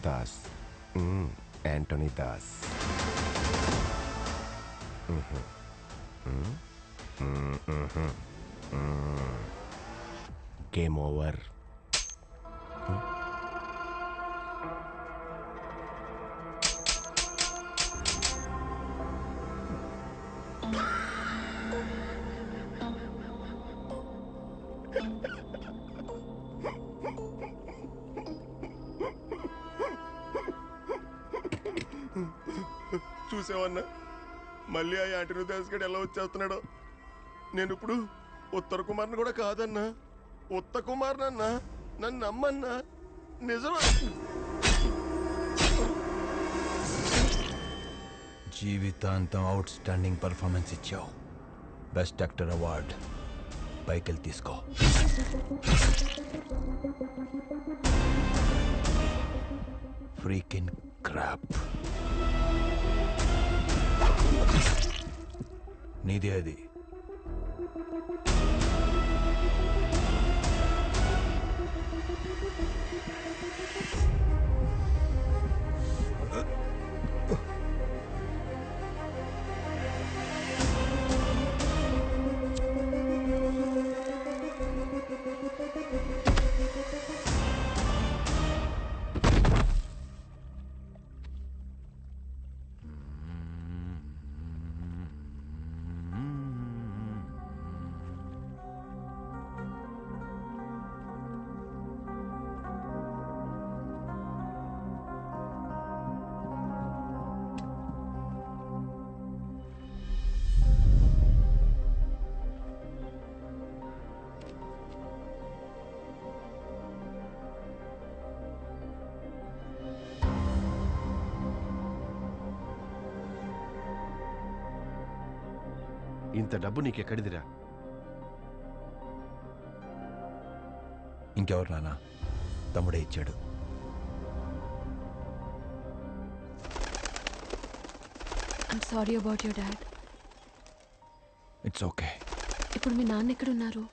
Das, Antony Das. Game over. చూసావన్నా, మళ్ళీ ఆ యాంటోనీ దాస్ గడు ఎలా వచ్చేస్తున్నాడో. నేను ఇప్పుడు ఉత్తర కుమార్ని కూడా కాదన్నా, ఉత్త కుమార్నన్నా. నన్ను నమ్మన్నా, నిజమా? జీవితాంతం అవుట్ స్టాండింగ్ పర్ఫార్మెన్స్ ఇచ్చావు. బెస్ట్ యాక్టర్ అవార్డ్ పైకెళ్ళి తీసుకో. Freaking crop. నీదే అది. ఇంత డబ్బు నీకెక్కడిదిరా? ఇంకెవరు నాన్న, తమ్ముడే ఇచ్చాడు. I'm sorry about your dad. It's okay. ఇప్పుడు మీ నాన్న ఎక్కడున్నారు?